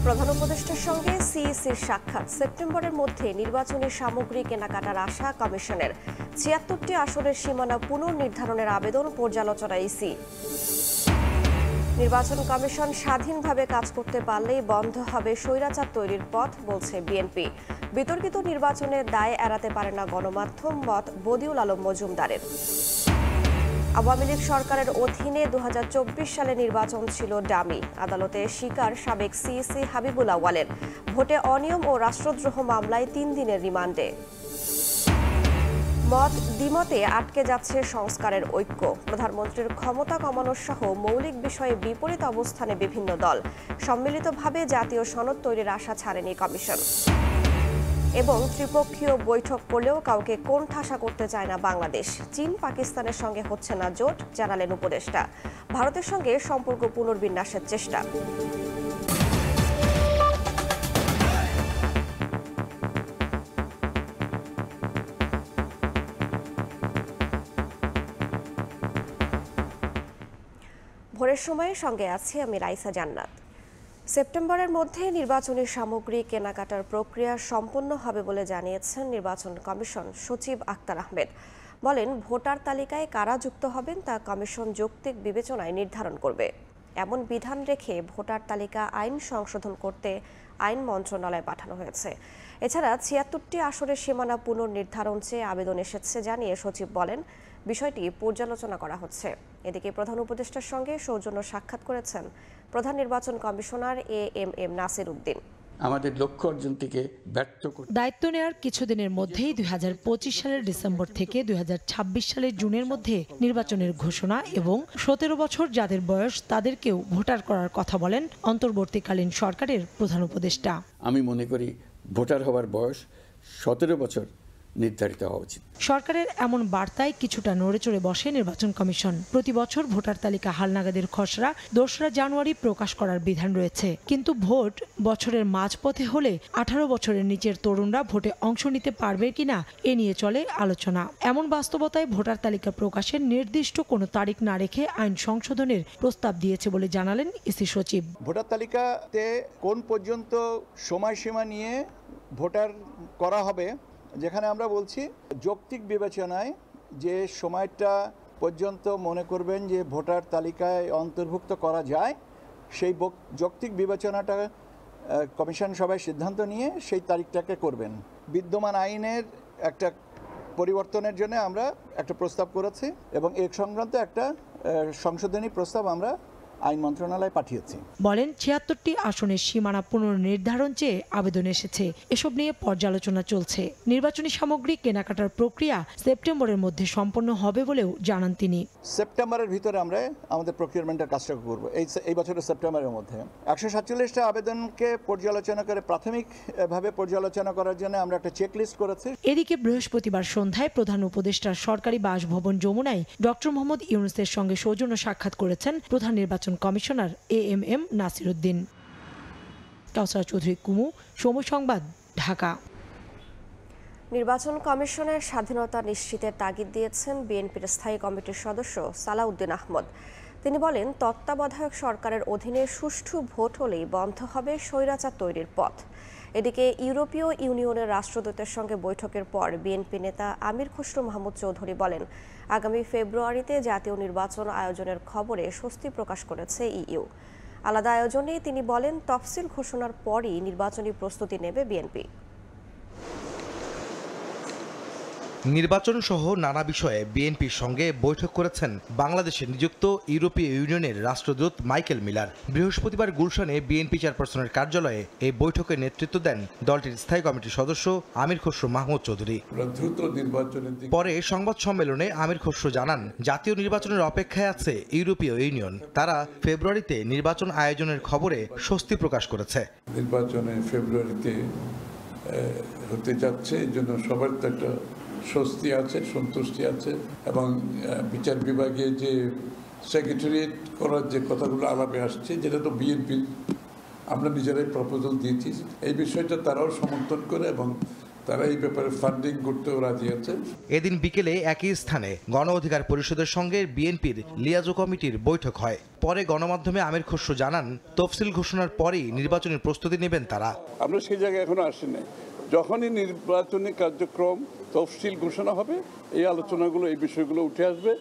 প্রধান উপদেষ্টার সঙ্গে সিইসির সাক্ষাৎ। সেপ্টেম্বরের মধ্যে নির্বাচনী সামগ্রী কেনাকাটার আশা কমিশনের। ৭৬টি আসনের সীমানা পুনর্নির্ধারণের আবেদন পর্যালোচনায় ইসি। নির্বাচন কমিশন স্বাধীনভাবে কাজ করতে পারলেই বন্ধ হবে স্বৈরাচার তৈরির পথ, বলছে বিএনপি। বিতর্কিত নির্বাচনে দায় এড়াতে পারে না গণমাধ্যম, মত বদিউল আলম মজুমদারের। আওয়ামী লীগ সরকারের অধীনে ২০২৪ সালে নির্বাচন ছিল ডামি। আদালতে স্বীকার সাবেক সিইসি হাবিবুল আউয়ালের। ভোটে অনিয়ম ও রাষ্ট্রদ্রোহ মামলায় ৩ দিনের রিমান্ডে। মত দ্বিমতে আটকে যাচ্ছে সংস্কারের ঐক্য। প্রধানমন্ত্রীর ক্ষমতা কমানো সহ মৌলিক বিষয়ে বিপরীত অবস্থানে বিভিন্ন দল। সম্মিলিতভাবে জাতীয় সনদ তৈরির আশা ছাড়েনি কমিশন। এবং ত্রিপক্ষীয় বৈঠক করলেও কাউকে কোণঠাসা করতে চায় না বাংলাদেশ। চীন পাকিস্তানের সঙ্গে হচ্ছে না জোট, জানালেন উপদেষ্টা। ভারতের সঙ্গে সম্পর্ক পুনর্বিন্যাসের চেষ্টা। ভোরের সময়ে সঙ্গে আছি আমি রাইসা জান্নাত। সেপ্টেম্বরের মধ্যে নির্বাচনী সামগ্রী কেনাকাটার প্রক্রিয়া সম্পন্ন হবে বলে জানিয়েছেন নির্বাচন কমিশন সচিব আক্তার আহমেদ। বলেন, ভোটার তালিকায় কারা যুক্ত হবেন তা কমিশন যৌক্তিক বিবেচনায় নির্ধারণ করবে। এমন বিধান রেখে ভোটার তালিকা আইন সংশোধন করতে আইন মন্ত্রণালয়ে পাঠানো হয়েছে। এছাড়া ৭৬টি আসনের সীমানা পুনর্নির্ধারণ চেয়ে আবেদন এসেছে জানিয়ে সচিব বলেন, বিষয়টি পর্যালোচনা করা হচ্ছে। এদিকে প্রধান উপদেষ্টার সঙ্গে সৌজন্য সাক্ষাৎ করেছেন প্রধান নির্বাচন কমিশনার এএমএম নাসির উদ্দিন। আমাদের লক্ষ্য অর্জন থেকে ব্যর্থ করতে দায়িত্ব নেওয়ার কিছুদিনের মধ্যেই ২০২৫ সালের ডিসেম্বর থেকে ২০২৬ সালের জুনের মধ্যে নির্বাচনের ঘোষণা এবং ১৭ বছর যাদের বয়স তাদেরকেও ভোটার করার কথা বলেন অন্তর্বর্তীকালীন সরকারের প্রধান উপদেষ্টা। আমি মনে করি ভোটার হওয়ার বয়স ১৭ বছর নির্ধারিত হওয়া উচিত। সরকারের এমন বার্তায় কিছুটা নড়েচড়ে বসে নির্বাচন কমিশন। প্রতি বছর ভোটার তালিকা হালনাগাদের খসড়া ২রা জানুয়ারি প্রকাশ করার বিধান রয়েছে, কিন্তু ভোট বছরের মাঝপথে হলে ১৮ বছরের নিচের তরুণরা ভোটে অংশ নিতে পারবে কিনা এ নিয়ে চলে আলোচনা। এমন বাস্তবতায় ভোটার তালিকা প্রকাশের নির্দিষ্ট কোনো তারিখ না রেখে আইন সংশোধনের প্রস্তাব দিয়েছে বলে জানালেন ইসি সচিব। ভোটার তালিকাতে কোন পর্যন্ত সময়সীমা নিয়ে ভোটার করা হবে, যেখানে আমরা বলছি যৌক্তিক বিবেচনায় যে সময়টা পর্যন্ত মনে করবেন যে ভোটার তালিকায় অন্তর্ভুক্ত করা যায়, সেই যৌক্তিক বিবেচনাটা কমিশন সবাই সিদ্ধান্ত নিয়ে সেই তারিখটাকে করবেন। বিদ্যমান আইনের একটা পরিবর্তনের জন্য আমরা একটা প্রস্তাব করেছি এবং এ সংক্রান্ত একটা সংশোধনী প্রস্তাব আমরা আইন মন্ত্রণালয়ে পাঠিয়েছি। বলেন, ৭৬টি আসনের সীমানা পুনর্নির্ধারণ চেয়ে আবেদন এসেছে। এসব নিয়ে পর্যালোচনা চলছে। নির্বাচনী সামগ্রী কেনাকাটার প্রক্রিয়া সেপ্টেম্বরের মধ্যে সম্পন্ন হবে বলেও জানান তিনি। সেপ্টেম্বরের ভিতরে আমরা আমাদের প্রকিউরমেন্টের কাজটা করব, এই বছরের সেপ্টেম্বরের মধ্যে। ১৪৭টা আবেদনকে পর্যালোচনা করে প্রাথমিকভাবে পর্যালোচনা করার জন্য আমরা একটা চেকলিস্ট করেছি। এদিকে বৃহস্পতিবার সন্ধ্যায় প্রধান উপদেষ্টার সরকারি বাসভবন যমুনায় ডক্টর মোহাম্মদ ইউনূসের সঙ্গে সৌজন্য সাক্ষাৎ করেছেন প্রধান নির্বাচন কমিশনার এএমএম নাসির উদ্দিন। কাউসার চৌধুরী কুমু, সময় সংবাদ, ঢাকা। নির্বাচন কমিশনের স্বাধীনতা নিশ্চিতের তাগিদ দিয়েছেন বিএনপির স্থায়ী কমিটির সদস্য সালাউদ্দিন আহমদ। তিনি বলেন, তত্ত্বাবধায়ক সরকারের অধীনে সুষ্ঠু ভোট হলেই বন্ধ হবে স্বৈরাচার তৈরির পথ। এদিকে ইউরোপীয় ইউনিয়নের রাষ্ট্রদূতের সঙ্গে বৈঠকের পর বিএনপি নেতা আমির খসরু মাহমুদ চৌধুরী বলেন, আগামী ফেব্রুয়ারিতে জাতীয় নির্বাচন আয়োজনের খবরে স্বস্তি প্রকাশ করেছে ইইউ। আলাদা আয়োজনে তিনি বলেন, তফসিল ঘোষণার পরই নির্বাচনী প্রস্তুতি নেবে বিএনপি। নির্বাচন সহ নানা বিষয়ে বিএনপির সঙ্গে বৈঠক করেছেন বাংলাদেশে নিযুক্ত ইউরোপীয় ইউনিয়নের রাষ্ট্রদূত মাইকেল মিলার। বৃহস্পতিবার গুলশানে বিএনপি চেয়ারপারসনের কার্যালয়ে এই বৈঠকে নেতৃত্ব দেন দলটির স্থায়ী কমিটির সদস্য আমির খসরু মাহমুদ চৌধুরী। পরে সংবাদ সম্মেলনে আমির খসরু জানান, জাতীয় নির্বাচনের অপেক্ষায় আছে ইউরোপীয় ইউনিয়ন। তারা ফেব্রুয়ারিতে নির্বাচন আয়োজনের খবরে স্বস্তি প্রকাশ করেছে। নির্বাচনে ফেব্রুয়ারিতে হতে যাচ্ছে, এর জন্য সবার তো একটা স্বস্তি আছে, সন্তুষ্টি আছে। এবং বিচার বিভাগে যে সেক্রেটারিয়েট করার যে কথাগুলো আলাপে আসছে, যেটা তো বিএনপির আমরা নিজেরাই প্রপোজাল দিয়েছি, এই বিষয়টা তারাও সমর্থন করে এবং তারা এই ব্যাপারে ফান্ডিং করতেও রাজি আছে। এদিন বিকেলে একই স্থানে গণ অধিকার পরিষদের সঙ্গে বিএনপির লিয়াজো কমিটির বৈঠক হয়। পরে গণমাধ্যমে আমির খসরু জানান, তফসিল ঘোষণার পরেই নির্বাচনের প্রস্তুতি নেবেন তারা। আমরা সেই জায়গায় এখনো আসিনি। যখনই নির্বাচনী কার্যক্রম তফসিল ঘোষণা হবে, এই আলোচনাগুলো, এই বিষয়গুলো উঠে আসবে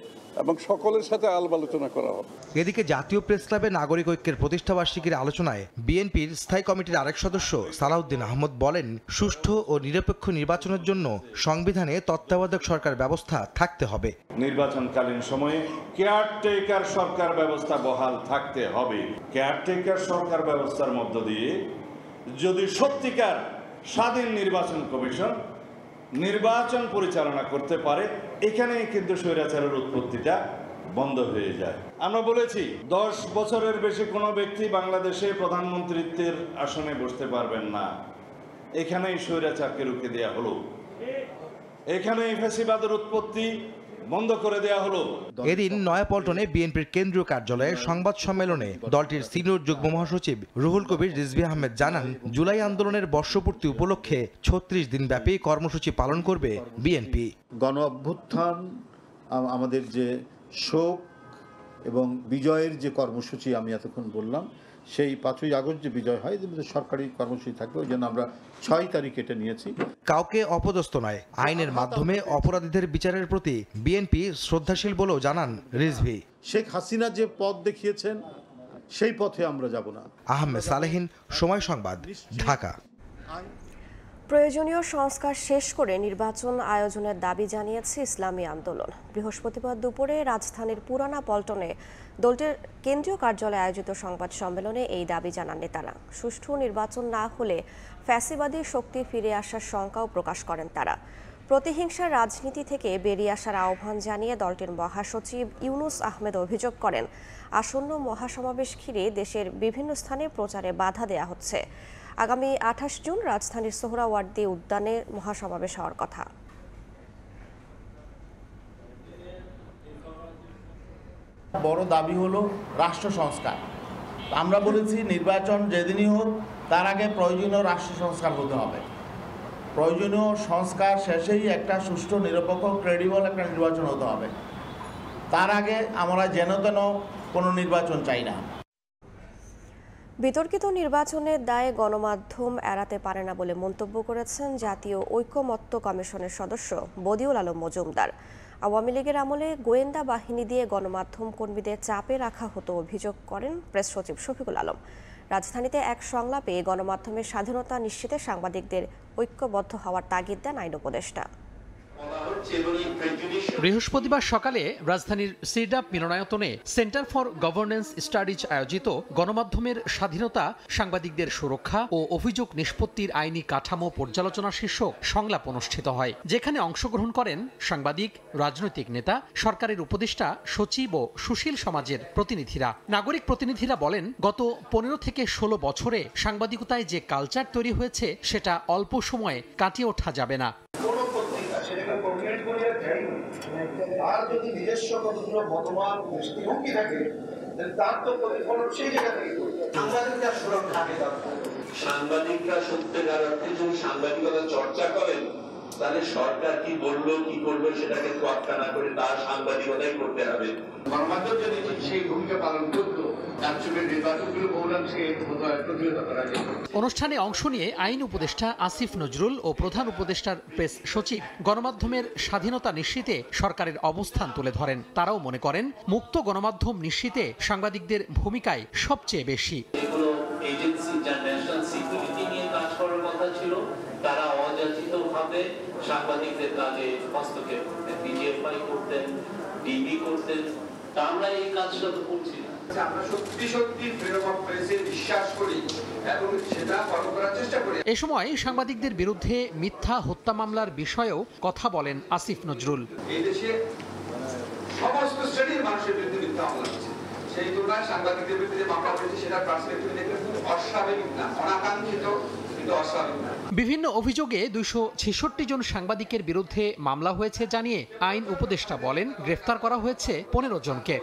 এবং সকলের সাথে আলাপ আলোচনা করা হবে। এদিকে জাতীয় প্রেস ক্লাবে নাগরিক ঐক্যের প্রতিষ্ঠাবার্ষিকীর আলোচনায় বিএনপির স্থায়ী কমিটির আরেক সদস্য সালাউদ্দিন আহমদ বলেন, সুষ্ঠু ও নিরপেক্ষ নির্বাচনের জন্য সংবিধানে তত্ত্বাবধায়ক সরকার ব্যবস্থা থাকতে হবে। নির্বাচনকালীন সময়ে কেয়ারটেকার সরকার ব্যবস্থা বহাল থাকতে হবে। কেয়ারটেকার সরকার ব্যবস্থার মধ্য দিয়ে যদি সত্যিকার স্বাধীন নির্বাচন কমিশন নির্বাচন পরিচালনা করতে পারে, এখানেই কিন্তু স্বৈরাচারের উৎপত্তিটা বন্ধ হয়ে যায়। আমরা বলেছি 10 বছরের বেশি কোনো ব্যক্তি বাংলাদেশে প্রধানমন্ত্রীত্বের আসনে বসতে পারবেন না। এখানেই স্বৈরাচারকে রুখে দেওয়া হলো, এখানেই ফ্যাসিবাদের উৎপত্তি বন্ধ করে দেওয়া হলো। এদিন নয়াপল্টনে বিএনপির কেন্দ্রীয় কার্যালয়ে সংবাদ সম্মেলনে দলটির সিনিয়র যুগ্ম মহাসচিব রুহুল কবির রিজভী আহমেদ জানান, জুলাই আন্দোলনের বর্ষপূর্তি উপলক্ষে 36 দিনব্যাপী কর্মসূচি পালন করবে বিএনপি। গণ অভ্যুত্থান, আমাদের যে শোক এবং বিজয়ের যে কর্মসূচি আমি এতক্ষণ বললাম, সেই 5ই আগস্ট যে বিজয় হয়, সরকারি কর্মসূচি থাকবে, ওই জন্য আমরা 6 তারিখ এটা নিয়েছি। কাউকে অপদস্থ নয়, আইনের মাধ্যমে অপরাধীদের বিচারের প্রতি বিএনপি শ্রদ্ধাশীল বলেও জানান রিজভী। শেখ হাসিনা যে পথ দেখিয়েছেন, সেই পথে আমরা যাব না। আহমেদ সালেহীন, সময় সংবাদ, ঢাকা। প্রয়োজনীয় সংস্কার শেষ করে নির্বাচন আয়োজনের দাবি জানিয়েছে ইসলামী আন্দোলন। বৃহস্পতিবার দুপুরে রাজধানীর পুরানা পল্টনে দলটির কেন্দ্রীয় কার্যালয়ে আয়োজিত সংবাদ সম্মেলনে এই দাবি জানান নেতারা। সুষ্ঠু নির্বাচন না হলে ফ্যাসিবাদী শক্তি ফিরে আসার শঙ্কাও প্রকাশ করেন তারা। প্রতিহিংসার রাজনীতি থেকে বেরিয়ে আসার আহ্বান জানিয়ে দলটির মহাসচিব ইউনুস আহমেদ অভিযোগ করেন, আসন্ন মহাসমাবেশ ঘিরে দেশের বিভিন্ন স্থানে প্রচারে বাধা দেয়া হচ্ছে। আগামী 28 জুন রাজধানীর সোহরাওয়ার্দী উদ্যানে মহাসমাবেশ হওয়ার কথা। বড় দাবি হলো রাষ্ট্র সংস্কার। আমরা বলেছি নির্বাচন যেদিনই হোক, তার আগে প্রয়োজনীয় রাষ্ট্র সংস্কার হতে হবে। প্রয়োজনীয় সংস্কার শেষেই একটা সুষ্ঠু, নিরপেক্ষ, ক্রেডিবল একটা নির্বাচন হতে হবে। তার আগে আমরা যেন তেন কোনো নির্বাচন চাই না। বিতর্কিত নির্বাচনের দায়ে গণমাধ্যম এড়াতে পারে না বলে মন্তব্য করেছেন জাতীয় ঐকমত্য কমিশনের সদস্য বদিউল আলম মজুমদার। আওয়ামী লীগের আমলে গোয়েন্দা বাহিনী দিয়ে গণমাধ্যম কর্মীদের চাপে রাখা হতো অভিযোগ করেন প্রেস সচিব শফিকুল আলম। রাজধানীতে এক সংলাপে গণমাধ্যমের স্বাধীনতা নিশ্চিতে সাংবাদিকদের ঐক্যবদ্ধ হওয়ার তাগিদ দেন আইন উপদেষ্টা। বৃহস্পতিবার সকালে রাজধানীর সিরডাপ মিলনায়তনে সেন্টার ফর গভর্নেন্স স্টাডিজ আয়োজিত গণমাধ্যমের স্বাধীনতা, সাংবাদিকদের সুরক্ষা ও অভিযোগ নিষ্পত্তির আইনি কাঠামো পর্যালোচনা শীর্ষক সংলাপ অনুষ্ঠিত হয়, যেখানে অংশগ্রহণ করেন সাংবাদিক, রাজনৈতিক নেতা, সরকারের উপদেষ্টা, সচিব ও সুশীল সমাজের প্রতিনিধিরা। নাগরিক প্রতিনিধিরা বলেন, গত 15 থেকে 16 বছরে সাংবাদিকতায় যে কালচার তৈরি হয়েছে, সেটা অল্প সময়ে কাটিয়ে ওঠা যাবে না। আর যদি নিজস্ব কতগুলো মতবাদ দৃষ্টিভঙ্গি থাকে, তার তো প্রতিফলন সেই জায়গা থেকে সাংবাদিকরা সুরক্ষা দরকার। সাংবাদিকরা সত্যিকার অর্থে যদি সাংবাদিকতা চর্চা করেন, তাহলে সরকার কি বললো কি করলো সেটাকে তোয়াক্কা না করে তার সাংবাদিকতাই করতে হবে। গণমাধ্যম যদি সেই ভূমিকা পালন করতো, তার চোখে নির্বাচনগুলো বহুলাংশে প্রতিহত করা যেত। অনুষ্ঠানে অংশ নিয়ে আইন উপদেষ্টা আসিফ নজরুল ও প্রধান উপদেষ্টার প্রেস সচিব গণমাধ্যমের স্বাধীনতা নিশ্চিতে সরকারের অবস্থান তুলে ধরেন। তারাও মনে করেন, মুক্ত গণমাধ্যম নিশ্চিতে সাংবাদিকদের ভূমিকায় সবচেয়ে বেশি। যেগুলো এজেন্সি যা ন্যাশনাল সিকিউরিটি নিয়ে কাজ করার কথা ছিল, তারা অযাচিতভাবে সাংবাদিকদের কাজে হস্তক্ষেপ করতেন, ডিজিএফআই করতেন, ডিবি করতেন। তা আমরা এই কাজটা তো করছি না। আমরা সত্যি সত্যি ফ্রিডম অফ প্রেসে বিশ্বাস করি এবং সেটা ফলো করার চেষ্টা করি। এ সময় সাংবাদিকদের বিরুদ্ধে মিথ্যা হত্যা মামলার বিষয়েও কথা বলেন আসিফ নজরুল। এই দেশে সমস্ত শ্রেণীর মানুষের বিরুদ্ধে মিথ্যা মামলা হচ্ছে, সেই তুলনায় সাংবাদিকদের বিরুদ্ধে মামলা হয়েছে সেটা ট্রান্সক্রিপ্ট দেখলে অস্বাভাবিক না, অনাকাঙ্ক্ষিত কিন্তু অস্বাভাবিক না। বিভিন্ন অভিযোগে 266 জন সাংবাদিকের বিরুদ্ধে মামলা হয়েছে জানিয়ে আইন উপদেষ্টা বলেন, গ্রেফতার করা হয়েছে 15 জনকে।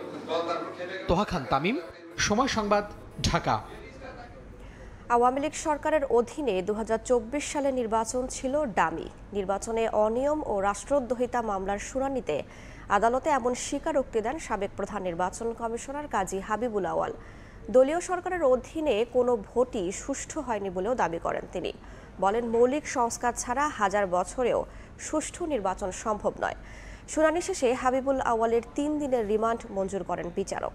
তোহা খান তামিম, সময় সংবাদ, ঢাকা। আওয়ামী লীগ সরকারের অধীনে 2024 সালে নির্বাচন ছিল ডামি। নির্বাচনে অনিয়ম ও রাষ্ট্রদ্রোহিতা মামলার শুনানিতে আদালতে এমন স্বীকারোক্তি দেন সাবেক প্রধান নির্বাচন কমিশনার কাজী হাবিবুল আওয়াল। দলীয় সরকারের অধীনে কোনো ভোটই সুষ্ঠু হয়নি বলেও দাবি করেন তিনি। বলেন, মৌলিক সংস্কার ছাড়া হাজার বছরেও সুষ্ঠু নির্বাচন সম্ভব নয়। শুনানি শেষে হাবিবুল আওয়ালের 3 দিনের রিমান্ড মঞ্জুর করেন বিচারক।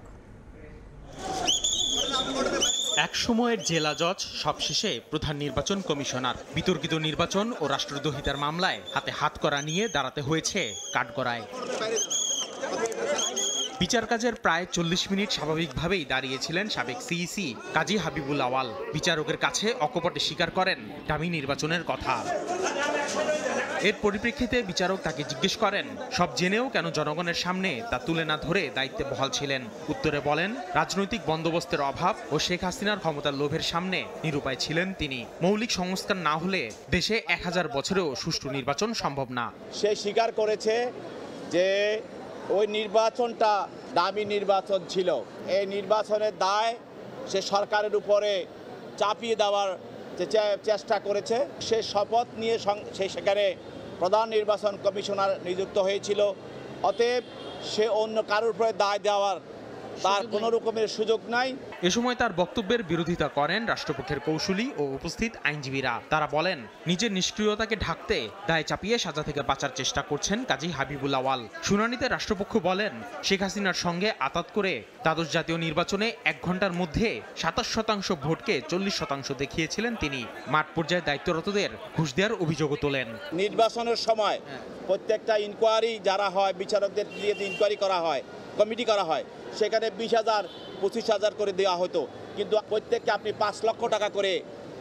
এক সময়ের জেলা জজ সবশেষে প্রধান নির্বাচন কমিশনার। বিতর্কিত নির্বাচন ও রাষ্ট্রদ্রোহিতার মামলায় হাতে হাত করা নিয়ে দাঁড়াতে হয়েছে কাঠগড়ায়। বিচার কাজের প্রায় 40 মিনিট স্বাভাবিকভাবেই দাঁড়িয়েছিলেন সাবেক সিইসি কাজী হাবিবুল আওয়াল। বিচারকের কাছে অকপটে স্বীকার করেন ডামি নির্বাচনের কথা। এর পরিপ্রেক্ষিতে বিচারক তাকে জিজ্ঞেস করেন, সব জেনেও কেন জনগণের সামনে তা তুলে না ধরে দায়িত্বে বহাল ছিলেন। উত্তরে বলেন, রাজনৈতিক বন্দোবস্তের অভাব ও শেখ হাসিনার ক্ষমতার লোভের সামনে নিরুপায় ছিলেন তিনি। মৌলিক সংস্কার না হলে দেশে 1000 বছরেও সুষ্ঠু নির্বাচন সম্ভব না। সে স্বীকার করেছে যে ওই নির্বাচনটা দামি নির্বাচন ছিল। এই নির্বাচনের দায় সে সরকারের উপরে চাপিয়ে দেওয়ার চেষ্টা করেছে। সে শপথ নিয়ে সেখানে প্রধান নির্বাচন কমিশনার নিযুক্ত হয়েছিল। অতএব সে অন্য কারোর উপরে দায় দেওয়ার তার কোনো রকমের সুযোগ নাই। এ সময় তার বক্তব্যের বিরোধিতা করেন রাষ্ট্রপক্ষের কৌঁসুলি ও উপস্থিত আইনজীবীরা। তারা বলেন, নিজের নিষ্ক্রিয়তাকে ঢাকতে দায় চাপিয়ে সাজা থেকে বাঁচার চেষ্টা করছেন কাজী হাবিবুল আওয়াল। শুনানিতে রাষ্ট্রপক্ষ বলেন, শেখ হাসিনার সঙ্গে আতাত করে দ্বাদশ জাতীয় নির্বাচনে 1 ঘন্টার মধ্যে 27% ভোটকে 40% দেখিয়েছিলেন তিনি। মাঠ পর্যায়ে দায়িত্বরতদের ঘুষ দেওয়ার অভিযোগও তোলেন। নির্বাচনের সময় প্রত্যেকটা ইনকোয়ারি যারা হয়, বিচারকদের দিয়ে ইনকোয়ারি করা হয়, কমিটি করা হয়, সেখানে 20,000 25,000 করে দেওয়া হতো। কিন্তু প্রত্যেককে আপনি 5 লক্ষ টাকা করে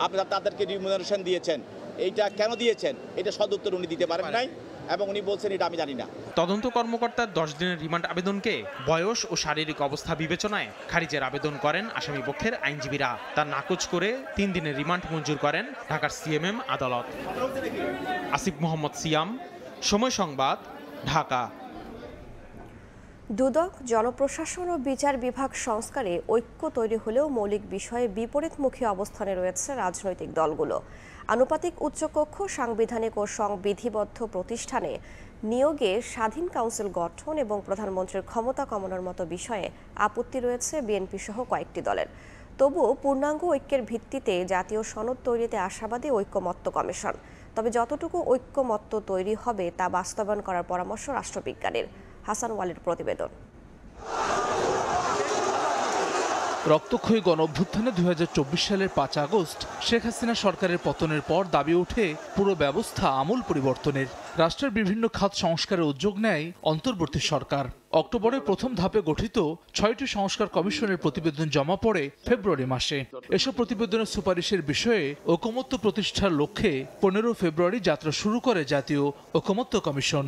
আপনারা তাদেরকে রিমুনারেশন দিয়েছেন। এইটা কেন দিয়েছেন, এটা সদুত্তর উনি দিতে পারেন নাই এবং উনি বলছেন এটা আমি জানি না। তদন্ত কর্মকর্তার 10 দিনের রিমান্ড আবেদনকে বয়স ও শারীরিক অবস্থা বিবেচনায় খারিজের আবেদন করেন আসামি পক্ষের আইনজীবীরা। তা নাকচ করে 3 দিনের রিমান্ড মঞ্জুর করেন ঢাকার সিএমএম আদালত। আসিফ মোহাম্মদ সিয়াম, সময় সংবাদ, ঢাকা। দুদক, জনপ্রশাসন ও বিচার বিভাগ সংস্কারে ঐক্য তৈরি হলেও মৌলিক বিষয়ে বিপরীতমুখী অবস্থানে রয়েছে রাজনৈতিক দলগুলো। আনুপাতিক উচ্চকক্ষ, সাংবিধানিক ও সংবিধিবদ্ধ প্রতিষ্ঠানে নিয়োগে স্বাধীন কাউন্সিল গঠন এবং প্রধানমন্ত্রীর ক্ষমতা কমানোর মতো বিষয়ে আপত্তি রয়েছে বিএনপি সহ কয়েকটি দলের। তবুও পূর্ণাঙ্গ ঐক্যের ভিত্তিতে জাতীয় সনদ তৈরিতে আশাবাদী ঐক্যমত্য কমিশন। তবে যতটুকু ঐক্যমত্য তৈরি হবে তা বাস্তবায়ন করার পরামর্শ রাষ্ট্রবিজ্ঞানীর। হাসান ওয়ালির প্রতিবেদন। রক্তক্ষয়ী গণঅভ্যুত্থানে 2024 সালের 5 আগস্ট শেখ হাসিনা সরকারের পতনের পর দাবি ওঠে পুরো ব্যবস্থা আমূল পরিবর্তনের। রাষ্ট্রের বিভিন্ন খাত সংস্কারের উদ্যোগ নেয় অন্তর্বর্তী সরকার। অক্টোবরে প্রথম ধাপে গঠিত 6টি সংস্কার কমিশনের প্রতিবেদন জমা পড়ে ফেব্রুয়ারি মাসে। এসব প্রতিবেদনের সুপারিশের বিষয়ে ঐকমত্য প্রতিষ্ঠার লক্ষ্যে 15 ফেব্রুয়ারি যাত্রা শুরু করে জাতীয় ঐকমত্য কমিশন।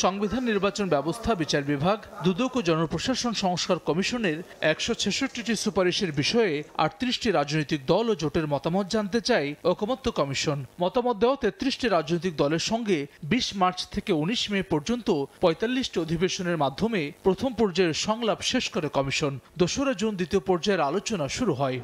সংবিধান, নির্বাচন ব্যবস্থা, বিচার বিভাগ, দুদক ও জনপ্রশাসন সংস্কার কমিশনের 166টি সুপারিশের বিষয়ে 38টি রাজনৈতিক দল ও জোটের মতামত জানতে চায় ঐকমত্য কমিশন। মতামত দেওয়া 33টি রাজনৈতিক দলের সঙ্গে 20 মার্চ থেকে 19 মে পর্যন্ত 45টি অধিবেশনের মাধ্যমে প্রথম পর্যায়ের সংলাপ শেষ করে কমিশন। 2রা জুন দ্বিতীয় পর্যায়ের আলোচনা শুরু হয়।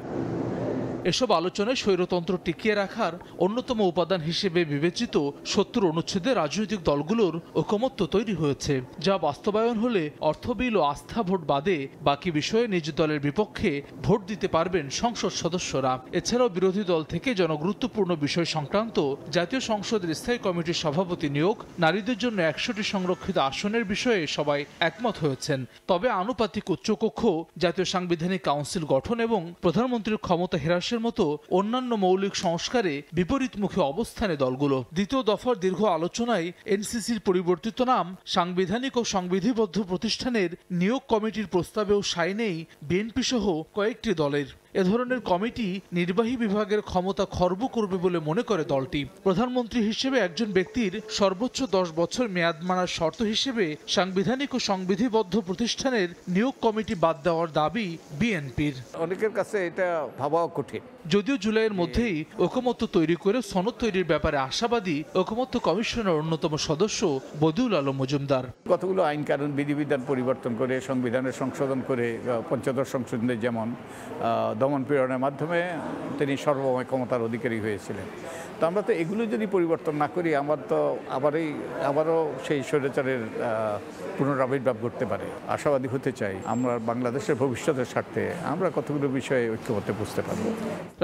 এসব আলোচনায় স্বৈরতন্ত্র টিকিয়ে রাখার অন্যতম উপাদান হিসেবে বিবেচিত 70 অনুচ্ছেদে রাজনৈতিক দলগুলোর ঐকমত্য তৈরি হয়েছে, যা বাস্তবায়ন হলে অর্থ বিল ও আস্থা ভোট বাদে বাকি বিষয়ে নিজ দলের বিপক্ষে ভোট দিতে পারবেন সংসদ সদস্যরা। এছাড়াও বিরোধী দল থেকে জনগুরুত্বপূর্ণ বিষয় সংক্রান্ত জাতীয় সংসদের স্থায়ী কমিটির সভাপতি নিয়োগ, নারীদের জন্য 100টি সংরক্ষিত আসনের বিষয়ে সবাই একমত হয়েছেন। তবে আনুপাতিক উচ্চকক্ষ, জাতীয় সাংবিধানিক কাউন্সিল গঠন এবং প্রধানমন্ত্রীর ক্ষমতা হ্রাস মতো অন্যান্য মৌলিক সংস্কারে বিপরীতমুখী অবস্থানে দলগুলো। দ্বিতীয় দফার দীর্ঘ আলোচনায় এনসিসির পরিবর্তিত নাম সাংবিধানিক ও সংবিধিবদ্ধ প্রতিষ্ঠানের নিয়োগ কমিটির প্রস্তাবেও সায় নেই বিএনপি সহ কয়েকটি দলের। এ ধরনের কমিটি নির্বাহী বিভাগের ক্ষমতা খর্ব করবে বলে মনে করে দলটি। প্রধানমন্ত্রী হিসেবে একজন ব্যক্তির সর্বোচ্চ 10 বছর মেয়াদ মানার শর্ত হিসেবে সাংবিধানিক ও সংবিধিবদ্ধ প্রতিষ্ঠানের নিয়োগ কমিটি বাদ দেওয়ার দাবি বিএনপির। অনেকের কাছে এটা ভাবাও কঠিন। যদিও জুলাইয়ের মধ্যেই ঐকমত্য তৈরি করে সনদ তৈরির ব্যাপারে আশাবাদী ঐকমত্য কমিশনের অন্যতম সদস্য বদিউল আলম মজুমদার। কতগুলো আইন কানুন বিধিবিধান পরিবর্তন করে সংবিধানের সংশোধন করে, পঞ্চদশ সংশোধনে যেমন দমন পীড়নের মাধ্যমে তিনি সর্বময় ক্ষমতার অধিকারী হয়েছিলেন। তো আমরা তো এগুলো যদি পরিবর্তন না করি আমার তো আবারও সেই স্বৈরাচারের পুনরাবির্ভাব ঘটতে পারে। আশাবাদী হতে চাই আমরা বাংলাদেশের ভবিষ্যতের স্বার্থে আমরা কতগুলো বিষয়ে ঐক্যমত্যে বুঝতে পারব।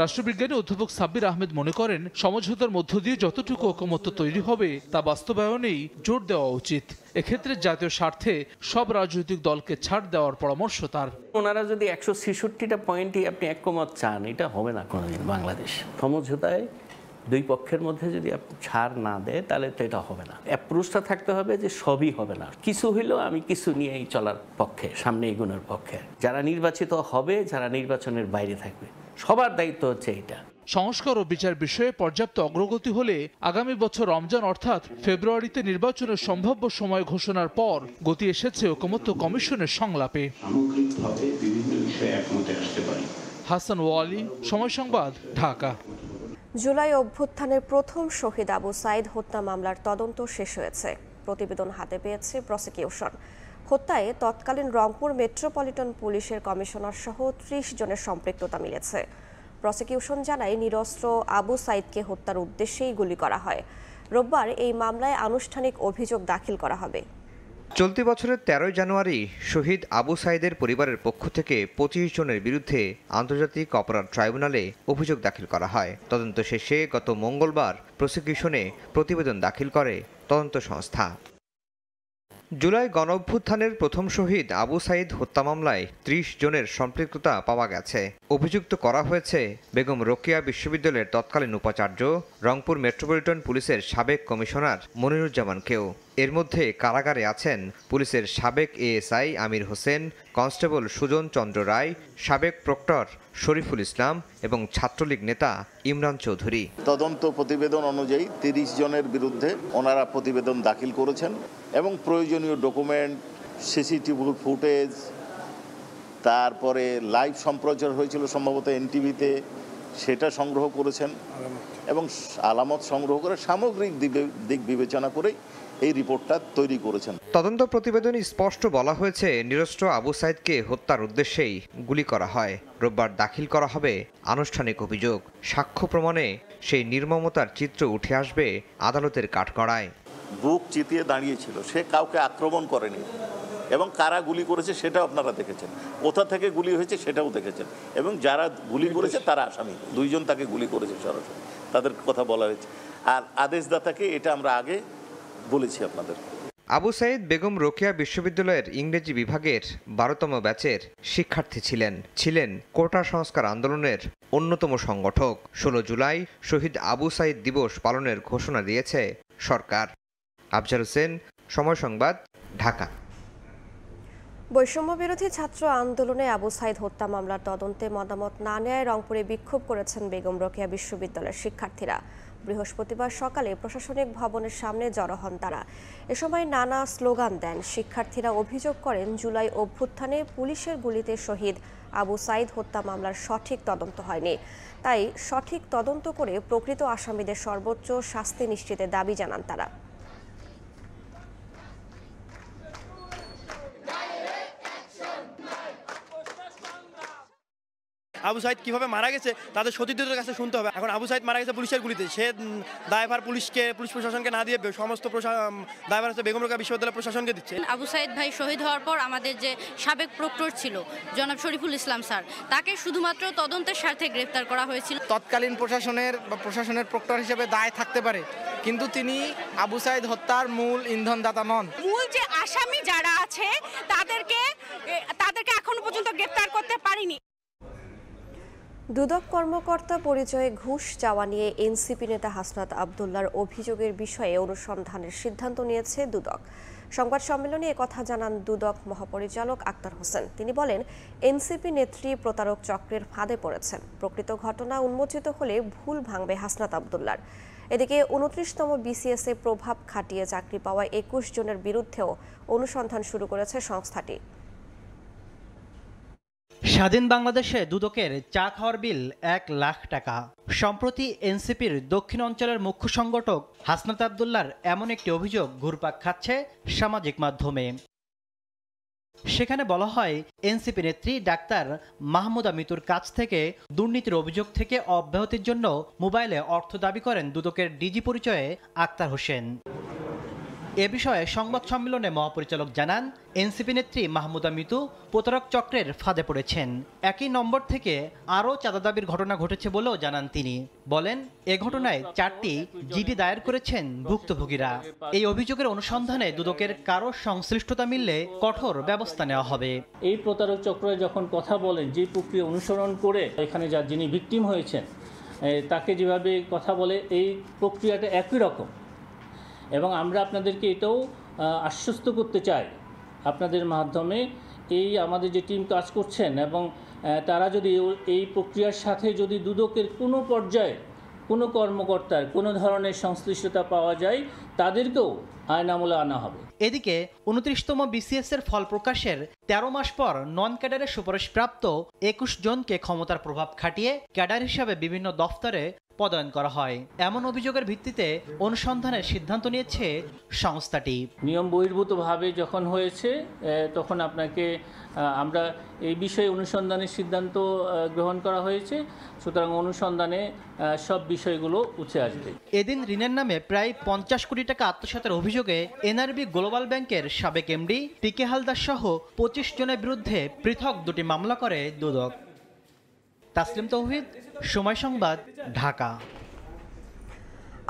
রাষ্ট্রবিজ্ঞানী অধ্যাপক সাব্বির আহমেদ মনে করেন, সমঝোতার মধ্য দিয়ে যতটুকু ঐকমত্য তৈরি হবে তা বাস্তবায়নেই জোর দেওয়া উচিত। এক্ষেত্রে জাতীয় স্বার্থে সব রাজনৈতিক দলকে ছাড় দেওয়ার পরামর্শ তার। ওনারা যদি 166টা পয়েন্টই আপনি ঐকমত্য চান, এটা হবে না কোনোদিন। বাংলাদেশ সমঝোতায় দুই পক্ষের মধ্যে যদি আপনি ছাড় না দেয় তাহলে তো এটা হবে না। অ্যাপ্রোচটা থাকতে হবে যে সবই হবে না, কিছু হইলেও আমি কিছু নিয়েই চলার পক্ষে, সামনে এগোনোর পক্ষে। যারা নির্বাচিত হবে, যারা নির্বাচনের বাইরে থাকবে, সবার দায়িত্ব হচ্ছে এইটা। সংস্কার ও বিচার বিষয়ে পর্যাপ্ত অগ্রগতি হলে আগামী বছর রমজান অর্থাৎ ফেব্রুয়ারিতে নির্বাচনের সম্ভাব্য সময় ঘোষণার পর গতি এসেছে ঐকমত্য কমিশনের সংলাপে। সামগ্রিকভাবে বিভিন্ন বিষয়ে একমতে আসতে পারি। হাসান ওয়ালি, সময় সংবাদ, ঢাকা। জুলাই অভ্যুত্থানের প্রথম শহীদ আবু সাইদ হত্যা মামলার তদন্ত শেষ হয়েছে। প্রতিবেদন হাতে পেয়েছে প্রসিকিউশন। হত্যায় তৎকালীন রংপুর মেট্রোপলিটন পুলিশের কমিশনার সহ 30 জনের সম্পৃক্ততা মিলেছে। প্রসিকিউশন জানায়, নিরস্ত্র আবু সাইদকে হত্যার উদ্দেশ্যেই গুলি করা হয়। রোববার এই মামলায় আনুষ্ঠানিক অভিযোগ দাখিল করা হবে। চলতি বছরের 13 জানুয়ারি শহীদ আবু সাইদের পরিবারের পক্ষ থেকে 25 জনের বিরুদ্ধে আন্তর্জাতিক অপরাধ ট্রাইব্যুনালে অভিযোগ দাখিল করা হয়। তদন্ত শেষে গত মঙ্গলবার প্রসিকিউশনে প্রতিবেদন দাখিল করে তদন্ত সংস্থা। জুলাই গণঅভ্যুত্থানের প্রথম শহীদ আবু সাইদ হত্যা মামলায় 30 জনের সম্পৃক্ততা পাওয়া গেছে। অভিযুক্ত করা হয়েছে বেগম রোকেয়া বিশ্ববিদ্যালয়ের তৎকালীন উপাচার্য, রংপুর মেট্রোপলিটন পুলিশের সাবেক কমিশনার মনিরুজ্জামানকেও। এর মধ্যে কারাগারে আছেন পুলিশের সাবেক এএসআই আমির হোসেন, কনস্টেবল সুজন চন্দ্র রায়, সাবেক প্রক্টর শরীফুল ইসলাম এবং ছাত্রলীগ নেতা ইমরান চৌধুরী। তদন্ত প্রতিবেদন অনুযায়ী 30 জনের বিরুদ্ধে ওনারা প্রতিবেদন দাখিল করেছেন এবং প্রয়োজনীয় ডকুমেন্ট, সিসিটিভি ফুটেজ, তারপরে লাইভ সম্প্রচার হয়েছিল সম্ভবত এনটিভিতে, সেটা সংগ্রহ করেছেন এবং আলামত সংগ্রহ করে সামগ্রিক দিক বিবেচনা করে এই রিপোর্টটা তৈরি করেছেন। তদন্ত প্রতিবেদনে স্পষ্ট বলা হয়েছে, নিরস্ত্র আবু সাইদকে হত্যার উদ্দেশ্যেই গুলি করা হয়। রোববার দাখিল করা হবে আনুষ্ঠানিক অভিযোগ। সাক্ষ্য প্রমাণে সেই নির্মমতার চিত্র উঠে আসবে আদালতের কাঠগড়ায়। বুক চিতিয়ে দাঁড়িয়েছিল, সে কাউকে আক্রমণ করেনি এবং কারা গুলি করেছে সেটাও আপনারা দেখেছেন, কোথা থেকে গুলি হয়েছে সেটাও দেখেছেন এবং যারা গুলি করেছে তারা আসামি। 2 জন তাকে গুলি করেছে সরাসরি, তাদের কথা বলা হয়েছে। আর আদেশদাতাকে এটা আমরা আগে বলেছি আপনাদের। আবু সাইদ বেগম রোকেয়া বিশ্ববিদ্যালয়ের ইংরেজি বিভাগের 12তম ব্যাচের শিক্ষার্থী ছিলেন কোটা সংস্কার আন্দোলনের অন্যতম সংগঠক। 16 জুলাই শহীদ আবু সাইদ দিবস পালনের ঘোষণা দিয়েছে সরকার। আফজাল হোসেন, সময় সংবাদ, ঢাকা। বৈষম্য বিরোধী ছাত্র আন্দোলনে আবু সাইদ হত্যা মামলার তদন্তে মতামত না নেয় রংপুরে বিক্ষোভ করেছেন বেগম রোকেয়া বিশ্ববিদ্যালয়ের শিক্ষার্থীরা। বৃহস্পতিবার সকালে প্রশাসনিক ভবনের সামনে জড়ো হন তারা। এ সময় নানা স্লোগান দেন শিক্ষার্থীরা। অভিযোগ করেন, জুলাই অভ্যুত্থানে পুলিশের গুলিতে শহীদ আবু সাইদ হত্যা মামলার সঠিক তদন্ত হয়নি। তাই সঠিক তদন্ত করে প্রকৃত আসামিদের সর্বোচ্চ শাস্তি নিশ্চিতের দাবি জানান তারা। আবু সাইদ কিভাবে মারা গেছে তাদের সতীর্থদের কাছে শুনতে হবে। এখন আবু সাইদ মারা গেছে পুলিশের গুলিতে, সে দায়ভার পুলিশ প্রশাসনকে না দিয়ে সমস্ত দায়ভার হচ্ছে বেগম রোকেয়া বিশ্ববিদ্যালয় প্রশাসনকে দিচ্ছে। আবু সাইদ ভাই শহীদ হওয়ার পর আমাদের যে সাবেক প্রক্টর ছিল জনাব শরীফুল ইসলাম স্যার, তাকে শুধুমাত্র তদন্তের স্বার্থে গ্রেফতার করা হয়েছিল। তৎকালীন প্রশাসনের প্রক্টর হিসেবে দায় থাকতে পারে, কিন্তু তিনি আবু সাইদ হত্যার মূল ইন্ধনদাতা নন। মূল যে আসামি যারা আছে তাদেরকে এখনো পর্যন্ত গ্রেফতার করতে পারিনি। দুদক কর্মকর্তা পরিচয়ে ঘুষ চাওয়া নিয়ে এনসিপি নেতা হাসনাত আব্দুল্লাহর অভিযোগের বিষয়ে অনুসন্ধানের সিদ্ধান্ত নিয়েছে দুদক। সংবাদ সম্মেলনে একথা জানান দুদক মহাপরিচালক আক্তার হোসেন। তিনি বলেন, এনসিপি নেত্রী প্রতারক চক্রের ফাঁদে পড়েছেন। প্রকৃত ঘটনা উন্মোচিত হলে ভুল ভাঙবে হাসনাত আব্দুল্লাহর। এদিকে 29তম বিসিএসে প্রভাব খাটিয়ে চাকরি পাওয়া 21 জনের বিরুদ্ধেও অনুসন্ধান শুরু করেছে সংস্থাটি। স্বাধীন বাংলাদেশে দুদকের চা খাওয়ার বিল 1 লাখ টাকা। সম্প্রতি এনসিপির দক্ষিণ অঞ্চলের মুখ্য সংগঠক হাসনাত আব্দুল্লাহর এমন একটি অভিযোগ ঘুরপাক খাচ্ছে সামাজিক মাধ্যমে। সেখানে বলা হয় এনসিপি নেত্রী ডাক্তার মাহমুদা মিতুর কাছ থেকে দুর্নীতির অভিযোগ থেকে অব্যাহতির জন্য মোবাইলে অর্থ দাবি করেন দুদকের ডিজি পরিচয়ে আক্তার হোসেন। এ বিষয়ে সংবাদ সম্মেলনে মহাপরিচালক জানান, এনসিপি নেত্রী মাহমুদা মিতু প্রতারক চক্রের ফাঁদে পড়েছেন। একই নম্বর থেকে আরও চাঁদা দাবির ঘটনা ঘটেছে বলেও জানান তিনি। বলেন, এ ঘটনায় 4টি জিডি দায়ের করেছেন ভুক্তভোগীরা। এই অভিযোগের অনুসন্ধানে দুদকের কারো সংশ্লিষ্টতা মিললে কঠোর ব্যবস্থা নেওয়া হবে। এই প্রতারক চক্র যখন কথা বলেন, যে প্রক্রিয়া অনুসরণ করে এখানে যিনি ভিকটিম হয়েছেন তাকে যেভাবে কথা বলে, এই প্রক্রিয়াটা একই রকম। এবং আমরা আপনাদেরকে এটাও আশ্বস্ত করতে চাই আপনাদের মাধ্যমে, এই আমাদের যে টিম কাজ করছেন এবং তারা যদি এই প্রক্রিয়ার সাথে যদি দুদকের কোনো পর্যায়ে কোনো কর্মকর্তার কোনো ধরনের সংশ্লিষ্টতা পাওয়া যায়, তাদেরকেও আইনামূলে আনা হবে। এদিকে 29তম বিসিএস এর ফল প্রকাশের 13 মাস পর নন ক্যাডারের সুপারিশপ্রাপ্ত 21 জনকে ক্ষমতার প্রভাব খাটিয়ে ক্যাডার হিসাবে বিভিন্ন দফতরে পদায়ন করা হয়। এমন অভিযোগের ভিত্তিতে অনুসন্ধানের সিদ্ধান্ত নিয়েছে সংস্থাটি। নিয়ম বহির্ভূতভাবে যখন হয়েছে তখন আপনাকে আমরা এই বিষয়ে অনুসন্ধানের সিদ্ধান্ত গ্রহণ করা হয়েছে। সুতরাং অনুসন্ধানে সব বিষয়গুলো উঠে আসবে। এদিন ঋণের নামে প্রায় 50 কোটি টাকা আত্মসাতের অভিযোগে এনআরবি গ্লোবাল ব্যাংকের সাবেক এমডি পিকে হালদার সহ 25 জনের বিরুদ্ধে পৃথক 2টি মামলা করে দুদক। তাসলিম তৌহিদ, সময় সংবাদ, ঢাকা।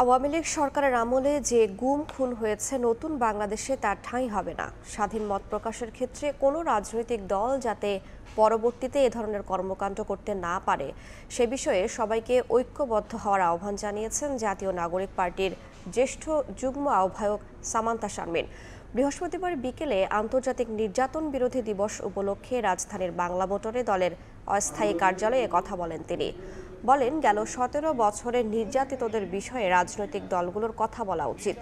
আওয়ামী লীগ সরকারের আমলে যে গুম খুন হয়েছে নতুন বাংলাদেশে তার ঠাঁই হবে না। স্বাধীন মত প্রকাশের ক্ষেত্রে কোনো রাজনৈতিক দল যাতে পরবর্তীতে এ ধরনের কর্মকাণ্ড করতে না পারে সে বিষয়ে সবাইকে ঐক্যবদ্ধ হওয়ার আহ্বান জানিয়েছেন জাতীয় নাগরিক পার্টির জ্যেষ্ঠ যুগ্ম আহ্বায়ক সামান্তা শারমিন। বৃহস্পতিবার বিকেলে আন্তর্জাতিক নির্যাতন বিরোধী দিবস উপলক্ষে রাজধানীর বাংলা মোটরে দলের অস্থায়ী কার্যালয়ে কথা বলেন তিনি। বলেন, গেল 17 বছরের নির্যাতিতদের বিষয়ে রাজনৈতিক দলগুলোর কথা বলা উচিত।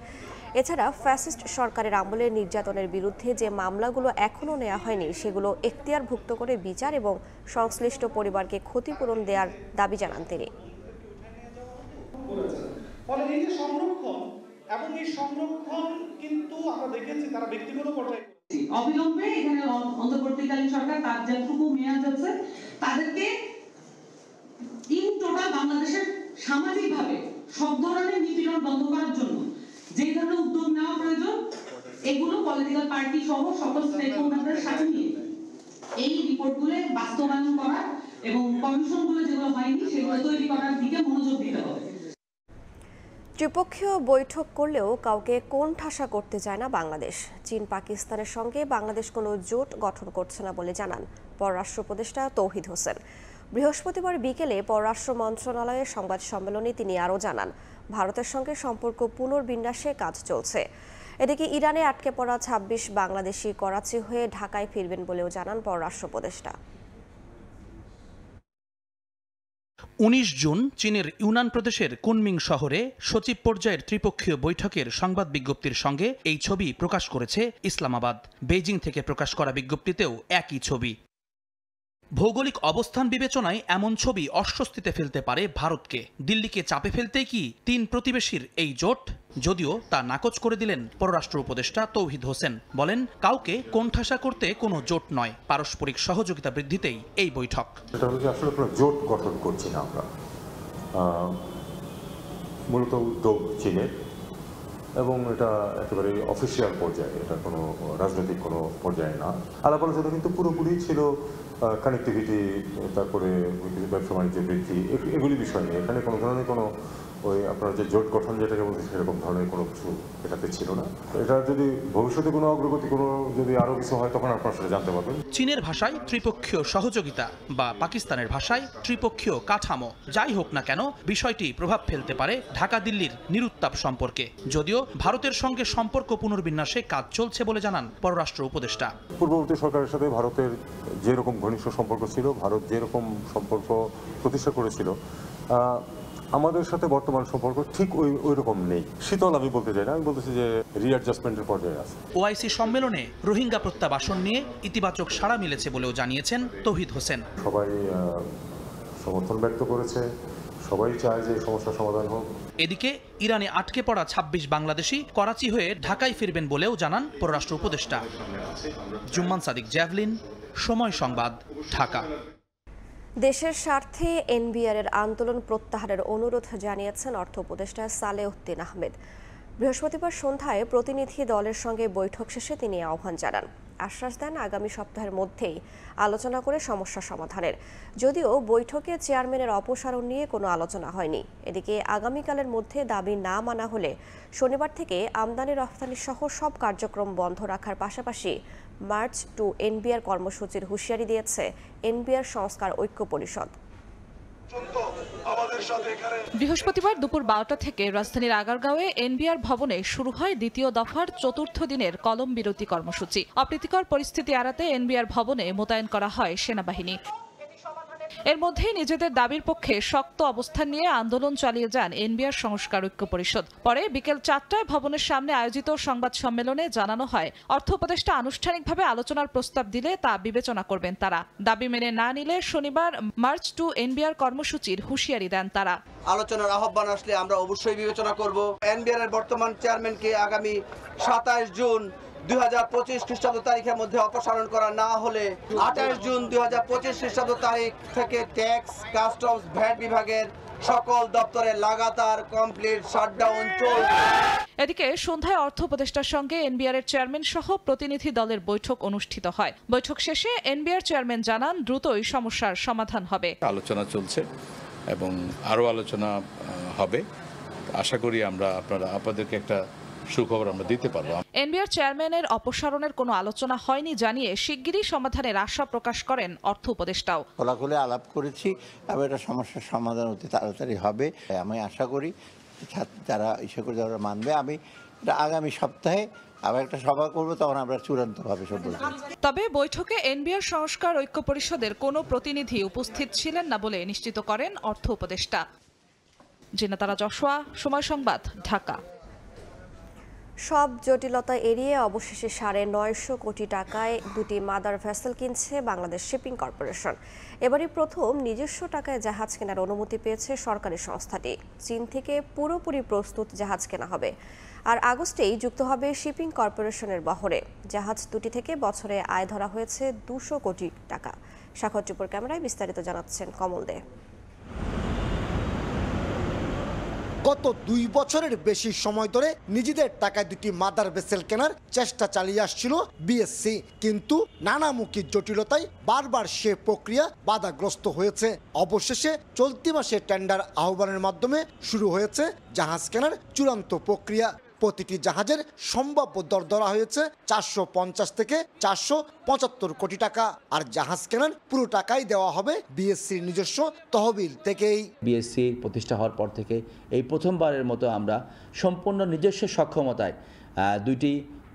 এছাড়া ফ্যাসিস্ট সরকারের আমলে নির্যাতনের বিরুদ্ধে যে মামলাগুলো এখনও নেওয়া হয়নি সেগুলো এখতিয়ারভুক্ত করে বিচার এবং সংশ্লিষ্ট পরিবারকে ক্ষতিপূরণ দেওয়ার দাবি জানান তিনি। এবং এই সংরক্ষণ কিন্তু আমরা দেখেছি তারা ব্যক্তিগত পর্যায়ে অবিলম্বে এখানে অন্তর্বর্তীকালীন সরকার তার যতটুকু মেয়াদ আছে তাদেরকে ইন টোটাল বাংলাদেশের সামাজিকভাবে সব ধরনের নিপীড়ন বন্ধ করার জন্য যে ধরনের উদ্যোগ নেওয়া প্রয়োজন এগুলো পলিটিক্যাল পার্টি সহ সকল স্টেক হোল্ডারদের সাথে নিয়ে এই রিপোর্টগুলো বাস্তবায়ন করা এবং কমিশনগুলো যেগুলো হয়নি সেগুলো তৈরি করার দিকে মনোযোগ দিতে হবে। ত্রিপক্ষীয় বৈঠক করলেও কাউকে কোণঠাসা করতে চায় না বাংলাদেশ। চীন পাকিস্তানের সঙ্গে বাংলাদেশ কোনো জোট গঠন করছে না বলে জানান পররাষ্ট্র উপদেষ্টা তৌহিদ হোসেন। বৃহস্পতিবার বিকেলে পররাষ্ট্র মন্ত্রণালয়ের সংবাদ সম্মেলনে তিনি আরও জানান, ভারতের সঙ্গে সম্পর্ক পুনর্বিন্যাসে কাজ চলছে। এদিকে ইরানে আটকে পড়া 26 বাংলাদেশি করাচি হয়ে ঢাকায় ফিরবেন বলেও জানান পররাষ্ট্র উপদেষ্টা। 19 জুন চীনের ইউনান প্রদেশের কুনমিং শহরে সচিব পর্যায়ের ত্রিপক্ষীয় বৈঠকের সংবাদ বিজ্ঞপ্তির সঙ্গে এই ছবি প্রকাশ করেছে ইসলামাবাদ। বেইজিং থেকে প্রকাশ করা বিজ্ঞপ্তিতেও একই ছবি। ভৌগোলিক অবস্থান বিবেচনায় এমন ছবি অস্বস্তিতে ফেলতে পারে ভারতকে। দিল্লিকে চাপে ফেলতেই কি 3 প্রতিবেশীর এই জোট? যদিও তা নাকচ করে দিলেন পররাষ্ট্র উপদেষ্টা তৌহিদ হোসেন। বলেন, কাউকে কোণঠাসা করতে কোনো জোট নয়, পারস্পরিক সহযোগিতা বৃদ্ধিতেই এই বৈঠক। এটা হলো যে আসলে কোনো জোট গঠন করছি না আমরা, মূলত উদ্যোগ চীনের এবং এটা একেবারে অফিসিয়াল পর্যায়ে, এটা কোনো রাজনৈতিক কোনো পর্যায়ে না। আলাপ আলোচনা কিন্তু পুরোপুরি ছিল কানেক্টিভিটি, তারপরে ব্যবসা বাণিজ্য বৃদ্ধি, এগুলি বিষয় নিয়ে। এখানে কোনো ধরনের কোনো ওই আপনার যে জোট গঠন যেটাকে বলছে সেরকম ধরনের কোনো কিছু এটাতে ছিল না। এটা যদি ভবিষ্যতে কোনো অগ্রগতি কোনো যদি আরও কিছু হয় তখন আপনার সেটা জানতে পারবেন। চীনের ভাষায় ত্রিপক্ষীয় সহযোগিতা বা পাকিস্তানের ভাষায় ত্রিপক্ষীয় কাঠামো, যাই হোক না কেন বিষয়টি প্রভাব ফেলতে পারে ঢাকা দিল্লির নিরুত্তাপ সম্পর্কে। যদিও ভারতের সঙ্গে সম্পর্ক পুনর্বিন্যাসে কাজ চলছে বলে জানান পররাষ্ট্র উপদেষ্টা। পূর্ববর্তী সরকারের সাথে ভারতের যেরকম ঘনিষ্ঠ সম্পর্ক ছিল, ভারত যেরকম সম্পর্ক প্রতিষ্ঠা করেছিল, আমাদের সাথে বর্তমান সম্পর্ক ঠিক ওই রকম নেই। শীতল আমি বলতে চাই না, আমি বলতেছি যে রিঅ্যাডজাস্টমেন্টের পর্যায়ে আছে। ওআইসি সম্মেলনে রোহিঙ্গা প্রত্যাবাসন নিয়ে ইতিবাচক সাড়া মিলেছে বলেও জানিয়েছেন তৌহিদ হোসেন। সবাই সমর্থন ব্যক্ত করেছে, সবাই চায় যে সমস্যার সমাধান হোক। এদিকে ইরানে আটকে পড়া ২৬ বাংলাদেশি করাচি হয়ে ঢাকায় ফিরবেন বলেও জানান পররাষ্ট্র উপদেষ্টা। জুম্মান সাদিক, জ্যাভলিন, সময় সংবাদ, ঢাকা। দেশের স্বার্থে এনবিআর এর আন্দোলন প্রত্যাহারের অনুরোধ জানিয়েছেন অর্থ উপদেষ্টা সালেউদ্দিন আহমেদ। বৃহস্পতিবার সন্ধ্যায় প্রতিনিধি দলের সঙ্গে বৈঠক শেষে তিনি আহ্বান জানান। আশ্বাস দেন আগামী সপ্তাহের মধ্যেই আলোচনা করে সমস্যা সমাধানের। যদিও বৈঠকে চেয়ারম্যানের অপসারণ নিয়ে কোনো আলোচনা হয়নি। এদিকে আগামীকালের মধ্যে দাবি না মানা হলে শনিবার থেকে আমদানি রপ্তানি সহ সব কার্যক্রম বন্ধ রাখার পাশাপাশি মার্চ টু এনবিআর কর্মসূচির হুঁশিয়ারি দিয়েছে এনবিআর সংস্কার ঐক্য পরিষদ। বৃহস্পতিবার দুপুর ১২টা থেকে রাজধানীর আগারগাঁওয়ে এনবিআর ভবনে শুরু হয় দ্বিতীয় দফার চতুর্থ দিনের কলম বিরতি কর্মসূচি। অপ্রীতিকর পরিস্থিতি এড়াতে এনবিআর ভবনে মোতায়েন করা হয় সেনাবাহিনী। এর মধ্যেই নিজেদের দাবির পক্ষে শক্ত অবস্থান নিয়ে আন্দোলন চালিয়ে যান এনবিআর সংস্কার ঐক্য পরিষদ। পরে বিকেল ৪টায় ভবনের সামনে আয়োজিত সংবাদ সম্মেলনে জানানো হয়, অর্থ উপদেষ্টা আনুষ্ঠানিকভাবে আলোচনার প্রস্তাব দিলে তা বিবেচনা করবেন তারা। দাবি মেনে না নিলে শনিবার মার্চ টু এনবিআর কর্মসূচির হুঁশিয়ারি দেন তারা। আলোচনার আহ্বান আসলে আমরা অবশ্যই বিবেচনা করব। এনবিআর এর বর্তমান চেয়ারম্যানকে আগামী ২৭ জুন ২০২৫ খ্রিস্টাব্দ তারিখের মধ্যে অপসারণ করা না হলে ২৮ জুন ২০২৫ খ্রিস্টাব্দ তারিখ থেকে ট্যাক্স, কাস্টমস, ভ্যাট বিভাগের সকল দপ্তরে লাগাতার কমপ্লিট শাটডাউন চলবে। এদিকে সন্ধ্যায় অর্থ উপদেষ্টার সঙ্গে এনবিআর এর চেয়ারম্যান সহ প্রতিনিধি দলের বৈঠক অনুষ্ঠিত হয়। বৈঠক শেষে এনবিআর চেয়ারম্যান জানান দ্রুতই সমস্যার সমাধান হবে। আলোচনা চলছে এবং আরও আলোচনা হবে। আশা করি আমরা আপনাদেরকে একটা সুখবর আমরা দিতে পারবো। এনবিআর চেয়ারম্যানের অপসারণের কোনো আলোচনা হয়নি জানিয়ে শিগগিরই সমাধানের আশা প্রকাশ করেন অর্থ উপদেষ্টাও। খোলাখুলি আলাপ করেছি এবং এটা সমস্যার সমাধান অতি তাড়াতাড়ি হবে। আমি আশা করি যারা ইচ্ছা করে যারা মানবে। আমি এটা আগামী সপ্তাহে আবার একটা সভা করবো, তখন আমরা চূড়ান্তভাবে সব বলবো। তবে বৈঠকে এনবিআর সংস্কার ঐক্য পরিষদের কোনো প্রতিনিধি উপস্থিত ছিলেন না বলে নিশ্চিত করেন অর্থ উপদেষ্টা। জিনাতারা যশোয়া, সময় সংবাদ, ঢাকা। সব জটিলতা এড়িয়ে অবশেষে ৯৫০ কোটি টাকায় দুটি মাদার ভেসেল কিনছে বাংলাদেশ শিপিং কর্পোরেশন। এবারই প্রথম নিজস্ব টাকায় জাহাজ কেনার অনুমতি পেয়েছে সরকারি সংস্থাটি। চীন থেকে পুরোপুরি প্রস্তুত জাহাজ কেনা হবে, আর আগস্টেই যুক্ত হবে শিপিং কর্পোরেশনের বহরে। জাহাজ দুটি থেকে বছরে আয় ধরা হয়েছে ২০০ কোটি টাকা। স্বাক্ষর টিপুর ক্যামেরায় বিস্তারিত জানাচ্ছেন কমল দে। গত ২ বছরের বেশি সময় ধরে নিজেদের টাকায় দুটি মাদার ভেসেল কেনার চেষ্টা চালিয়ে আসছিল বিএসসি, কিন্তু নানামুখী জটিলতায় বারবার সে প্রক্রিয়া বাধাগ্রস্ত হয়েছে। অবশেষে চলতি মাসে টেন্ডার আহ্বানের মাধ্যমে শুরু হয়েছে জাহাজ কেনার চূড়ান্ত প্রক্রিয়া। প্রতিটি জাহাজের সম্ভাব্য দর ধরা হয়েছে ৪৫০ থেকে ৪৭৫ কোটি টাকা, আর জাহাজ কেনার পুরো টাকাই দেওয়া হবে বিএসসির নিজস্ব তহবিল থেকেই। বিএসসি প্রতিষ্ঠা হওয়ার পর থেকে এই প্রথমবারের মতো আমরা সম্পূর্ণ নিজস্ব সক্ষমতায় দুইটি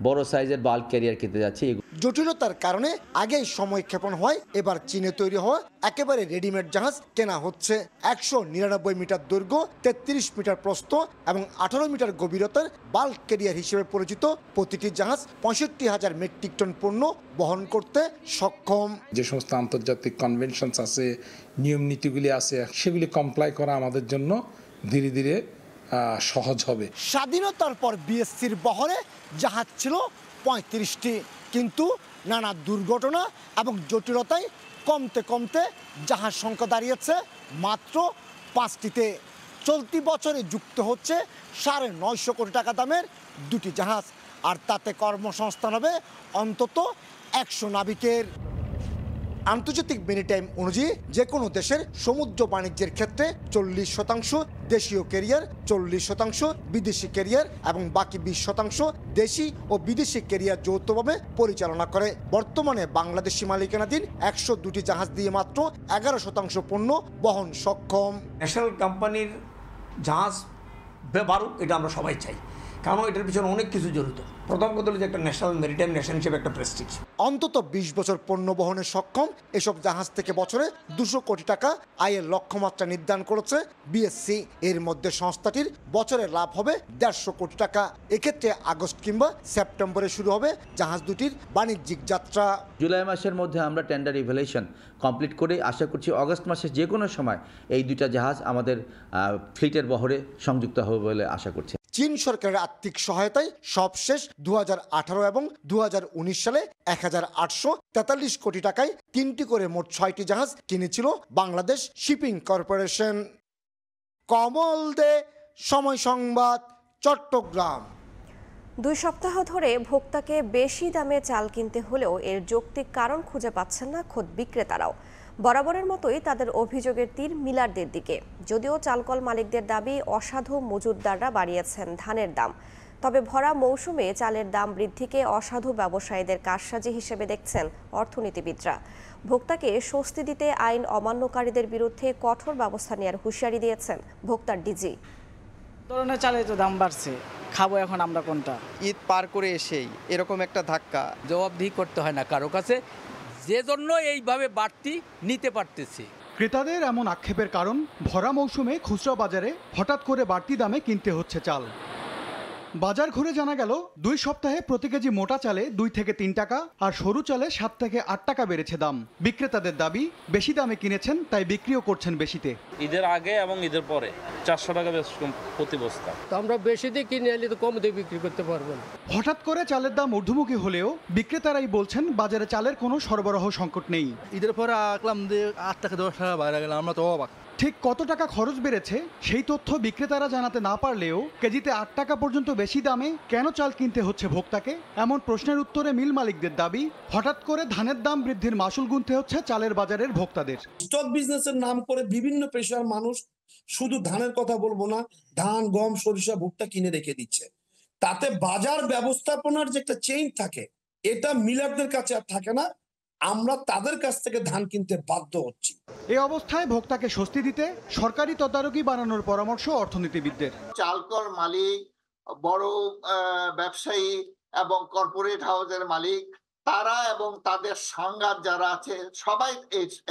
বড় সাইজের বাল্ক ক্যারিয়ার কিনতে যাচ্ছি। জটিলতার কারণে আগেই সময় ক্ষেপণ হয়, এবার চীনে তৈরি হওয়া একেবারে রেডিমেড জাহাজ কেনা হচ্ছে। ১৯৯ মিটার দৈর্ঘ্য, ৩৩ মিটার প্রস্থ এবং ১৮ মিটার গভীরতার বাল্ক ক্যারিয়ার হিসেবে পরিচিত প্রতিটি জাহাজ ৬৫,০০০ মেট্রিক টন পণ্য বহন করতে সক্ষম। যে সমস্ত আন্তর্জাতিক কনভেনশনস আছে, নিয়ম নীতিগুলি আছে, সেগুলি কমপ্লাই করা আমাদের জন্য ধীরে ধীরে সহজ হবে। স্বাধীনতার পর বিএসসির বহরে জাহাজ ছিল ৩৫টি, কিন্তু নানা দুর্ঘটনা এবং জটিলতায় কমতে কমতে জাহাজ সংখ্যা দাঁড়িয়েছে মাত্র ৫টিতে। চলতি বছরে যুক্ত হচ্ছে ৯৫০ কোটি টাকা দামের দুটি জাহাজ, আর তাতে কর্মসংস্থান হবে অন্তত ১০০ নাবিকের। আন্তর্জাতিক মেরিটাইম অনুযায়ী যে কোনো দেশের সমুদ্র বাণিজ্যের ক্ষেত্রে 40% দেশীয় ক্যারিয়ার, 40% বিদেশি ক্যারিয়ার এবং বাকি 20% দেশি ও বিদেশি ক্যারিয়ার যৌথভাবে পরিচালনা করে। বর্তমানে বাংলাদেশি মালিকানাধীন ১০২টি জাহাজ দিয়ে মাত্র 11% পণ্য বহন সক্ষম। ন্যাশনাল কোম্পানির জাহাজ বাড়ুক, এটা আমরা সবাই চাই, কারণ এটার পিছনে অনেক কিছু জড়িত। প্রথম কথা হলো যে একটা ন্যাশনাল মেরিটাইম নেশন হিসেবে একটা প্রেস্টিজ। অন্তত 20 বছর পণ্য বহনে সক্ষম এসব জাহাজ থেকে বছরে 200 কোটি টাকা আয়ের লক্ষ্যমাত্রা নির্ধারণ করেছে বিএসসি। এর মধ্যে সংস্থাটির বছরে লাভ হবে 150 কোটি টাকা। এক্ষেত্রে আগস্ট কিংবা সেপ্টেম্বরে শুরু হবে জাহাজ দুটির বাণিজ্যিক যাত্রা। জুলাই মাসের মধ্যে আমরা টেন্ডার ইভ্যালুয়েশন কমপ্লিট করে আশা করছি অগস্ট মাসে যে কোনো সময় এই দুইটা জাহাজ আমাদের ফ্লিটের বহরে সংযুক্ত হবে বলে আশা করছি। চীন সরকারের আর্থিক সহায়তায় সবশেষ 2018 এবং 2019 সালে 1843 কোটি টাকায় 3টি করে মোট 6টি জাহাজ কিনেছিল বাংলাদেশ শিপিং কর্পোরেশন। কমল দে, সময় সংবাদ, চট্টগ্রাম। 2 সপ্তাহ ধরে ভোক্তাকে বেশি দামে চাল কিনতে হলেও এর যৌক্তিক কারণ খুঁজে পাচ্ছেন না খোদ বিক্রেতারাও। বরাবরের মতোই তাদের অভিযোগের তীর মিলারদের দিকে। যদিও চালকল মালিকদের দাবি অসাধু মজুতদাররা বাড়িয়েছেন ধানের দাম, তবে ভরা মৌসুমে চালের দাম বৃদ্ধিকে অসাধু ব্যবসায়ীদের কারসাজি হিসেবে দেখছেন অর্থনীতিবিদরা। ভোক্তাকে স্বস্তি দিতে আইন অমান্যকারীদের বিরুদ্ধে কঠোর ব্যবস্থা নেওয়ার হুঁশিয়ারি দিয়েছেন ভোক্তার ডিজি। ধরনের চালের তো দাম বাড়ছে, খাবো এখন আমরা কোনটা? ঈদ পার করে এসেই এরকম একটা ধাক্কা জবাবদিহি করতে হয় না কারো কাছে, যে জন্য এইভাবে বাড়তি নিতে পারতেছি। ক্রেতাদের এমন আক্ষেপের কারণ ভরা মৌসুমে খুচরা বাজারে হঠাৎ করে বাড়তি দামে কিনতে হচ্ছে চাল। বাজার ঘুরে জানা গেল 2 সপ্তাহে প্রতি কেজি মোটা চালে 2 থেকে 3 টাকা আর সরু চালে 7 থেকে 8 টাকা বেড়েছে দাম। বিক্রেতাদের দাবি বেশি দামে কিনেছেন তাই বিক্রিও করছেন বেশিতে। ঈদের আগে এবং ঈদের পরে 400 টাকা প্রতি বস্তা। তো আমরা বেশি দিয়ে কিনে এলে তো কম দিয়ে বিক্রি করতে পারবো না। হঠাৎ করে চালের দাম ঊর্ধ্বমুখী হলেও বিক্রেতারাই বলছেন বাজারে চালের কোনো সরবরাহ সংকট নেই। ঈদের পরে আঁকলাম 8 টাকা 10 টাকা বাইরে গেলাম, আমরা তো অবাক। ঠিক কত টাকা খরচ বেড়েছে সেই তথ্য বিক্রেতারা জানাতে না পারলেও কেজিতে 8 টাকা পর্যন্ত বেশি দামে কেন চাল কিনতে হচ্ছে ভোক্তাকে, এমন প্রশ্নের উত্তরে মিল মালিকদের দাবি হঠাৎ করে ধানের দাম বৃদ্ধির মাসুল গুনতে হচ্ছে চালের বাজারের ভোক্তাদের। স্টক বিজনেসের নাম করে বিভিন্ন পেশার মানুষ, শুধু ধানের কথা বলবো না, ধান, গম, সরিষা, ভুট্টা কিনে রেখে দিচ্ছে। তাতে বাজার ব্যবস্থাপনার যে একটা চেইন থাকে এটা মিলারদের কাছে আর থাকে না। আমরা তাদের কাছ থেকে ধান কিনতে বাধ্য হচ্ছি। এই অবস্থায় ভোক্তাকে স্বস্তি দিতে সরকারি তদারকি বানানোর পরামর্শ অর্থনীতিবিদদের। চালকল মালিক, বড় ব্যবসায়ী এবং কর্পোরেট হাউসের মালিক, তারা এবং তাদের সংঘাত যারা আছে সবাই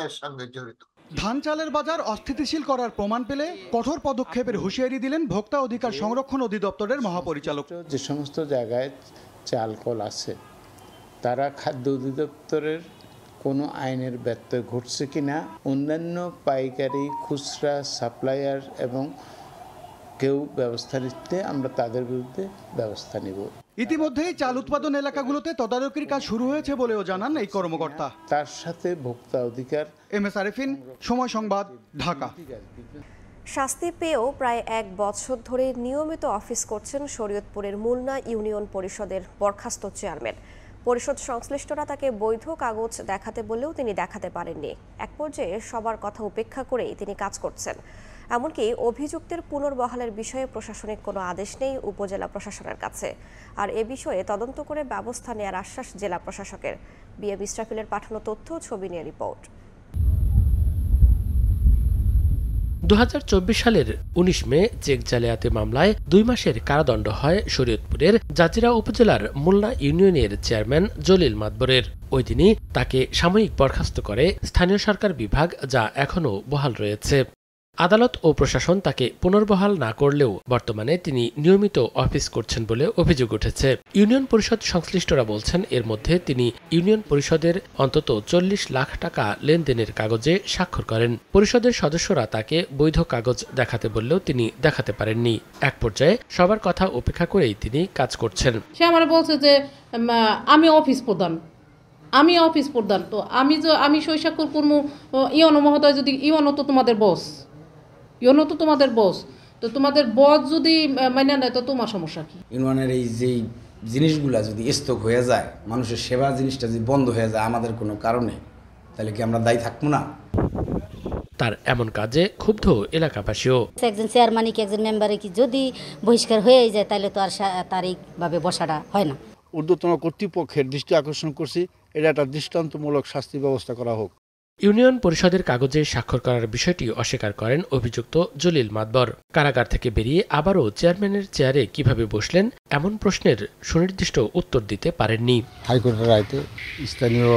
এর সঙ্গে জড়িত। ধান চালের বাজার অস্থিতিশীল করার প্রমাণ পেলে কঠোর পদক্ষেপের হুঁশিয়ারি দিলেন ভোক্তা অধিকার সংরক্ষণ অধিদপ্তরের মহাপরিচালক। যে সমস্ত জায়গায় চালকল আছে তারা খাদ্য অধিদপ্তরের কোনো আইনের ব্যত্যয় ঘটছে কিনা, অন্যান্য পাইকারি, খুচরা, সাপ্লায়ার এবং কেউ ব্যবস্থা নিতে আমরা তাদের বিরুদ্ধে ব্যবস্থা নিব। ইতিমধ্যেই চাল উৎপাদন এলাকাগুলোতে তদারকির কাজ শুরু হয়েছে বলেও জানান এই কর্মকর্তা। তার সাথে ভোক্তা অধিকার। MS আরেফিন, সময় সংবাদ, ঢাকা। শাস্তি পেয়েও প্রায় 1 বছর ধরে নিয়মিত অফিস করছেন শরীয়তপুরের মুলনা ইউনিয়ন পরিষদের বরখাস্ত চেয়ারম্যান। পরিষদ সংশ্লিষ্টরা তাকে বৈধ কাগজ দেখাতে বলেও তিনি দেখাতে পারেননি। এক পর্যায়ে সবার কথা উপেক্ষা করেই তিনি কাজ করছেন। এমনকি অভিযুক্তের পুনর্বহালের বিষয়ে প্রশাসনিক কোনো আদেশ নেই উপজেলা প্রশাসনের কাছে। আর এ বিষয়ে তদন্ত করে ব্যবস্থা নেওয়ার আশ্বাস জেলা প্রশাসকের। বিএম ইসরাফিলের পাঠানো তথ্য, ছবি নিয়ে রিপোর্ট। 2024 সালের 19 মে চেক জালিয়াতি মামলায় 2 মাসের কারাদণ্ড হয় শরীয়তপুরের জাজিরা উপজেলার মুলনা ইউনিয়নের চেয়ারম্যান জলিল মাতবরের। ওই দিনই তাকে সাময়িক বরখাস্ত করে স্থানীয় সরকার বিভাগ, যা এখনও বহাল রয়েছে। আদালত ও প্রশাসন তাকে পুনর্বহাল না করলেও বর্তমানে তিনি নিয়মিত অফিস করছেন বলে অভিযোগ উঠেছে। ইউনিয়ন পরিষদ সংশ্লিষ্টরা বলছেন এর মধ্যে তিনি ইউনিয়ন পরিষদের অন্তত 40 লাখ টাকা লেনদেনের কাগজে স্বাক্ষর করেন। পরিষদের সদস্যরা তাকে বৈধ কাগজ দেখাতে বললেও তিনি দেখাতে পারেননি। এক পর্যায়ে সবার কথা উপেক্ষা করেই তিনি কাজ করছেন। সে আমার বলছে যে আমি অফিস প্রধান, তো আমি সই স্বাক্ষর করবো ইওনো মহোদয়, যদি ইওনো তো তোমাদের বস, তো তোমাদের বস যদি মাইনা নেয় তো তোমার সমস্যা কি? ইউনিয়নের এই যে জিনিসগুলা যদি স্তক হয়ে যায়, মানুষের সেবা জিনিসটা যদি বন্ধ হয়ে যায় আমাদের কোনো কারণে, তাহলে কি আমরা দায়ী থাকবো না? তার এমন কাজে ক্ষুব্ধ এলাকাবাসীও। একজন চেয়ারম্যান কি একজন মেম্বারে কি যদি বহিষ্কার হয়ে যায় তাহলে তো আর তারিখভাবে বসাটা হয় না। ঊর্ধ্বতন কর্তৃপক্ষের দৃষ্টি আকর্ষণ করছি, এটা একটা দৃষ্টান্তমূলক শাস্তি ব্যবস্থা করা হোক। ইউনিয়ন পরিষদের কাগজে স্বাক্ষর করার বিষয়টি অস্বীকার করেন অভিযুক্ত জলিল মাতবর। কারাগার থেকে বেরিয়ে আবারও চেয়ারম্যানের চেয়ারে কিভাবে বসলেন এমন প্রশ্নের সুনির্দিষ্ট উত্তর দিতে পারেননি। হাইকোর্টের রায়তে স্থানীয়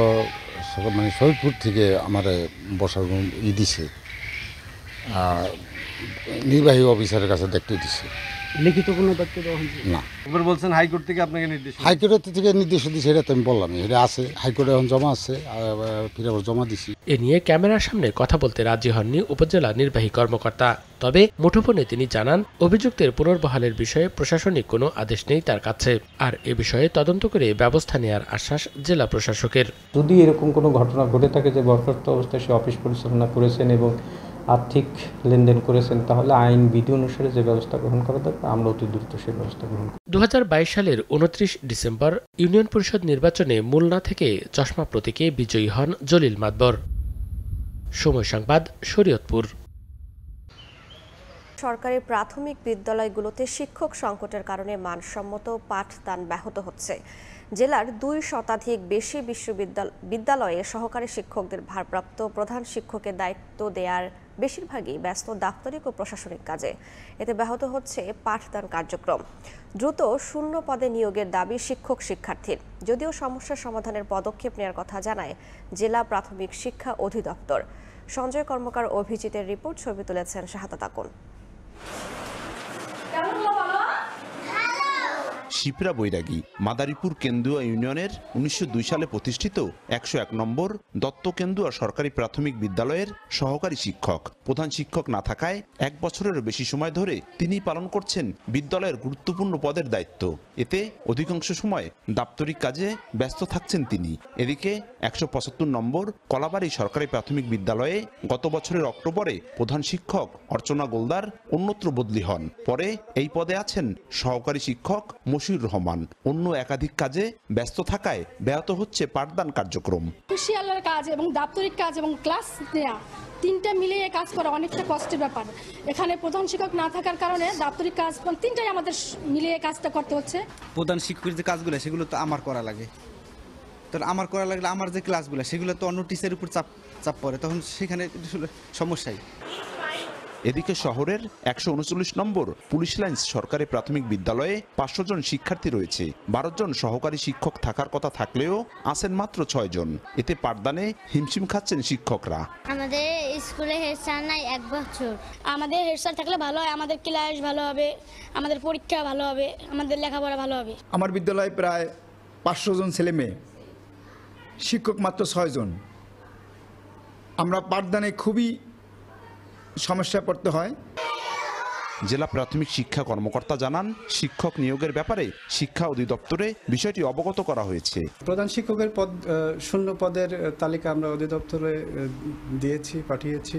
মানে শহীদপুর থেকে আমার বসার দিছে, নির্বাহী অফিসারের কাছে দেখতে দিছে। লিখিত কোনো তথ্য দেওয়া না। এবার বলছেন হাইকোর্ট থেকে আপনাকে নির্দেশ, হাইকোর্ট থেকে নির্দেশ দিছে, এটা তো আমি বললাম, এটা আছে হাইকোর্টে এখন জমা আছে, ফিরে আবার জমা দিছি। এ নিয়ে ক্যামেরার সামনে কথা বলতে রাজি হননি উপজেলা নির্বাহী কর্মকর্তা। তবে মুঠোফোনে তিনি জানান, অভিযুক্তের পুনর্বহালের বিষয়ে প্রশাসনিক কোনো আদেশ নেই তার কাছে, আর এ বিষয়ে তদন্ত করে ব্যবস্থা নেওয়ার আশ্বাস জেলা প্রশাসকের। যদি এরকম কোনো ঘটনা ঘটে থাকে যে বরখাস্ত অবস্থায় সে অফিস পরিচালনা করেছেন এবং আর্থিক লেনদেন করেছেন, তাহলে আইন বিধি অনুসারে যে ব্যবস্থা গ্রহণ করা দরকার আমরা অতি দ্রুত সেই ব্যবস্থা গ্রহণ করব। 2022 সালের 29 ডিসেম্বর ইউনিয়ন পরিষদ নির্বাচনে মুলনা থেকে চশমা প্রতীকে বিজয়ী হন জলিল মাতবর। সময় সংবাদ, শরীয়তপুর। সরকারি প্রাথমিক বিদ্যালয়গুলোতে শিক্ষক সংকটের কারণে মানসম্মত পাঠদান ব্যাহত হচ্ছে। জেলার 2 শতাধিক বেশি বিদ্যালয়ে সহকারী শিক্ষকদের ভারপ্রাপ্ত প্রধান শিক্ষকের দায়িত্ব দেওয়ার বেশিরভাগই ব্যস্ত দাপ্তরিক ও প্রশাসনিক কাজে। এতে ব্যাহত হচ্ছে পাঠদান কার্যক্রম। দ্রুত শূন্য পদে নিয়োগের দাবি শিক্ষক শিক্ষার্থীর। যদিও সমস্যার সমাধানের পদক্ষেপ নেওয়ার কথা জানায় জেলা প্রাথমিক শিক্ষা অধিদপ্তর। সঞ্জয় কর্মকার অভিজিতের রিপোর্ট, ছবি তুলেছেন শাহাদাত আকুন। শিপ্রা বৈরাগী মাদারীপুর কেন্দুয়া ইউনিয়নের 1902 সালে প্রতিষ্ঠিত 101 নম্বর দত্তকেন্দুয়া সরকারি প্রাথমিক বিদ্যালয়ের সহকারী শিক্ষক। প্রধান শিক্ষক না থাকায় 1 বছরেরও বেশি সময় ধরে তিনি পালন করছেন বিদ্যালয়ের গুরুত্বপূর্ণ পদের দায়িত্ব। এতে অধিকাংশ সময় দাপ্তরিক কাজে ব্যস্ত থাকছেন তিনি। এদিকে 175 নম্বর কলাবাড়ি সরকারি প্রাথমিক বিদ্যালয়ে গত বছরের অক্টোবরে প্রধান শিক্ষক অর্চনা গোলদার অন্যত্র বদলি হন। পরে এই পদে আছেন সহকারী শিক্ষক মশিউর রহমান। অন্য একাধিক কাজে ব্যস্ত থাকায় ব্যাহত হচ্ছে পাঠদান কার্যক্রম। অফিসিয়ালের কাজ এবং দাপ্তরিক কাজ এবং ক্লাস নেওয়া তিনটা মিলিয়ে কাজ করা অনেকটা কষ্টের ব্যাপার। এখানে প্রধান শিক্ষক না থাকার কারণে দাপ্তরিক কাজ তিনটাই আমাদের মিলিয়ে কাজটা করতে হচ্ছে। প্রধান শিক্ষকের যে কাজগুলো সেগুলো তো আমার করা লাগে, তো আমার করা লাগলে আমার যে ক্লাসগুলো সেগুলো তো অন্য টিচারের উপর চাপ পড়ে, তখন সেখানে সমস্যাই। এদিকে শহরের 139 নম্বর পুলিশ লাইন্স সরকারি প্রাথমিক বিদ্যালয়ে 500 জন শিক্ষার্থী রয়েছে। 12 জন সহকারী শিক্ষক থাকার কথা থাকলেও আছেন মাত্র 6 জন। এতে পাঠদানে হিমশিম খাচ্ছেন শিক্ষকরা। আমাদের স্কুলে হেড স্যার নাই 1 বছর। আমাদের হেড স্যার থাকলে ভালো হয়, আমাদের ক্লাস ভালো হবে, আমাদের পরীক্ষা ভালো হবে, আমাদের লেখাপড়া ভালো হবে। আমার বিদ্যালয়ে প্রায় 500 জন ছেলে মেয়ে, শিক্ষক মাত্র 6 জন। আমরা পাঠদানে খুবই সমস্যায় পড়তে হয়। জেলা প্রাথমিক শিক্ষা কর্মকর্তা জানান, শিক্ষক নিয়োগের ব্যাপারে শিক্ষা অধিদপ্তরে বিষয়টি অবগত করা হয়েছে। প্রধান শিক্ষকের পদ শূন্য পদের তালিকা আমরা অধিদপ্তরে দিয়েছি, পাঠিয়েছি।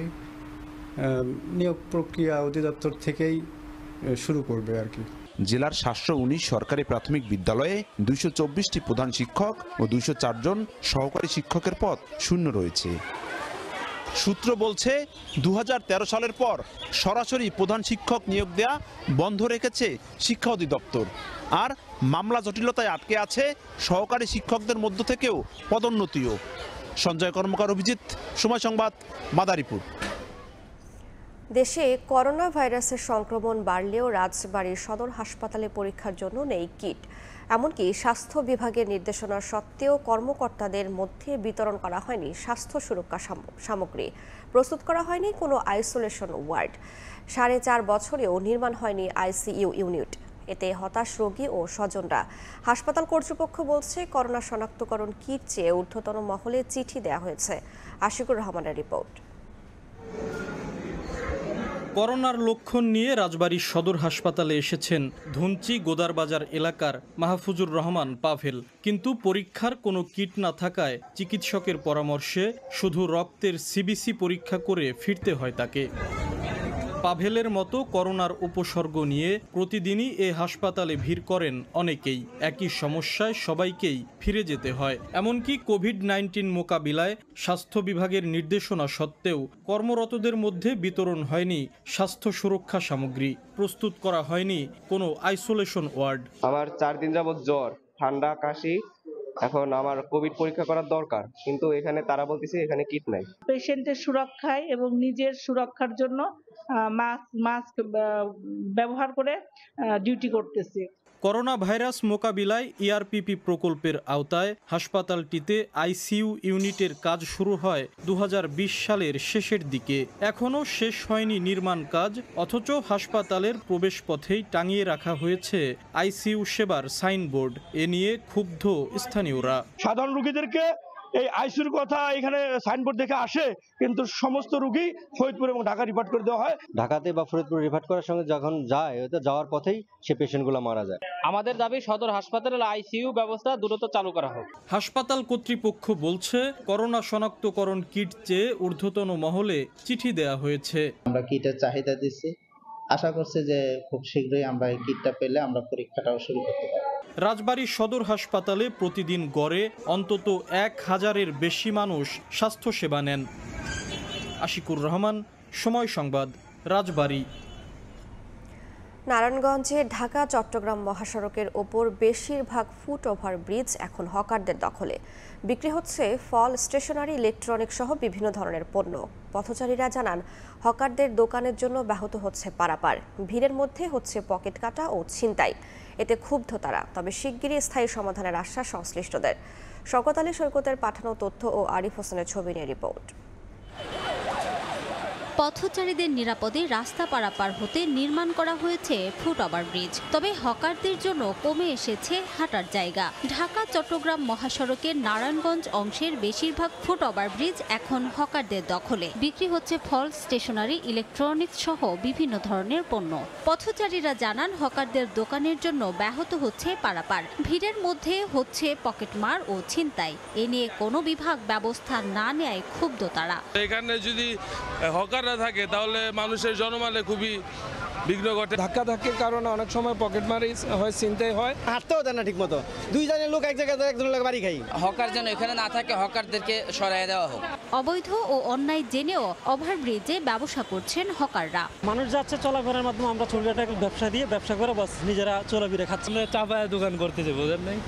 নিয়োগ প্রক্রিয়া অধিদপ্তর থেকেই শুরু করবে আর কি। জেলার 719 সরকারি প্রাথমিক বিদ্যালয়ে 224টি প্রধান শিক্ষক ও 204 জন সহকারী শিক্ষকের পদ শূন্য রয়েছে। সূত্র বলছে 2013 সালের পর সরাসরি প্রধান শিক্ষক নিয়োগ দেয়া বন্ধ রেখেছে শিক্ষা অধিদপ্তর। আর মামলা জটিলতায় আটকে আছে সহকারী শিক্ষকদের মধ্য থেকেও পদোন্নতিও। সঞ্জয় কর্মকার, অভিজিৎ, সময় সংবাদ, মাদারীপুর। দেশে করোনা ভাইরাসের সংক্রমণ বাড়লেও রাজবাড়ীর সদর হাসপাতালে পরীক্ষার জন্য নেই কিট। এমনকি স্বাস্থ্য বিভাগের নির্দেশনা সত্ত্বেও কর্মকর্তাদের মধ্যে বিতরণ করা হয়নি স্বাস্থ্য সুরক্ষা সামগ্রী, প্রস্তুত করা হয়নি কোনো আইসোলেশন ওয়ার্ড। 4.5 বছরেও নির্মাণ হয়নি আইসিইউ ইউনিট। এতে হতাশ রোগী ও স্বজনরা। হাসপাতাল কর্তৃপক্ষ বলছে, করোনা শনাক্তকরণ কিট চেয়ে ঊর্ধ্বতন মহলে চিঠি দেওয়া হয়েছে। আশিকুর রহমানের রিপোর্ট। করোনার লক্ষণ নিয়ে রাজবাড়ী সদর হাসপাতালে এসেছেন ধুনচি গোদারবাজার এলাকার মাহফুজুর রহমান পাভেল। কিন্তু পরীক্ষার কোনো কিট না থাকায় চিকিৎসকের পরামর্শে শুধু রক্তের সিবিসি পরীক্ষা করে ফিরতে হয় তাকে। পাভেলের মতো করোনার উপসর্গ নিয়ে প্রতিদিনই এ হাসপাতালে ভিড় করেন অনেকেই। একই সমস্যায় সবাইকেই ফিরে যেতে হয়। এমনকি কোভিড-19 মোকাবিলায় স্বাস্থ্য বিভাগের নির্দেশনা সত্ত্বেও কর্মরতদের মধ্যে বিতরণ হয়নি স্বাস্থ্য সুরক্ষা সামগ্রী, প্রস্তুত করা হয়নি কোনো আইসোলেশন ওয়ার্ড। আমার 4 দিন যাবত জ্বর, ঠান্ডা, কাশি এখন আমার কোভিড পরীক্ষা করার দরকার, কিন্তু এখানে তারা বলতেছে এখানে কিট নাই। পেশেন্টের সুরক্ষায় এবং নিজের সুরক্ষার জন্য মাস্ক ব্যবহার করে ডিউটি করতেছি। করোনা ভাইরাস মোকাবিলায় ইআরপিপি প্রকল্পের আওতায় হাসপাতালটিতে আইসিইউ ইউনিটের কাজ শুরু হয় 2020 সালের শেষের দিকে। এখনও শেষ হয়নি নির্মাণ কাজ, অথচ হাসপাতালের প্রবেশপথেই টাঙিয়ে রাখা হয়েছে আইসিইউ সেবার সাইনবোর্ড। এ নিয়ে ক্ষুব্ধ স্থানীয়রা। সাধারণ রোগীদেরকে এই আইসিইউর কথা এখানে সাইনবোর্ড দেখে আসে, কিন্তু সমস্ত রোগী ফরিদপুর এবং ঢাকা রিফার করে দেওয়া হয়। ঢাকাতে বা ফরিদপুর রিফার করার সঙ্গে যখন যায়, হয়তো যাওয়ার পথেই সে পেশেন্টগুলো মারা যায়। আমাদের দাবি সদর হাসপাতালের আইসিইউ ব্যবস্থা দ্রুত চালু করা হোক। হাসপাতাল কর্তৃপক্ষ বলছে করোনা শনাক্তকরণ কিট চেয়ে ঊর্ধ্বতন মহলে চিঠি দেয়া হয়েছে। আমরা কিটের চাহিদা দিচ্ছি, আশা করছি যে খুব শীঘ্রই আমরা এই কিটটা পেলে আমরা পরীক্ষাটাও শুরু করতে পারব। রাজবাড়ী সদর হাসপাতালে প্রতিদিন গড়ে অন্তত 1000-এর বেশি মানুষ স্বাস্থ্যসেবা নেন। আশিকুর রহমান, সময় সংবাদ, রাজবাড়ী। নারায়ণগঞ্জে ঢাকা চট্টগ্রাম মহাসড়কের ওপর বেশিরভাগ ফুট ওভার ব্রিজ এখন হকারদের দখলে। বিক্রি হচ্ছে ফল, স্টেশনারি, ইলেকট্রনিক সহ বিভিন্ন ধরনের পণ্য। পথচারীরা জানান, হকারদের দোকানের জন্য ব্যাহত হচ্ছে পারাপার। ভিড়ের মধ্যে হচ্ছে পকেট কাটা ও ছিনতাই। এতে ক্ষুব্ধ তারা, তবে শিগগিরই স্থায়ী সমাধানের আশ্বাস সংশ্লিষ্টদের। শওকত আলী সৈকতের পাঠানো তথ্য ও আরিফ হোসেনের ছবি নিয়ে রিপোর্ট। পথচারীদের নিরাপদে রাস্তা পারাপার হতে নির্মাণ করা হয়েছে ফুট ওভার ব্রিজ, তবে হকারদের জন্য কমে এসেছে হাঁটার জায়গা। ঢাকা চট্টগ্রাম মহাসড়কের নারায়ণগঞ্জ অংশের বেশিরভাগ ফুট ওভার ব্রিজ এখন হকারদের দখলে। বিক্রি হচ্ছে ফল, স্টেশনারি, ইলেকট্রনিক্স সহ বিভিন্ন ধরনের পণ্য। পথচারীরা জানান, হকারদের দোকানের জন্য ব্যাহত হচ্ছে পারাপার। ভিড়ের মধ্যে হচ্ছে পকেটমার ও ছিনতাই। এ নিয়ে কোনো বিভাগ ব্যবস্থা না নেয় ক্ষুব্ধ তারা। এখানে যদি হকার থাকে তাহলে মানুষের জনমালে খুবই বিঘ্ন ঘটে। ধাক্কাধাক্কির কারণে অনেক সময় পকেট মারি হয়, চিন্তাই হয়, হাঁটতেও দেয় না ঠিক মতো। দুইজনের লোক এক জায়গায় একজনের লোক বাড়ি খাই। হকার যেন এখানে না থাকে, হকারদেরকে সরাই দেওয়া হোক। অবৈধ ও অন্যায় জেনেও ওভারব্রিজে ব্যবসা করছেন হকাররা। মানুষ যাচ্ছে চলাফেরার মাধ্যমে, আমরা ছোটখাটো ব্যবসা দিয়ে ব্যবসা করে বাস নিজেরা চলাফেরা খাচ্ছি। চাপায় দোকান করতেছে, বোঝেন নাই,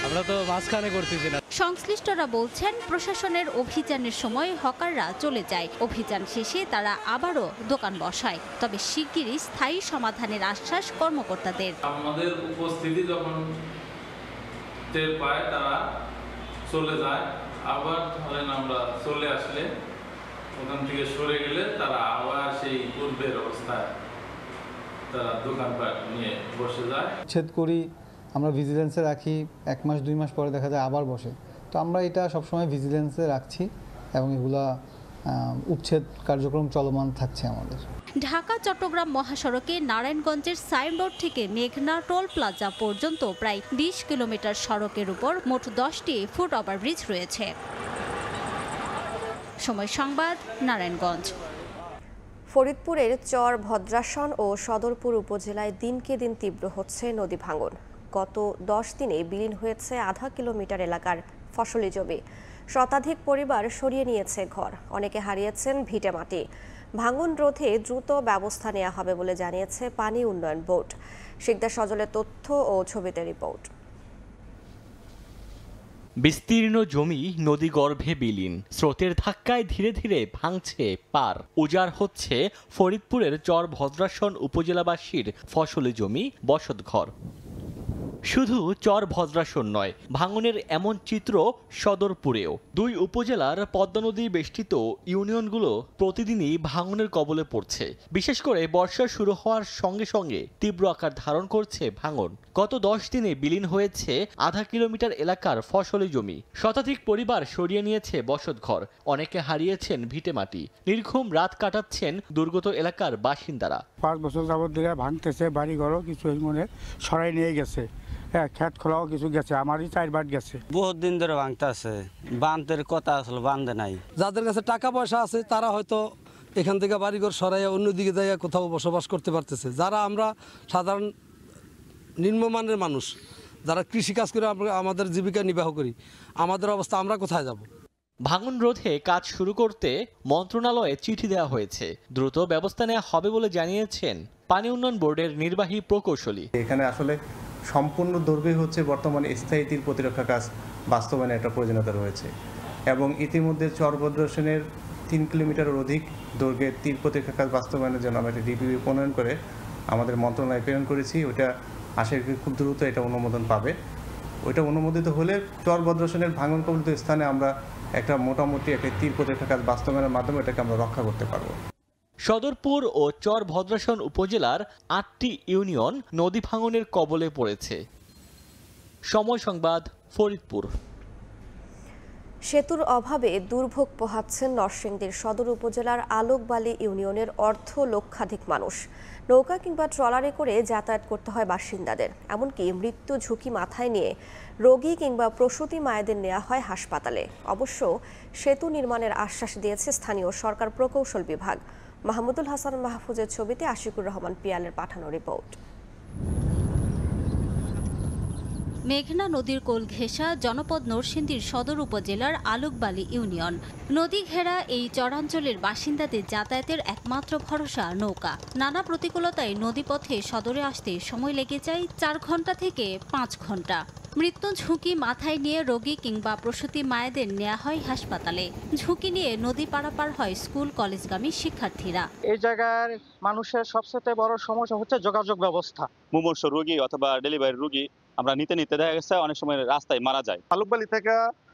আমরা তো মাঝখানে করতেছি না। সংশ্লিষ্টরা বলছেন, প্রশাসনের অভিযানের সময় হকাররা চলে যায়, অভিযান শেষে তারা আবারও দোকান বসায়। তবে শিগগিরই স্থায়ী সমাধানের আশ্বাস কর্মকর্তাদের। আমাদের উপস্থিতি যখন টের পায় তারা চলে যায়, আবার ধরেন আমরা চলে আসলে ওখান থেকে সরে গেলে তারা আবার সেই পূর্বের অবস্থায় তারা দোকানপাট নিয়ে বসে যায়। ছেদ করি, আমরা ভিজিলেন্সে রাখি, 1 মাস 2 মাস পরে দেখা যায় আবার বসে। তো আমরা এটা সবসময় ভিজিলেন্সে রাখছি এবং এগুলা উচ্ছেদ কার্যক্রম চলমান থাকছে আমাদের। ঢাকা চট্টগ্রাম মহাসড়কে নারায়ণগঞ্জের সাইনবোর্ড থেকে মেঘনা টোল প্লাজা পর্যন্ত প্রায় 20 কিলোমিটার সড়কের উপর মোট 10টি ফুট ওভারব্রিজ রয়েছে। সময় সংবাদ, নারায়ণগঞ্জ। ফরিদপুরের চর ভদ্রাসন ও সদরপুর উপজেলায় দিনকে দিন তীব্র হচ্ছে নদী ভাঙন। গত 10 দিনে বিলীন হয়েছে আধা কিলোমিটার এলাকার ফসলি জমি। শতাধিক পরিবার সরিয়ে নিয়েছে ঘর, অনেকে হারিয়েছেন ভিটে মাটি। ভাঙন রোধে দ্রুত ব্যবস্থা নেওয়া হবে বলে জানিয়েছে পানি উন্নয়ন বোর্ড। শিকদার সজলের তথ্য ও ছবিতে রিপোর্ট। বিস্তীর্ণ জমি নদী গর্ভে বিলীন, স্রোতের ধাক্কায় ধীরে ধীরে ভাঙছে পার। উজাড় হচ্ছে ফরিদপুরের চর ভদ্রাসন উপজেলাবাসীর ফসলি জমি, বসতঘর। শুধু চর ভদ্রাসন নয়, ভাঙনের এমন চিত্র সদরপুরেও। 2 উপজেলার পদ্মা নদী বেষ্টিত ইউনিয়নগুলো প্রতিদিনই ভাঙনের কবলে পড়ছে। বিশেষ করে বর্ষা শুরু হওয়ার সঙ্গে সঙ্গে তীব্র আকার ধারণ করছে ভাঙন। গত 10 দিনে বিলীন হয়েছে আধা কিলোমিটার এলাকার ফসলি জমি। শতাধিক পরিবার সরিয়ে নিয়েছে বসতঘর, অনেকে হারিয়েছেন ভিটেমাটি। নির্ঘুম রাত কাটাচ্ছেন দুর্গত এলাকার বাসিন্দারা। 5 বছর যাবত ধরে ভাঙতেছে, বাড়িঘরও কিছু মনে সরাই নিয়ে গেছে। হ্যাঁ, খেত খোলাও কিছু গেছে, আমারই 4 বাট গেছে। বহুত দিন ধরে ভাঙতে আছে, বাঁধের কথা আসলে বাঁধে নাই। যাদের কাছে টাকা পয়সা আছে তারা হয়তো এখান থেকে বাড়িঘর সরাইয়া অন্যদিকে যাইয়া কোথাও বসবাস করতে পারতেছে। যারা আমরা সাধারণ নিম্নমানের মানুষ, যারা কৃষিকাজ করে আমাদের জীবিকা নির্বাহ করি, আমাদের অবস্থা আমরা কোথায় যাব? ভাঙন রোধে কাজ শুরু করতে মন্ত্রণালয়ে চিঠি দেওয়া হয়েছে। দ্রুত ব্যবস্থা নেওয়া হবে বলে জানিয়েছেন পানি উন্নয়ন বোর্ডের নির্বাহী প্রকৌশলী। এখানে আসলে সম্পূর্ণ দৈর্ঘ্য হচ্ছে বর্তমানে স্থায়ী তীর প্রতিরক্ষা কাজ বাস্তবায়নের একটা প্রয়োজনীয়তা রয়েছে এবং ইতিমধ্যে চরভদ্র-সেনের 3 কিলোমিটারের অধিক দৈর্ঘ্যের তীর প্রতিরক্ষা কাজ বাস্তবায়নের জন্য আমরা একটা ডিপিপি প্রণয়ন করে আমাদের মন্ত্রণালয়ে প্রেরণ করেছি। ওটা আশা করি খুব দ্রুত এটা অনুমোদন পাবে। ওইটা অনুমোদিত হলে চরভদ্র-সেনের ভাঙন কবলিত স্থানে আমরা একটা মোটামুটি একটা তীর প্রতিরক্ষা কাজ বাস্তবায়নের মাধ্যমে এটাকে আমরা রক্ষা করতে পারবো। সদরপুর ও চরভদ্রাসন উপজেলার 8টি ইউনিয়ন নদী ভাঙনের কবলে পড়েছে। সময় সংবাদ, ফরিদপুর। সেতুর অভাবে দুর্ভোগ পোহাচ্ছেন নরসিংদীর সদর উপজেলার আলোকবালি ইউনিয়নের লক্ষাধিক মানুষ। নৌকা কিংবা ট্রলারে করে যাতায়াত করতে হয় বাসিন্দাদের। এমনকি মৃত্যু ঝুঁকি মাথায় নিয়ে রোগী কিংবা প্রসূতি মায়েদের নেওয়া হয় হাসপাতালে। অবশ্য সেতু নির্মাণের আশ্বাস দিয়েছে স্থানীয় সরকার প্রকৌশল বিভাগ। মাহমুদুল হাসান মাহফুজের ছবিতে আশিকুর রহমান পিয়ালের পাঠানো রিপোর্ট। মেঘনা নদীর কোল ঘেঁষা জনপদ নরসিংদীর সদর উপজেলার আলোকবালি ইউনিয়ন। নদী ঘেরা এই চরাঞ্চলের বাসিন্দাদের যাতায়াতের একমাত্র ভরসা নৌকা। নানা প্রতিকূলতায় নদীপথে সদরে আসতে সময় লেগে যায় 4 ঘন্টা থেকে 5 ঘন্টা। মৃত্যু ঝুঁকি মাথায় নিয়ে রোগী কিংবা প্রসূতি মায়েদের নেওয়া হয় হাসপাতালে। ঝুঁকি নিয়ে নদী পারাপার হয় স্কুল কলেজগামী শিক্ষার্থীরা। এই জায়গার মানুষের সবচেয়ে বড় সমস্যা হচ্ছে যোগাযোগ ব্যবস্থা। মুমূর্ষ রোগী অথবা ডেলিভারি রোগী আমরা নিতে দেখা গেছে অনেক সময় রাস্তায় মারা যায়। আলোকবালি থেকে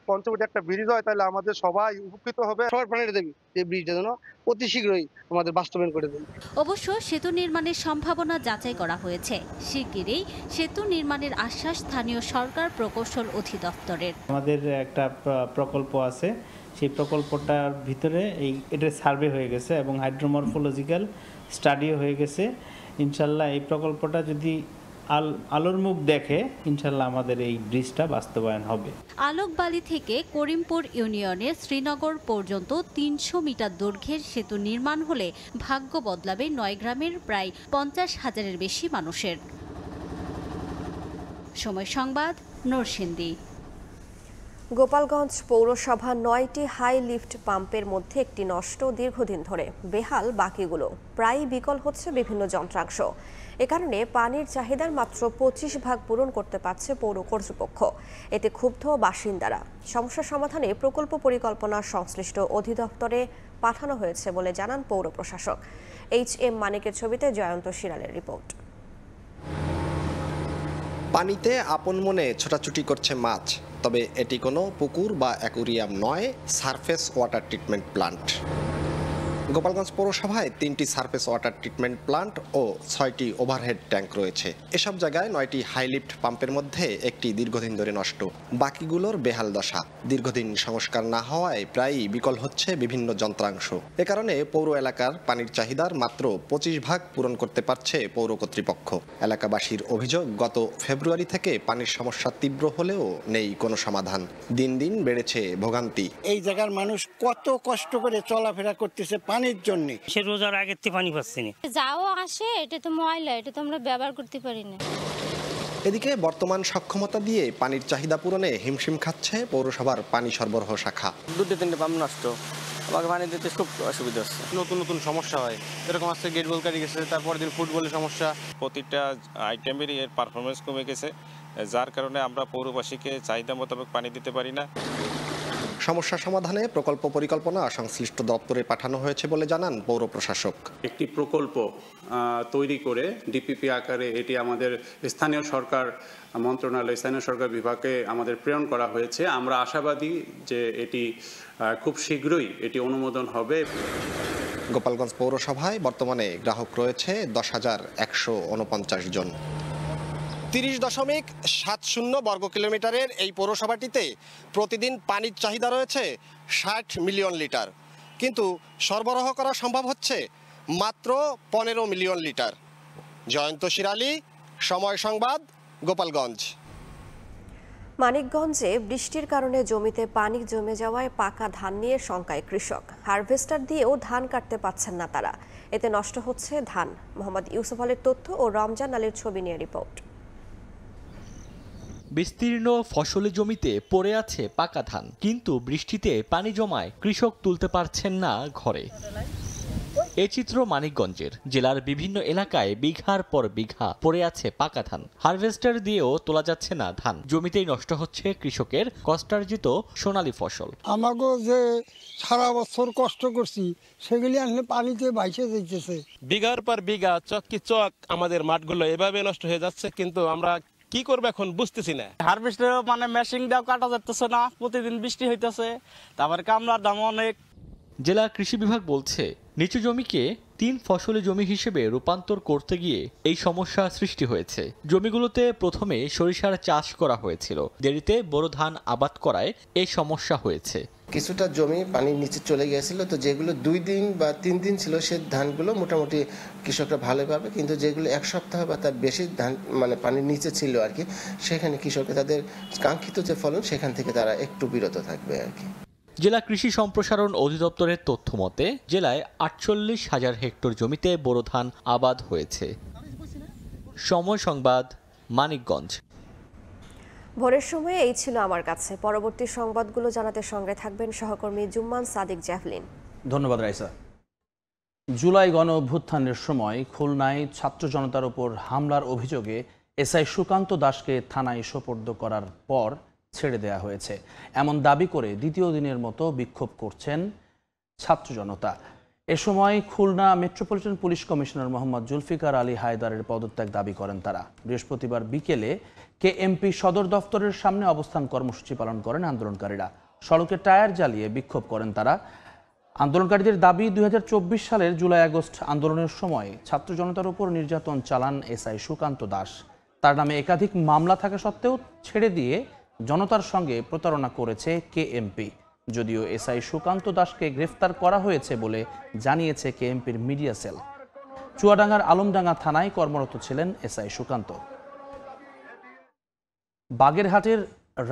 পঞ্চবটি একটা ব্রিজ হয়, তাহলে আমাদের সবাই উপকৃত হবে। সবার প্রাণীরা দেবী এই ব্রিজটা যেন অতি শীঘ্রই আমাদের বাস্তবায়ন করে দেবে। অবশ্য সেতু নির্মাণের সম্ভাবনা যাচাই করা হয়েছে। শিগগিরই সেতু নির্মাণের আশ্বাস স্থানীয় সরকার প্রকৌশল অধিদপ্তরের। আমাদের একটা প্রকল্প আছে, সেই প্রকল্পটার ভিতরে এটার সার্ভে হয়ে গেছে এবং হাইড্রোমরফোলজিক্যাল স্টাডিও হয়ে গেছে। ইনশাল্লাহ এই প্রকল্পটা যদি আলোর মুখ দেখে, ইনশাল্লাহ আমাদের এই ব্রিজটা বাস্তবায়ন হবে। আলোকবালি থেকে করিমপুর ইউনিয়নের শ্রীনগর পর্যন্ত 300 মিটার দৈর্ঘ্যের সেতু নির্মাণ হলে ভাগ্য বদলাবে 9 গ্রামের প্রায় 50,000-এর বেশি মানুষের। সময় সংবাদ, নরসিংদী। গোপালগঞ্জ পৌরসভা 9টি হাই লিফট পাম্পের মধ্যে একটি নষ্ট দীর্ঘদিন ধরে। বেহাল বাকিগুলো, প্রায়ই বিকল হচ্ছে বিভিন্ন যন্ত্রাংশ। এ কারণে পানির চাহিদার মাত্র 25% পূরণ করতে পারছে পৌর কর্তৃপক্ষ। এতে ক্ষুব্ধ বাসিন্দারা। সমস্যা সমাধানে প্রকল্প পরিকল্পনা সংশ্লিষ্ট অধিদপ্তরে পাঠানো হয়েছে বলে জানান পৌর প্রশাসক। HM মানিকের ছবিতে জয়ন্ত শিরালের রিপোর্ট। পানিতে আপন মনে ছোটাছুটি করছে মাছ, তবে এটি কোনো পুকুর বা অ্যাকুরিয়াম নয়, surface water treatment plant. Gopalganj পৌরসভায় 3টি সারফেস ওয়াটার ট্রিটমেন্ট প্লান্ট ও 6টি ওভারহেড ট্যাঙ্ক রয়েছে। এসব জায়গায় 9টি হাইলিফট পাম্পের মধ্যে একটি দীর্ঘদিন ধরে নষ্ট, বাকিগুলোর বেহাল দশা। দীর্ঘদিন সংস্কার না হওয়ায় প্রায়ই বিকল হচ্ছে বিভিন্ন যন্ত্রাংশ। এ কারণে পৌর এলাকার পানির চাহিদার মাত্র 25% পূরণ করতে পারছে পৌর কর্তৃপক্ষ। এলাকাবাসীর অভিযোগ, গত ফেব্রুয়ারি থেকে পানির সমস্যা তীব্র হলেও নেই কোনো সমাধান। দিন দিন বেড়েছে ভোগান্তি। এই জায়গার মানুষ কত কষ্ট করে চলাফেরা করতেছে পানির জন্য। সে রোজার আগের থেকে পানি পাচ্ছি না। যাও আসে, এটা তো ময়লা, এটা তো আমরা ব্যবহার করতে পারি না। এদিকে বর্তমান সক্ষমতা দিয়ে পানির চাহিদা পূরণে হিমশিম খাচ্ছে পৌরসভার পানি সরবরাহ শাখা। 2-3টা পাম্প নষ্ট, আমাকে পানি দিতে খুব অসুবিধা হচ্ছে। নতুন নতুন সমস্যা হয়, এরকম আছে গেট বল কাটি গেছে, তারপর দিন ফুটবলের সমস্যা। প্রতিটা আইটেমেরই এর পারফরমেন্স কমে গেছে, যার কারণে আমরা পৌরবাসীকে চাহিদা মোতাবেক পানি দিতে পারি না। সমস্যা সমাধানে প্রকল্প পরিকল্পনা সংশ্লিষ্ট দপ্তরে পাঠানো হয়েছে বলে জানান পৌর প্রশাসক। একটি প্রকল্প তৈরি করে ডিপিপি আকারে এটি আমাদের স্থানীয় সরকার মন্ত্রণালয়, স্থানীয় সরকার বিভাগে আমাদের প্রেরণ করা হয়েছে। আমরা আশাবাদী যে এটি খুব শীঘ্রই এটি অনুমোদন হবে। গোপালগঞ্জ পৌরসভায় বর্তমানে গ্রাহক রয়েছে 10,149 জন। 30.70 বর্গ কিলোমিটারের এই পৌরসভাটিতে প্রতিদিন পানির চাহিদা রয়েছে 60 মিলিয়ন লিটার, কিন্তু সরবরাহ করা সম্ভব হচ্ছে মাত্র 15 মিলিয়ন লিটার। জয়ন্ত শিরালি, সময় সংবাদ, গোপালগঞ্জ। মানিকগঞ্জে বৃষ্টির কারণে জমিতে পানি জমে যাওয়ায় পাকা ধান নিয়ে শঙ্কায় কৃষক। হারভেস্টার দিয়েও ধান কাটতে পারছেন না তারা, এতে নষ্ট হচ্ছে ধান। মোহাম্মদ ইউসুফ আলীর তথ্য ও রমজান আলীর ছবি নিয়ে রিপোর্ট। বিস্তীর্ণ ফসলি জমিতে পড়ে আছে পাকা ধান, কিন্তু বৃষ্টিতে পানি জমায় কৃষক তুলতে পারছেন না ঘরে। এ চিত্র মানিকগঞ্জের। জেলার বিভিন্ন এলাকায় বিঘার পর বিঘা পড়ে আছে পাকা ধান। হারভেস্টার দিয়েও তোলা যাচ্ছে না ধান। জমিতেই নষ্ট হচ্ছে কৃষকের কষ্টার্জিত সোনালী ফসল। আমাকে যে সারা বছর কষ্ট করছি সেগুলি আসলে পানিতে ভাইসে যাইতেছে। বিঘার পর বিঘা চক কি চক আমাদের মাঠগুলো এভাবে নষ্ট হয়ে যাচ্ছে, কিন্তু আমরা কি করবো এখন বুঝতেছি না। হারভেস্টার মানে মেশিন দাও কাটা যাচ্ছে না, প্রতিদিন বৃষ্টি হইতেছে, তারপর কামলার দাম অনেক। জেলা কৃষি বিভাগ বলছে নিচু জমিকে 3 ফসলি জমি হিসেবে রূপান্তর করতে গিয়ে এই সমস্যা সৃষ্টি হয়েছে। জমিগুলোতে প্রথমে সরিষার চাষ করা হয়েছিল, দেরিতে বোরো ধান আবাদ করায় এই সমস্যা হয়েছে। কিছুটা জমি পানির নিচে চলে গিয়েছিল, তো যেগুলো 2 দিন বা 3 দিন ছিল সে ধানগুলো মোটামুটি কৃষকরা ভালো পাবে, কিন্তু যেগুলো 1 সপ্তাহ বা তার বেশি ধান মানে পানির নিচে ছিল আর কি, সেখানে কৃষকরা তাদের কাঙ্ক্ষিত যে ফলন সেখান থেকে তারা একটু বিরত থাকবে আর কি। জেলা কৃষি সম্প্রসারণ অধিদপ্তরের তথ্য মতে জেলায় 48,000 হেক্টর জমিতে বোরো ধান আবাদ হয়েছে। সময় সংবাদ, মানিকগঞ্জ। ভোরের সময় এই ছিল আমার কাছে। পরবর্তী সংবাদগুলো জানাতে সঙ্গে থাকবেন সহকর্মী জুম্মান সাদিক জ্যাভলিন। ধন্যবাদ রাইসা। জুলাই গণ অভ্যুত্থানের সময় খুলনায় ছাত্র জনতার উপর হামলার অভিযোগে এসআই সুকান্ত দাসকে থানায় সোপর্দ করার পর ছেড়ে দেয়া হয়েছে, এমন দাবি করে দ্বিতীয় দিনের মতো বিক্ষোভ করছেন ছাত্র জনতা। এ সময় Khulna metropolitan police commissioner Mohammad Zulfikar Ali হায়দারের পদত্যাগ দাবি করেন তারা। বৃহস্পতিবার বিকেলে কেএমপি সদর দফতরের সামনে অবস্থান কর্মসূচি পালন করেন আন্দোলনকারীরা। সড়কে টায়ার জ্বালিয়ে বিক্ষোভ করেন তারা। আন্দোলনকারীদের দাবি 2024 সালের জুলাই-আগস্ট আন্দোলনের সময় ছাত্র জনতার উপর নির্যাতন চালান এসআই সুকান্ত দাস। তার নামে একাধিক মামলা থাকা সত্ত্বেও ছেড়ে দিয়ে জনতার সঙ্গে প্রতারণা করেছে কেএমপি। যদিও এসআই সুকান্ত দাসকে গ্রেফতার করা হয়েছে বলে জানিয়েছে কেএমপির মিডিয়া সেল। চুয়াডাঙ্গার আলমডাঙ্গা থানায় কর্মরত ছিলেন এসআই সুকান্ত। বাগেরহাটের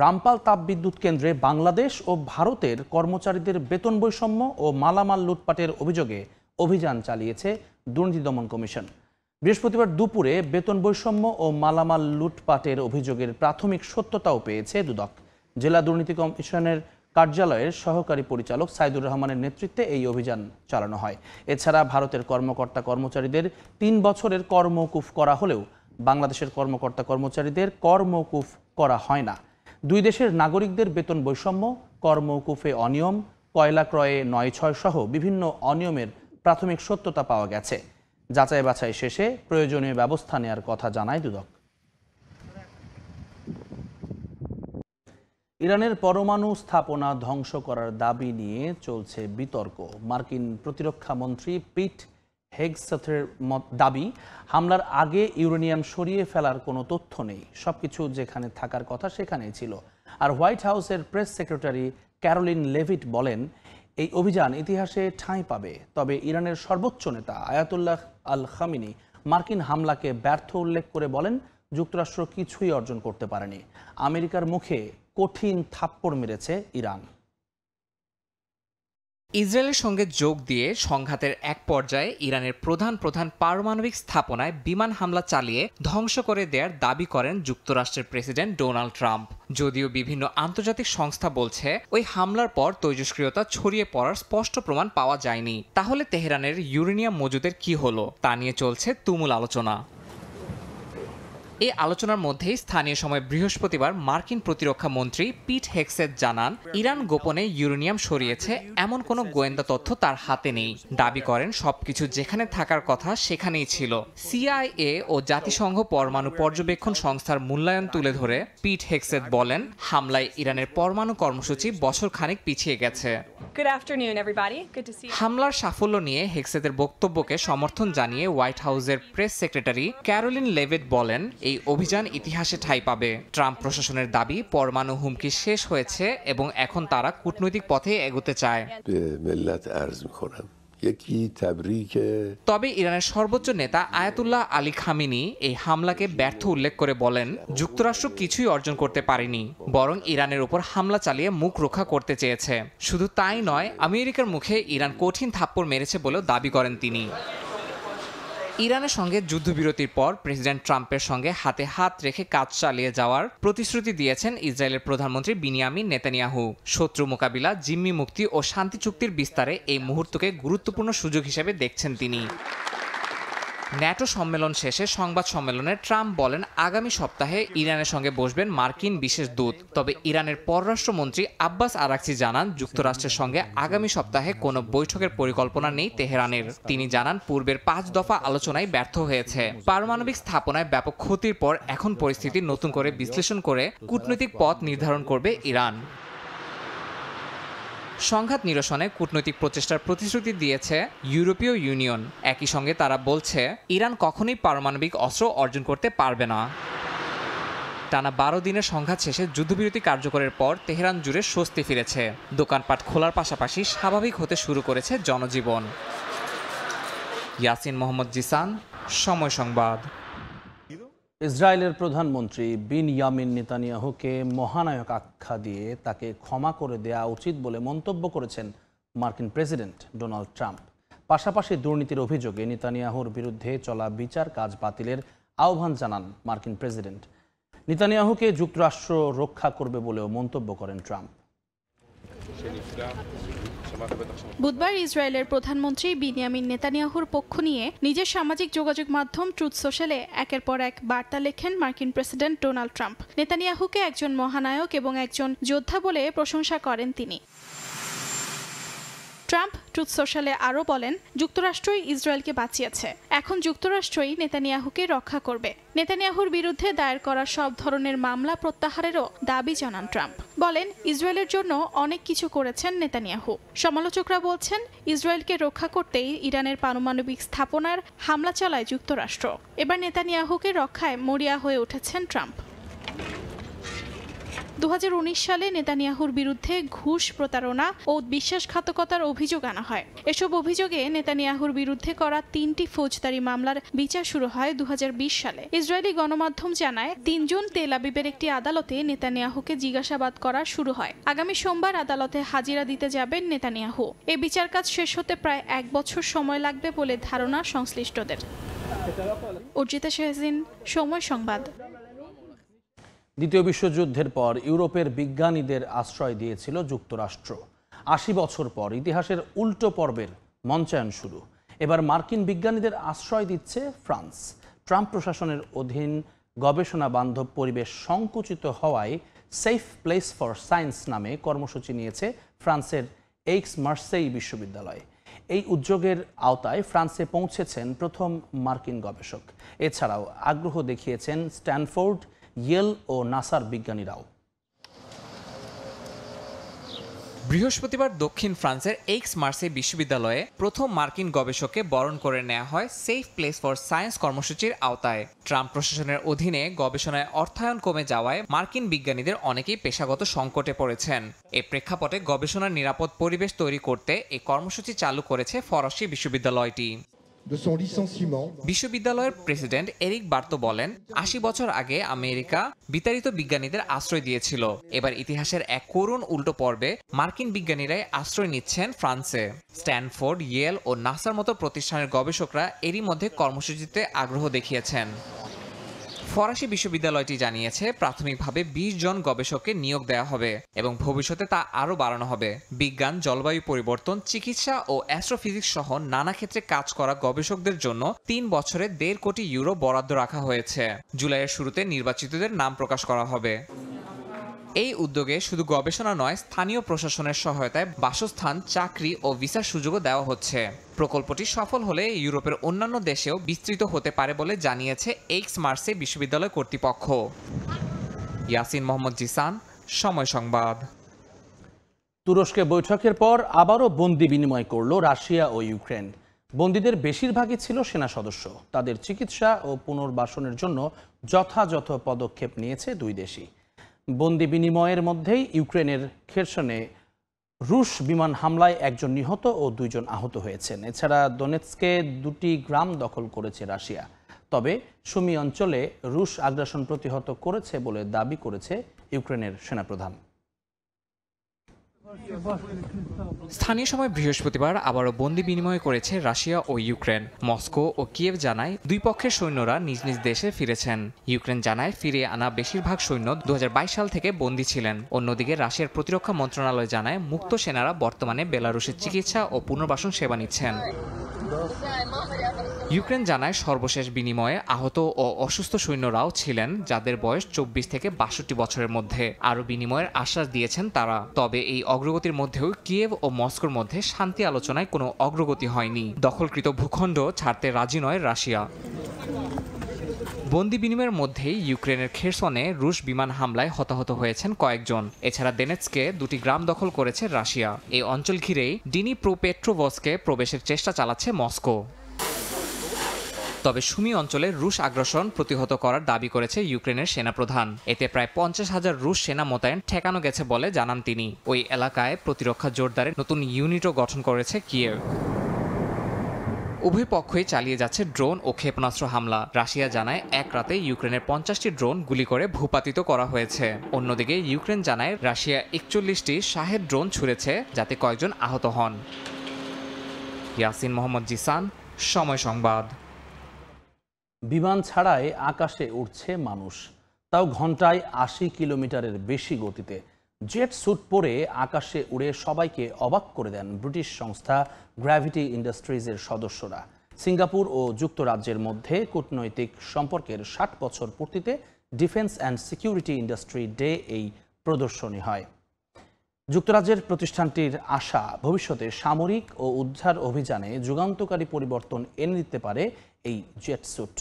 রামপাল তাপবিদ্যুৎ কেন্দ্রে বাংলাদেশ ও ভারতের কর্মচারীদের বেতন বৈষম্য ও মালামাল লুটপাটের অভিযোগে অভিযান চালিয়েছে দুর্নীতি দমন কমিশন। বৃহস্পতিবার দুপুরে বেতন বৈষম্য ও মালামাল লুটপাটের অভিযোগের প্রাথমিক সত্যতাও পেয়েছে দুদক। জেলা দুর্নীতি কমিশনের কার্যালয়ের সহকারী পরিচালক সাইদুর রহমানের নেতৃত্বে এই অভিযান চালানো হয়। এছাড়া ভারতের কর্মকর্তা কর্মচারীদের 3 বছরের কর মওকুফ করা হলেও বাংলাদেশের কর্মকর্তা কর্মচারীদের কর মওকুফ করা হয় না। 2 দেশের নাগরিকদের বেতন বৈষম্য, কর মওকুফে অনিয়ম, কয়লা ক্রয়ে 9/6 সহ বিভিন্ন অনিয়মের প্রাথমিক সত্যতা পাওয়া গেছে। যাচাই বাছাই শেষে প্রয়োজনীয় ব্যবস্থা নেওয়ার কথা জানায় দুদক। ইরানের পরমাণু স্থাপনা ধ্বংস করার দাবি নিয়ে চলছে বিতর্ক। মার্কিন প্রতিরক্ষা মন্ত্রী পিট হেগসেথের দাবি, হামলার আগে ইউরেনিয়াম সরিয়ে ফেলার কোনো তথ্য নেই, সবকিছু যেখানে থাকার কথা সেখানেই ছিল। আর হোয়াইট হাউসের প্রেস সেক্রেটারি ক্যারোলিন লেভিট বলেন, এই অভিযান ইতিহাসে ঠাঁই পাবে। তবে ইরানের সর্বোচ্চ নেতা আয়াতুল্লাহ আল খামিনি মার্কিন হামলাকে ব্যর্থ উল্লেখ করে বলেন, যুক্তরাষ্ট্র কিছুই অর্জন করতে পারেনি। আমেরিকার মুখে কঠিন থাপ্পড় মেরেছে ইরান। ইসরায়েলের সঙ্গে যোগ দিয়ে সংঘাতের এক পর্যায়ে ইরানের প্রধান পারমাণবিক স্থাপনায় বিমান হামলা চালিয়ে ধ্বংস করে দেওয়ার দাবি করেন যুক্তরাষ্ট্রের প্রেসিডেন্ট ডোনাল্ড ট্রাম্প। যদিও বিভিন্ন আন্তর্জাতিক সংস্থা বলছে ওই হামলার পর তেজস্ক্রিয়তা ছড়িয়ে পড়ার স্পষ্ট প্রমাণ পাওয়া যায়নি। তাহলে তেহরানের ইউরেনিয়াম মজুদের কি হলো তা নিয়ে চলছে তুমুল আলোচনা। এই আলোচনার মধ্যেই স্থানীয় সময় বৃহস্পতিবার মার্কিন প্রতিরক্ষা মন্ত্রী পিট হেগসেথ জানান, ইরান গোপনে ইউরেনিয়াম সরিয়েছে এমন কোনো গোয়েন্দা তথ্য তার হাতে নেই। দাবি করেন সবকিছু যেখানে থাকার কথা সেখানেই ছিল। সিআইএ ও জাতিসংঘ পরমাণু পর্যবেক্ষণ সংস্থার মূল্যায়ন তুলে ধরে পিট হেগসেথ বলেন, হামলায় ইরানের পরমাণু কর্মসূচি বছর খানেক পিছিয়ে গেছে। হামলার সাফল্য নিয়ে হেগসেথের বক্তব্যকে সমর্থন জানিয়ে হোয়াইট হাউসের প্রেস সেক্রেটারি ক্যারোলিন লেভিট বলেন, এই অভিযান ইতিহাসে ঠাঁই পাবে। ট্রাম্প প্রশাসনের দাবি, পরমাণু হুমকি শেষ হয়েছে এবং এখন তারা কূটনৈতিক পথে এগোতে চায়। তবে ইরানের সর্বোচ্চ নেতা আয়াতুল্লাহ আলী খামিনি এই হামলাকে ব্যর্থ উল্লেখ করে বলেন, যুক্তরাষ্ট্র কিছুই অর্জন করতে পারেনি, বরং ইরানের উপর হামলা চালিয়ে মুখ রক্ষা করতে চেয়েছে। শুধু তাই নয়, আমেরিকার মুখে ইরান কঠিন থাপ্পড় মেরেছে বলেও দাবি করেন তিনি। ইরানের সঙ্গে যুদ্ধবিরতির পর প্রেসিডেন্ট ট্রাম্পের সঙ্গে হাতে হাত রেখে কাজ চালিয়ে যাওয়ার প্রতিশ্রুতি দিয়েছেন ইসরায়েলের প্রধানমন্ত্রী বিনিয়ামিন নেতানিয়াহু। শত্রু মোকাবিলা, জিম্মি মুক্তি ও শান্তি চুক্তির বিস্তারে এই মুহূর্তকে গুরুত্বপূর্ণ সুযোগ হিসেবে দেখছেন তিনি। ন্যাটো সম্মেলন শেষে সংবাদ সম্মেলনে ট্রাম্প বলেন আগামী সপ্তাহে ইরানের সঙ্গে বসবেন মার্কিন বিশেষ দূত। তবে ইরানের পররাষ্ট্রমন্ত্রী আব্বাস আরাকচি জানান যুক্তরাষ্ট্রের সঙ্গে আগামী সপ্তাহে কোনো বৈঠকের পরিকল্পনা নেই তেহরানের। তিনি জানান পূর্বের 5 দফা আলোচনায় ব্যর্থ হয়েছে। পারমাণবিক স্থাপনায় ব্যাপক ক্ষতির পর এখন পরিস্থিতি নতুন করে বিশ্লেষণ করে কূটনৈতিক পথ নির্ধারণ করবে ইরান। সংঘাত নিরসনে কূটনৈতিক প্রচেষ্টার প্রতিশ্রুতি দিয়েছে ইউরোপীয় ইউনিয়ন। একই সঙ্গে তারা বলছে ইরান কখনোই পারমাণবিক অস্ত্র অর্জন করতে পারবে না। টানা 12 দিনের সংঘাত শেষে যুদ্ধবিরতি কার্যকরের পর তেহরান জুড়ে স্বস্তি ফিরেছে। দোকানপাট খোলার পাশাপাশি স্বাভাবিক হতে শুরু করেছে জনজীবন। ইয়াসিন মোহাম্মদ জিসান, সময় সংবাদ। ইসরায়েলের প্রধানমন্ত্রী বিনয়ামিন নেতানিয়াহুকে মহানায়ক আখ্যা দিয়ে তাকে ক্ষমা করে দেওয়া উচিত বলে মন্তব্য করেছেন মার্কিন প্রেসিডেন্ট ডোনাল্ড ট্রাম্প। পাশাপাশি দুর্নীতির অভিযোগে নেতানিয়াহুর বিরুদ্ধে চলা বিচার কাজ বাতিলের আহ্বান জানান মার্কিন প্রেসিডেন্ট। নেতানিয়াহুকে যুক্তরাষ্ট্র রক্ষা করবে বলেও মন্তব্য করেন ট্রাম্প। বুধবার ইসরায়েলের প্রধানমন্ত্রী বিনিয়ামিন নেতানিয়াহুর পক্ষ নিয়ে নিজের সামাজিক যোগাযোগ মাধ্যম ট্রুথ সোশ্যালে একের পর এক বার্তা লেখেন মার্কিন প্রেসিডেন্ট ডোনাল্ড ট্রাম্প। নেতানিয়াহুকে একজন মহানায়ক এবং একজন যোদ্ধা বলে প্রশংসা করেন তিনি। ট্রাম্প ট্রুথ সোশ্যালে আরও বলেন যুক্তরাষ্ট্রই ইসরায়েলকে বাঁচিয়েছে, এখন যুক্তরাষ্ট্রই নেতানিয়াহুকে রক্ষা করবে। নেতানিয়াহুর বিরুদ্ধে দায়ের করা সব ধরনের মামলা প্রত্যাহারেরও দাবি জানান ট্রাম্প। বলেন ইসরায়েলের জন্য অনেক কিছু করেছেন নেতানিয়াহু। সমালোচকরা বলছেন ইসরায়েলকে রক্ষা করতেই ইরানের পারমাণবিক স্থাপনার হামলা চালায় যুক্তরাষ্ট্র। এবার নেতানিয়াহুকে রক্ষায় মরিয়া হয়ে উঠেছেন ট্রাম্প। 2019 সালে নেতানিয়াহুর বিরুদ্ধে ঘুষ, প্রতারণা ও বিশ্বাসঘাতকতার অভিযোগ আনা হয়। এসব অভিযোগে নেতানিয়াহুর বিরুদ্ধে করা 3টি ফৌজদারি মামলার বিচার শুরু হয় 2020 সালে। ইসরায়েলি গণমাধ্যম জানায় 3 জুন তেল আবিবের একটি আদালতে নেতানিয়াহুকে জিজ্ঞাসাবাদ করা শুরু হয়। আগামী সোমবার আদালতে হাজিরা দিতে যাবেন নেতানিয়াহু। এই বিচার কাজ শেষ হতে প্রায় 1 বছর সময় লাগবে বলে ধারণা সংশ্লিষ্টদের। অর্জিতা শাহজিন, সময় সংবাদ। দ্বিতীয় বিশ্বযুদ্ধের পর ইউরোপের বিজ্ঞানীদের আশ্রয় দিয়েছিল যুক্তরাষ্ট্র। 80 বছর পর ইতিহাসের উল্টো পর্বের মঞ্চায়ন শুরু। এবার মার্কিন বিজ্ঞানীদের আশ্রয় দিচ্ছে ফ্রান্স। ট্রাম্প প্রশাসনের অধীন গবেষণা বান্ধব পরিবেশ সংকুচিত হওয়ায় সেফ প্লেস ফর সায়েন্স নামে কর্মসূচি নিয়েছে ফ্রান্সের এইক্স মার্সেই বিশ্ববিদ্যালয়। এই উদ্যোগের আওতায় ফ্রান্সে পৌঁছেছেন প্রথম মার্কিন গবেষক। এছাড়াও আগ্রহ দেখিয়েছেন স্ট্যানফোর্ড, ইয়েল ও নাসার বিজ্ঞানীরাও। বৃহস্পতিবার দক্ষিণ ফ্রান্সের এইক্স মার্সে বিশ্ববিদ্যালয়ে প্রথম মার্কিন গবেষককে বরণ করে নেওয়া হয় সেফ প্লেস ফর সায়েন্স কর্মসূচির আওতায়। ট্রাম্প প্রশাসনের অধীনে গবেষণায় অর্থায়ন কমে যাওয়ায় মার্কিন বিজ্ঞানীদের অনেকেই পেশাগত সংকটে পড়েছেন। এই প্রেক্ষাপটে গবেষণার নিরাপদ পরিবেশ তৈরি করতে এই কর্মসূচি চালু করেছে ফরাসি বিশ্ববিদ্যালয়টি। বিশ্ববিদ্যালয়ের প্রেসিডেন্ট এরিক বার্তো বলেন 80 বছর আগে আমেরিকা বিতাড়িত বিজ্ঞানীদের আশ্রয় দিয়েছিল। এবার ইতিহাসের এক করুণ উল্টো পর্বে মার্কিন বিজ্ঞানীরাই আশ্রয় নিচ্ছেন ফ্রান্সে। স্ট্যানফোর্ড, ইয়েল ও নাসার মতো প্রতিষ্ঠানের গবেষকরা এরই মধ্যে কর্মসূচিতে আগ্রহ দেখিয়েছেন। ফরাসি বিশ্ববিদ্যালয়টি জানিয়েছে প্রাথমিকভাবে 20 জন গবেষককে নিয়োগ দেওয়া হবে এবং ভবিষ্যতে তা আরও বাড়ানো হবে। বিজ্ঞান, জলবায়ু পরিবর্তন, চিকিৎসা ও অ্যাস্ট্রোফিজিক্স সহ নানা ক্ষেত্রে কাজ করা গবেষকদের জন্য 3 বছরে 1.5 কোটি ইউরো বরাদ্দ রাখা হয়েছে। জুলাইয়ের শুরুতে নির্বাচিতদের নাম প্রকাশ করা হবে। এই উদ্যোগে শুধু গবেষণা নয়, স্থানীয় প্রশাসনের সহায়তায় বাসস্থান, চাকরি ও ভিসার সুযোগও দেওয়া হচ্ছে। প্রকল্পটি সফল হলে ইউরোপের অন্যান্য দেশেও বিস্তৃত হতে পারে বলে জানিয়েছে এইক্স মার্সে বিশ্ববিদ্যালয় কর্তৃপক্ষ। ইয়াসিন মোহাম্মদ জিসান, সময় সংবাদ। তুরস্কে বৈঠকের পর আবারও বন্দি বিনিময় করল রাশিয়া ও ইউক্রেন। বন্দীদের বেশিরভাগই ছিল সেনা সদস্য। তাদের চিকিৎসা ও পুনর্বাসনের জন্য যথাযথ পদক্ষেপ নিয়েছে দুই দেশই। বন্দি বিনিময়ের মধ্যেই ইউক্রেনের খেরসনে রুশ বিমান হামলায় 1 জন নিহত ও 2 জন আহত হয়েছেন। এছাড়া দোনেৎস্কে 2টি গ্রাম দখল করেছে রাশিয়া। তবে সুমি অঞ্চলে রুশ আগ্রাসন প্রতিহত করেছে বলে দাবি করেছে ইউক্রেনের সেনাপ্রধান। স্থানীয় সময় বৃহস্পতিবার আবারও বন্দি বিনিময় করেছে রাশিয়া ও ইউক্রেন। মস্কো ও কিয়েভ জানায় দুই পক্ষের সৈন্যরা নিজ নিজ দেশে ফিরেছেন। ইউক্রেন জানায় ফিরিয়ে আনা বেশিরভাগ সৈন্য 2022 সাল থেকে বন্দী ছিলেন। অন্যদিকে রাশিয়ার প্রতিরক্ষা মন্ত্রণালয় জানায় মুক্ত সেনারা বর্তমানে বেলারুশের চিকিৎসা ও পুনর্বাসন সেবা নিচ্ছেন। ইউক্রেন জানায় সর্বশেষ বিনিময়ে আহত ও অসুস্থ সৈন্যরাও ছিলেন, যাদের বয়স 24 থেকে 62 বছরের মধ্যে। আরও বিনিময়ের আশ্বাস দিয়েছেন তারা। তবে এই অগ্রগতির মধ্যেও কিয়েভ ও মস্কোর মধ্যে শান্তি আলোচনায় কোনো অগ্রগতি হয়নি। দখলকৃত ভূখণ্ড ছাড়তে রাজি নয় রাশিয়া। বন্দি বিনিময়ের মধ্যেই ইউক্রেনের খেরসনে রুশ বিমান হামলায় হতাহত হয়েছেন কয়েকজন। এছাড়া দোনেৎস্কে 2টি গ্রাম দখল করেছে রাশিয়া। এই অঞ্চল ঘিরেই ডিনিপ্রোপেট্রোভস্কে প্রবেশের চেষ্টা চালাচ্ছে মস্কো। তবে সুমি অঞ্চলে রুশ আগ্রাসন প্রতিহত করার দাবি করেছে ইউক্রেনের সেনাপ্রধান। এতে প্রায় 50,000 রুশ সেনা মোতায়েন ঠেকানো গেছে বলে জানান তিনি। ওই এলাকায় প্রতিরক্ষা জোরদারের নতুন ইউনিটও গঠন করেছে কিয়েভ। উভয় পক্ষই চালিয়ে যাচ্ছে ড্রোন ও ক্ষেপণাস্ত্র হামলা। রাশিয়া জানায় এক রাতে ইউক্রেনের 50টি ড্রোন গুলি করে ভূপাতিত করা হয়েছে। অন্যদিকে ইউক্রেন জানায় রাশিয়া 41টি শাহেদ ড্রোন ছুড়েছে, যাতে কয়েকজন আহত হন। ইয়াসিন মোহাম্মদ জিসান, সময় সংবাদ। বিমান ছাড়াই আকাশে উড়ছে মানুষ, তাও ঘন্টায় 80 কিলোমিটারের বেশি গতিতে। জেট স্যুট পরে আকাশে উড়ে সবাইকে অবাক করে দেন ব্রিটিশ সংস্থা গ্র্যাভিটি ইন্ডাস্ট্রিজের সদস্যরা। সিঙ্গাপুর ও যুক্তরাজ্যের মধ্যে কূটনৈতিক সম্পর্কের 60 বছর পূর্তিতে defence and security industry day এই প্রদর্শনী হয়। যুক্তরাজ্যের প্রতিষ্ঠানটির আশা, ভবিষ্যতে সামরিক ও উদ্ধার অভিযানে যুগান্তকারী পরিবর্তন এনে দিতে পারে এই জেট স্যুট।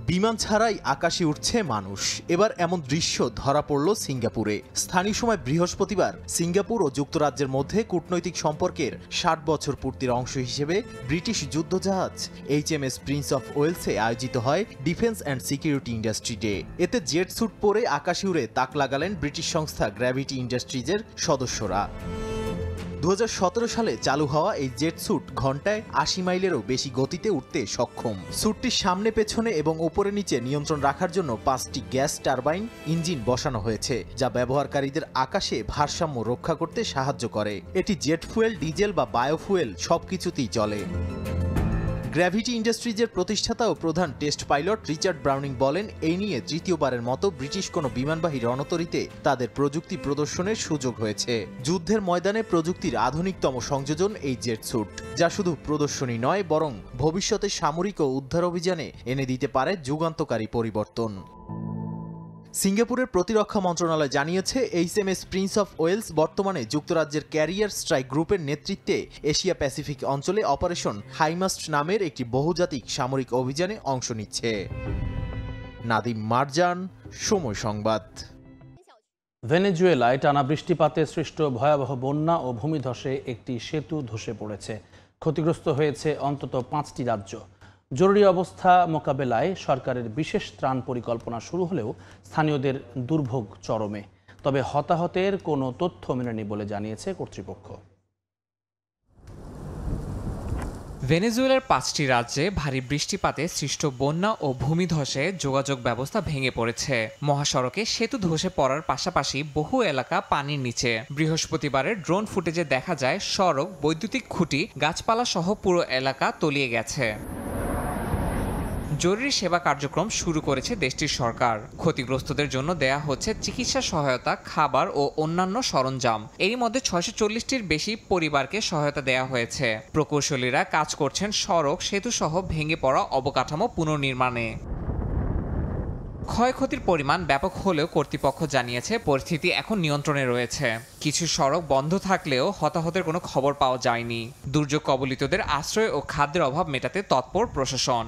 বিমান ছাড়াই আকাশে উঠছে মানুষ। এবার এমন দৃশ্য ধরা পড়ল সিঙ্গাপুরে। স্থানীয় সময় বৃহস্পতিবার সিঙ্গাপুর ও যুক্তরাজ্যের মধ্যে কূটনৈতিক সম্পর্কের 60 বছর পূর্তির অংশ হিসেবে ব্রিটিশ যুদ্ধজাহাজ HMS প্রিন্স অফ ওয়েলসে আয়োজিত হয় defence and security industry day. এতে জেট স্যুট পরে আকাশে উড়ে তাক লাগালেন ব্রিটিশ সংস্থা গ্র্যাভিটি ইন্ডাস্ট্রিজের সদস্যরা। 2017 সালে চালু হওয়া এই জেট স্যুট ঘন্টায় 80 মাইলেরও বেশি গতিতে উঠতে সক্ষম। স্যুটটির সামনে, পেছনে এবং উপরে নিচে নিয়ন্ত্রণ রাখার জন্য 5টি গ্যাস টারবাইন ইঞ্জিন বসানো হয়েছে, যা ব্যবহারকারীদের আকাশে ভারসাম্য রক্ষা করতে সাহায্য করে। এটি জেট ফুয়েল, ডিজেল বা বায়োফুয়েল সবকিছুতেই চলে। গ্র্যাভিটি ইন্ডাস্ট্রিজের প্রতিষ্ঠাতা ও প্রধান টেস্ট পাইলট রিচার্ড ব্রাউনিং বলেন, এই নিয়ে তৃতীয়বারের মতো ব্রিটিশ কোনো বিমানবাহী রণতরীতে তাদের প্রযুক্তি প্রদর্শনের সুযোগ হয়েছে। যুদ্ধের ময়দানে প্রযুক্তির আধুনিকতম সংযোজন এই জেট স্যুট, যা শুধু প্রদর্শনী নয় বরং ভবিষ্যতে সামরিক ও উদ্ধার অভিযানে এনে দিতে পারে যুগান্তকারী পরিবর্তন। সিঙ্গাপুরের প্রতিরক্ষা মন্ত্রণালয় জানিয়েছে, HMS প্রিন্স অফ ওয়েলস বর্তমানে যুক্তরাজ্যের ক্যারিয়ার স্ট্রাইক গ্রুপের নেতৃত্বে এশিয়া প্যাসিফিক অঞ্চলে অপারেশন হাইমাস্ট নামের একটি বহুজাতিক সামরিক অভিযানে অংশ নিচ্ছে। নাদিম মারজান, সময় সংবাদ। ভেনেজুয়েলায় টানা বৃষ্টিপাতে সৃষ্ট ভয়াবহ বন্যা ও ভূমিধসে একটি সেতু ধসে পড়েছে। ক্ষতিগ্রস্ত হয়েছে অন্তত 5টি রাজ্য। জরুরি অবস্থা মোকাবেলায় সরকারের বিশেষ ত্রাণ পরিকল্পনা শুরু হলেও স্থানীয়দের দুর্ভোগ চরমে। তবে হতাহতের কোনো তথ্য মেলেনি বলে জানিয়েছে কর্তৃপক্ষ। ভেনেজুয়েলার 5টি রাজ্যে ভারী বৃষ্টিপাতে সৃষ্ট বন্যা ও ভূমিধসে যোগাযোগ ব্যবস্থা ভেঙে পড়েছে। মহাসড়কে সেতু ধসে পড়ার পাশাপাশি বহু এলাকা পানির নিচে। বৃহস্পতিবারের ড্রোন ফুটেজে দেখা যায় সড়ক, বৈদ্যুতিক খুঁটি, গাছপালা সহ পুরো এলাকা তলিয়ে গেছে। জরুরি সেবা কার্যক্রম শুরু করেছে দেশটির সরকার। ক্ষতিগ্রস্তদের জন্য দেয়া হচ্ছে চিকিৎসা সহায়তা, খাবার ও অন্যান্য সরঞ্জাম। এরই মধ্যে 640টির বেশি পরিবারকে সহায়তা দেয়া হয়েছে। প্রকৌশলীরা কাজ করছেন সড়ক, সেতু সহ ভেঙে পড়া অবকাঠামো পুনর্নির্মাণে। ক্ষয়ক্ষতির পরিমাণ ব্যাপক হলেও কর্তৃপক্ষ জানিয়েছে পরিস্থিতি এখন নিয়ন্ত্রণে রয়েছে। কিছু সড়ক বন্ধ থাকলেও হতাহতের কোনো খবর পাওয়া যায়নি। দুর্যোগ কবলিতদের আশ্রয় ও খাদ্যের অভাব মেটাতে তৎপর প্রশাসন।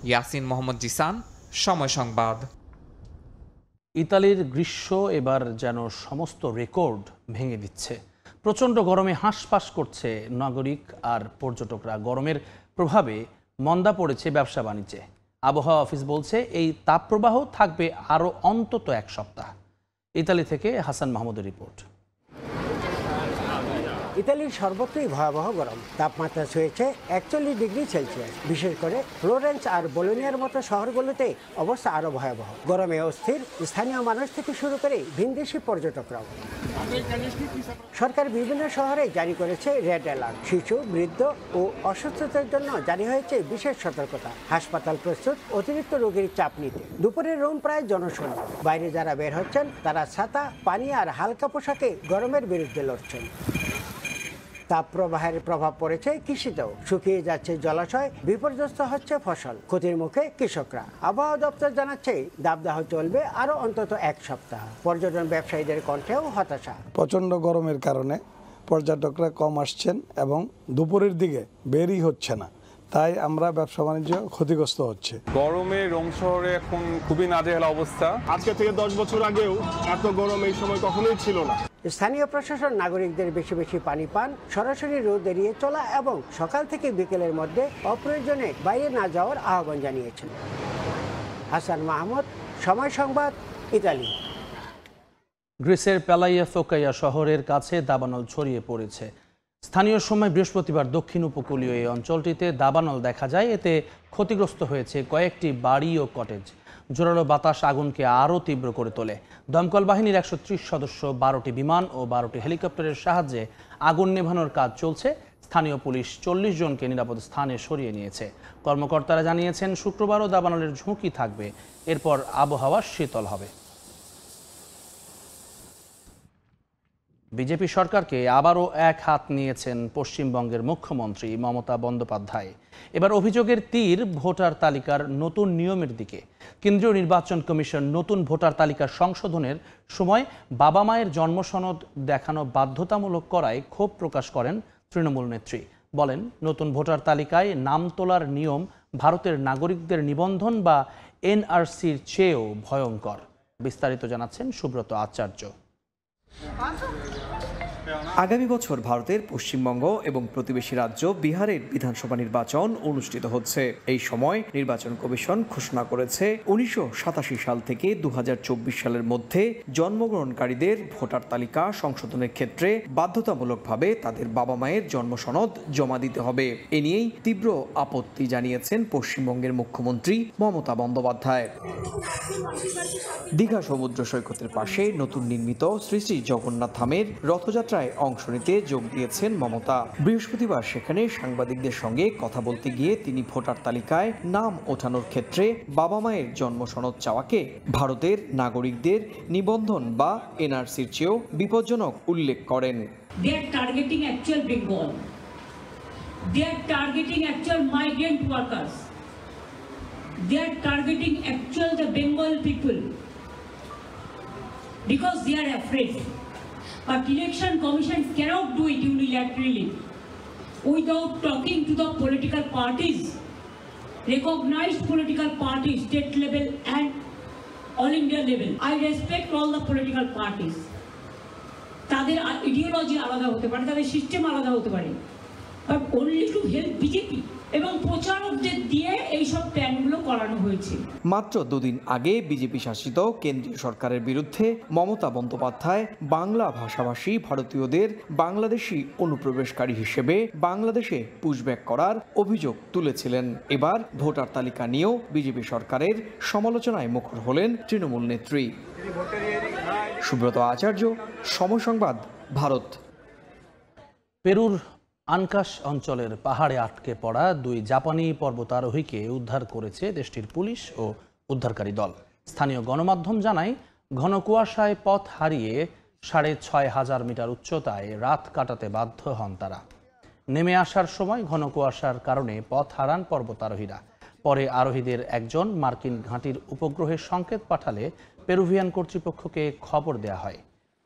ইয়াসিন মোহাম্মদ জিসান, সময় সংবাদ। ইতালির গ্রীষ্ম এবার যেন সমস্ত রেকর্ড ভেঙে দিচ্ছে। প্রচণ্ড গরমে হাঁসফাঁস করছে নাগরিক আর পর্যটকরা। গরমের প্রভাবে মন্দা পড়েছে ব্যবসা বাণিজ্যে। আবহাওয়া অফিস বলছে এই তাপপ্রবাহ থাকবে আরও অন্তত 1 সপ্তাহ। ইতালি থেকে হাসান মাহমুদের রিপোর্ট। ইতালির সর্বত্রই ভয়াবহ গরম, তাপমাত্রা ছুঁয়েছে 41 ডিগ্রি সেলসিয়াস। বিশেষ করে ফ্লোরেন্স আর বোলোনিয়ার মতো শহরগুলোতে অবস্থা আরো ভয়াবহ। গরমে অস্থির স্থানীয় মানুষ থেকে শুরু করে ভিনদেশি পর্যটকরাও। সরকার বিভিন্ন শহরে জারি করেছে রেড অ্যালার্ট। শিশু, বৃদ্ধ ও অসুস্থতার জন্য জারি হয়েছে বিশেষ সতর্কতা। হাসপাতাল প্রস্তুত অতিরিক্ত রোগীর চাপ নিতে। দুপুরের রুম প্রায় জনশূন্য। বাইরে যারা বের হচ্ছেন তারা ছাতা, পানি আর হালকা পোশাকে গরমের বিরুদ্ধে লড়ছেন। তাপপ্রবাহের প্রভাব পড়েছে কৃষিতেও। শুকিয়ে যাচ্ছে জলাশয়, বিপর্যস্ত হচ্ছে ফসল, ক্ষতির মুখে কৃষকরা। আবহাওয়া দপ্তর জানাচ্ছে দাবদাহ চলবে আরো অন্তত 1 সপ্তাহ। পর্যটন ব্যবসায়ীদের কণ্ঠেও হতাশা। প্রচণ্ড গরমের কারণে পর্যটকরা কম আসছেন এবং দুপুরের দিকে বেরই হচ্ছে না, তাই আমরা ব্যবসা বাণিজ্য ক্ষতিগ্রস্ত হচ্ছে। গরমে রোম শহরে এখন খুবই নাজেহাল অবস্থা। আজকে থেকে 10 বছর আগেও এত গরম এই সময় কখনোই ছিল না। স্থানীয় প্রশাসন নাগরিকদের বেশি বেশি পানি পান, সরাসরি রোদ এড়িয়ে চলা এবং সকাল থেকে বিকেলের মধ্যে অপ্রয়োজনে বাইরে না যাওয়ার আহ্বান জানিয়েছেন। হাসান মাহমুদ, সময় সংবাদ, ইতালি। গ্রিসের পেলাইয়া ফোকাইয়া শহরের কাছে দাবানল ছড়িয়ে পড়েছে। স্থানীয় সময় বৃহস্পতিবার দক্ষিণ উপকূলীয় এই অঞ্চলটিতে দাবানল দেখা যায়। এতে ক্ষতিগ্রস্ত হয়েছে কয়েকটি বাড়ি ও কটেজ। জোরালো বাতাস আগুনকে আরও তীব্র করে তোলে। দমকল বাহিনীর 130 সদস্য, 12টি বিমান ও 12টি হেলিকপ্টারের সাহায্যে আগুন নেভানোর কাজ চলছে। স্থানীয় পুলিশ 40 জনকে নিরাপদ স্থানে সরিয়ে নিয়েছে। কর্মকর্তারা জানিয়েছেন শুক্রবারও দাবানলের ঝুঁকি থাকবে, এরপর আবহাওয়া শীতল হবে। বিজেপি সরকারকে আবারও এক হাত নিয়েছেন পশ্চিমবঙ্গের মুখ্যমন্ত্রী মমতা বন্দ্যোপাধ্যায়। এবার অভিযোগের তীর ভোটার তালিকার নতুন নিয়মের দিকে। কেন্দ্রীয় নির্বাচন কমিশন নতুন ভোটার তালিকা সংশোধনের সময় বাবা মায়ের জন্মসনদ দেখানো বাধ্যতামূলক করায় ক্ষোভ প্রকাশ করেন তৃণমূল নেত্রী। বলেন, নতুন ভোটার তালিকায় নাম তোলার নিয়ম ভারতের নাগরিকদের নিবন্ধন বা এনআরসির চেয়েও ভয়ঙ্কর। বিস্তারিত জানাচ্ছেন সুব্রত আচার্য। আগামী বছর ভারতের পশ্চিমবঙ্গ এবং প্রতিবেশী রাজ্য বিহারের বিধানসভা নির্বাচন অনুষ্ঠিত হচ্ছে। এই সময় নির্বাচন কমিশন ঘোষণা করেছে 1987 সাল থেকে 2024 সালের মধ্যে জন্মগ্রহণকারীদের ভোটার তালিকা সংশোধনের ক্ষেত্রে বাধ্যতামূলকভাবে তাদের বাবা মায়ের জন্মসনদ জমা দিতে হবে। এ নিয়েই তীব্র আপত্তি জানিয়েছেন পশ্চিমবঙ্গের মুখ্যমন্ত্রী মমতা বন্দ্যোপাধ্যায়। দীঘা সমুদ্র সৈকতের পাশে নতুন নির্মিত শ্রী শ্রী জগন্নাথ ধামের রথযাত্রায় অংশ নিতে যোগ দিয়েছেন মমতা। বৃহস্পতিবার সেখানে সাংবাদিকদের সঙ্গে কথা বলতে গিয়ে তিনি ভোটার তালিকায় নাম ওঠানোর ক্ষেত্রে বাবা মায়ের জন্মসনদ চাওয়াকে ভারতের নাগরিকদের নিবন্ধন বা এনআরসির চেয়েও বিপজ্জনক উল্লেখ করেন। They are targeting actual Bengal. They are targeting actual migrant workers. They are targeting actual the Bengal people because they are afraid. But election commission cannot do it unilaterally without talking to the political parties, recognized political parties, state level and all India level. I respect all the political parties. তাদের ideology আলাদা হতে পারে, তাদের system আলাদা হতে পারে, but only to help BJP এবং প্রচারকদের দিয়ে এইসব প্ল্যানগুলো করানো হয়েছে। মাত্র দুদিন আগে বিজেপি শাসিত কেন্দ্রীয় সরকারের বিরুদ্ধে মমতা বন্দ্যোপাধ্যায় বাংলা ভাষাভাষী ভারতীয়দের বাংলাদেশি অনুপ্রবেশকারী হিসেবে বাংলাদেশে পুশব্যাক করার অভিযোগ তুলেছিলেন। এবার ভোটার তালিকা নিয়েও বিজেপি সরকারের সমালোচনায় মুখর হলেন তৃণমূল নেত্রী। সুব্রত আচার্য, সময় সংবাদ, ভারত। পেরুর আনকাশ অঞ্চলের পাহাড়ে আটকে পড়া 2 জাপানি পর্বতারোহীকে উদ্ধার করেছে দেশটির পুলিশ ও উদ্ধারকারী দল। স্থানীয় গণমাধ্যম জানায়, ঘন কুয়াশায় পথ হারিয়ে 6500 মিটার উচ্চতায় রাত কাটাতে বাধ্য হন তারা। নেমে আসার সময় ঘন কুয়াশার কারণে পথ হারান পর্বতারোহীরা। পরে আরোহীদের একজন মার্কিন ঘাঁটির উপগ্রহের সংকেত পাঠালে পেরুভিয়ান কর্তৃপক্ষকে খবর দেয়া হয়।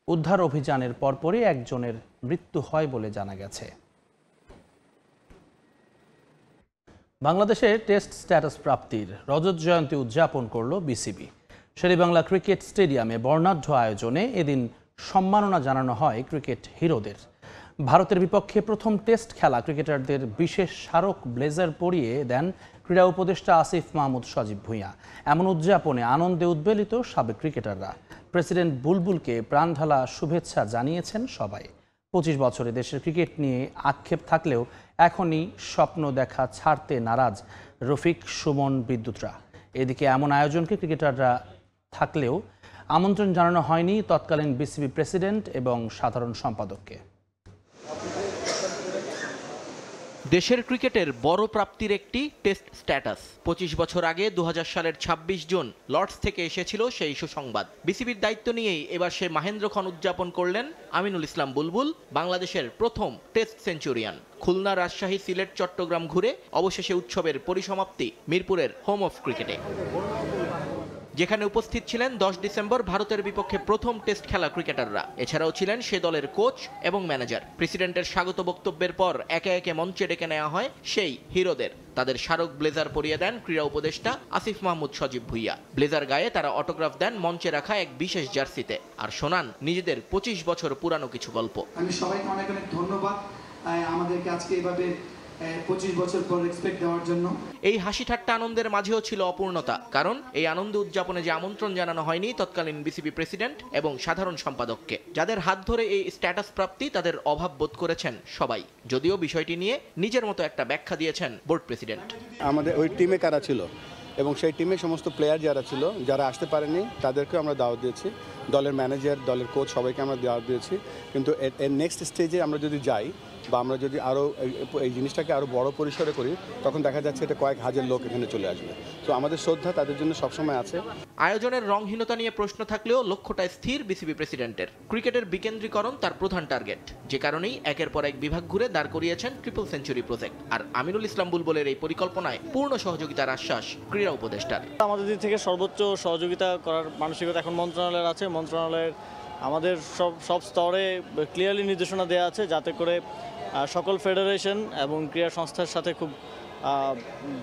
উদ্ধার অভিযানের পরপরই একজনের মৃত্যু হয় বলে জানা গেছে। বাংলাদেশে টেস্ট স্ট্যাটাস প্রাপ্তির রজত জয়ন্তী উদযাপন করল বিসিবি। শেরেবাংলা ক্রিকেট স্টেডিয়ামে বর্ণাঢ্য আয়োজনে এদিন সম্মাননা জানানো হয় ক্রিকেট হিরোদের। ভারতের বিপক্ষে প্রথম টেস্ট খেলা ক্রিকেটারদের বিশেষ স্মারক ব্লেজার পরিয়ে দেন ক্রীড়া উপদেষ্টা আসিফ মাহমুদ সজীব ভূঁইয়া। এমন উদযাপনে আনন্দে উদ্বেলিত সাবেক ক্রিকেটাররা। প্রেসিডেন্ট বুলবুলকে প্রাণঢালা শুভেচ্ছা জানিয়েছেন সবাই। 25 বছরে দেশের ক্রিকেট নিয়ে আক্ষেপ থাকলেও এখনই স্বপ্ন দেখা ছাড়তে নারাজ রফিক, সুমন, বিদ্যুৎরা। এদিকে এমন আয়োজনকে ক্রিকেটাররা থাকলেও আমন্ত্রণ জানানো হয়নি তৎকালীন বিসিবি প্রেসিডেন্ট এবং সাধারণ সম্পাদককে। দেশের ক্রিকেটের বড় প্রাপ্তির একটি টেস্ট স্ট্যাটাস। 25 বছর আগে 2000 সালের 26 জুন লর্ডস থেকে এসেছিল সেই সুসংবাদ। বিসিবির দায়িত্ব নিয়েই এবার সে মাহেন্দ্রক্ষণ উদযাপন করলেন আমিনুল ইসলাম বুলবুল, বাংলাদেশের প্রথম টেস্ট সেঞ্চুরিয়ান। খুলনা, রাজশাহী, সিলেট, চট্টগ্রাম ঘুরে অবশেষে উৎসবের পরিসমাপ্তি মিরপুরের হোম অফ ক্রিকেটে, যেখানে উপস্থিত ছিলেন 10 ডিসেম্বর ভারতের বিপক্ষে প্রথম টেস্ট খেলা ক্রিকেটাররা। এছাড়াও ছিলেন সে দলের কোচ এবং ম্যানেজার। প্রেসিডেন্টের স্বাগত বক্তব্যের পর একে একে মঞ্চে ডেকে নেওয়া হয় সেই হিরোদের। তাদের স্মারক ব্লেজার পরিয়ে দেন ক্রীড়া উপদেষ্টা আসিফ মাহমুদ সজীব ভুইয়া। ব্লেজার গায়ে তারা অটোগ্রাফ দেন মঞ্চে রাখা এক বিশেষ জার্সিতে, আর শোনান নিজেদের 25 বছর পুরানো কিছু গল্প। আমি সবাইকে অনেক অনেক ধন্যবাদ আমাদেরকে আজকে এইভাবে 25 বছর পর রেসপেক্ট দেওয়ার জন্য। এই হাসি ঠাট্টা আনন্দের মাঝেও ছিল অপূর্ণতা, কারণ এই আনন্দ উদযাপনে যে আমন্ত্রণ জানানো হয়নি তৎকালীন বিসিবি প্রেসিডেন্ট এবং সাধারণ সম্পাদককে, যাদের হাত ধরে এই স্ট্যাটাস প্রাপ্তি তাদের অভাব বোধ করেছেন সবাই। যদিও বিষয়টি নিয়ে নিজের মতো একটা ব্যাখ্যা দিয়েছেন বোর্ড প্রেসিডেন্ট। আমাদের ওই টিমে কারা ছিল এবং সেই টিমে সমস্ত প্লেয়ার যারা ছিল, যারা আসতে পারেনি তাদেরকেও আমরা দাওয়াত দিয়েছি, দলের ম্যানেজার, দলের কোচ সবাইকে আমরা দাওয়াত দিয়েছি। কিন্তু এর নেক্সট স্টেজে আমরা যদি যাই বা আমরা যদি আরও এই জিনিসটাকে আরও বড় পরিসরে করি, তখন দেখা যাচ্ছে এটা কয়েক হাজার লোক এখানে চলে আসবে। তো আমাদের শ্রদ্ধা তাদের জন্য সবসময় আছে। আয়োজনের রংহীনতা নিয়ে প্রশ্ন থাকলেও লক্ষ্যটা স্থির বিসিবি প্রেসিডেন্টের। ক্রিকেটের বিকেন্দ্রীকরণ তার প্রধান টার্গেট, যে কারণেই একের পর এক বিভাগ ঘুরে দাঁড় করিয়েছেন ট্রিপল সেঞ্চুরি প্রজেক্ট। আর আমিনুল ইসলাম বুলবুলের এই পরিকল্পনায় পূর্ণ সহযোগিতার আশ্বাস ক্রীড়া উপদেষ্টার। আমাদের দিক থেকে সর্বোচ্চ সহযোগিতা করার মানসিকতা এখন মন্ত্রণালয়ের আছে। মন্ত্রণালয়ের আমাদের সব স্তরে ক্লিয়ারলি নির্দেশনা দেওয়া আছে, যাতে করে সকল ফেডারেশন এবং ক্রীড়া সংস্থার সাথে খুব